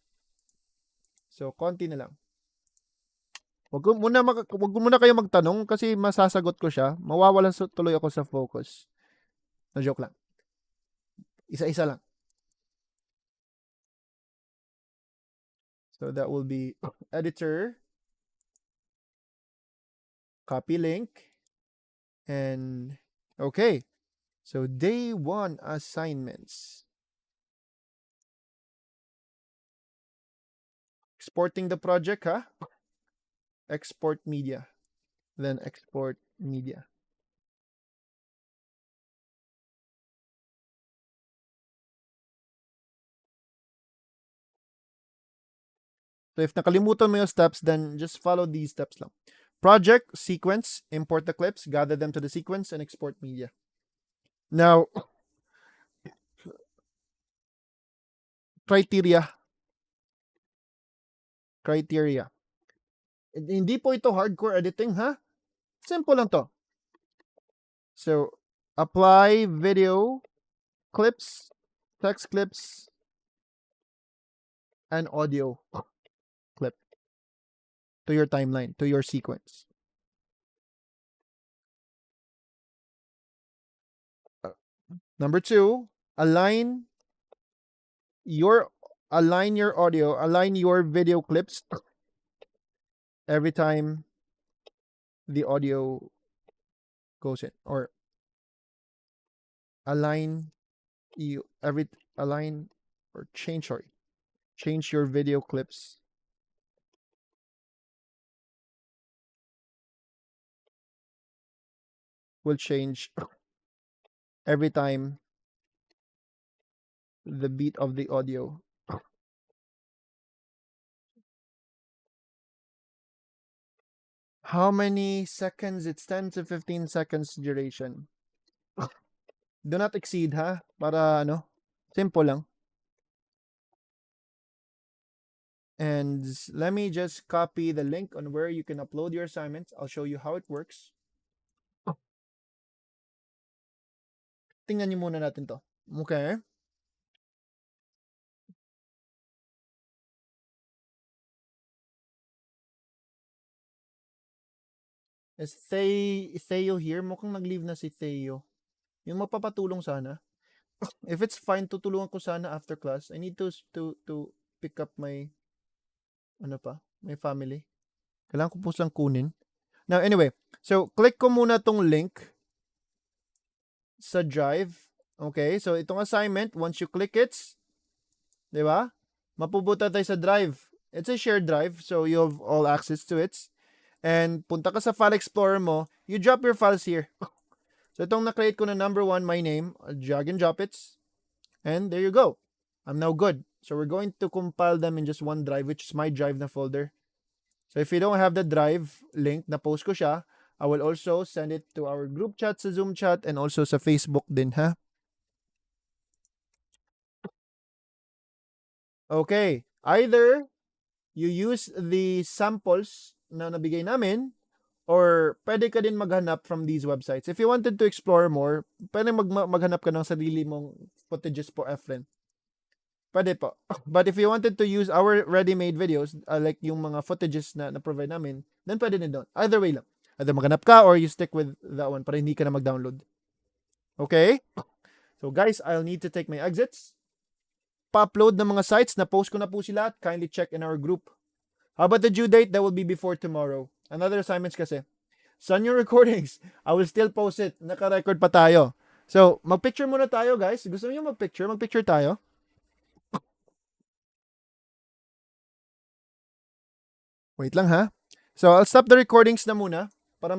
So, konti na lang. Wag ko muna kayo magtanong kasi masasagot ko siya. Mawawalan tuloy ako sa focus. No, joke lang. Isa-isa lang. So, that will be editor, copy link, and okay. So, day 1 assignments. Exporting the project, ha? Export media. Then export media. So if nakalimutan mo yung steps, then just follow these steps lang. Project, sequence, import the clips, gather them to the sequence, and export media. Now, criteria. Hindi po ito hardcore editing, ha? Simple lang to. So, apply video clips, text clips, and audio clip to your timeline, to your sequence. Number 2, align your video clips every time the audio goes in, or align change your video clips will change every time the beat of the audio. How many seconds? It's 10 to 15 seconds duration. Do not exceed, ha? Para simple lang. And let me just copy the link on where you can upload your assignments. I'll show you how it works. Tingnan niyo muna natin to. Okay? Is Theo here? Mukhang nag-leave na si Theo. Yung mapapatulong sana. If it's fine, tutulungan ko sana after class. I need to pick up my my family. Kailangan ko po silang kunin. Now, anyway, so click ko muna tong link sa Drive. Okay, so itong assignment, once you click it, di ba? Mapupunta tayo sa Drive. It's a shared drive, so you have all access to it. And punta ka sa File Explorer mo, you drop your files here. So itong na-create ko na number 1, my name, I'll drag and drop it. And there you go. I'm now good. So we're going to compile them in just one drive, which is my drive na folder. So if you don't have the drive link, na post ko siya, I will also send it to our group chat sa Zoom chat and also sa Facebook din, ha? Okay. Either you use the samples na nabigay namin, or pwede ka din maghanap from these websites. If you wanted to explore more, pwede maghanap ka ng sarili mong footages po, Efren. Pwede po. But if you wanted to use our ready-made videos, like yung mga footages na na-provide namin, then pwede din doon. Either way lang. Either maghanap ka or you stick with that one para hindi ka na mag-download. Okay? So guys, I'll need to take my exits. Pa-upload ng mga sites, na-post ko na po sila. Kindly check in our group. How about the due date? That will be before tomorrow. Another assignments kasi. Saan yung recordings? I will still post it. Naka-record pa tayo. So, mag-picture muna tayo, guys. Gusto niyo mag-picture? Mag-picture tayo. Wait lang ha. So, I'll stop the recordings na muna para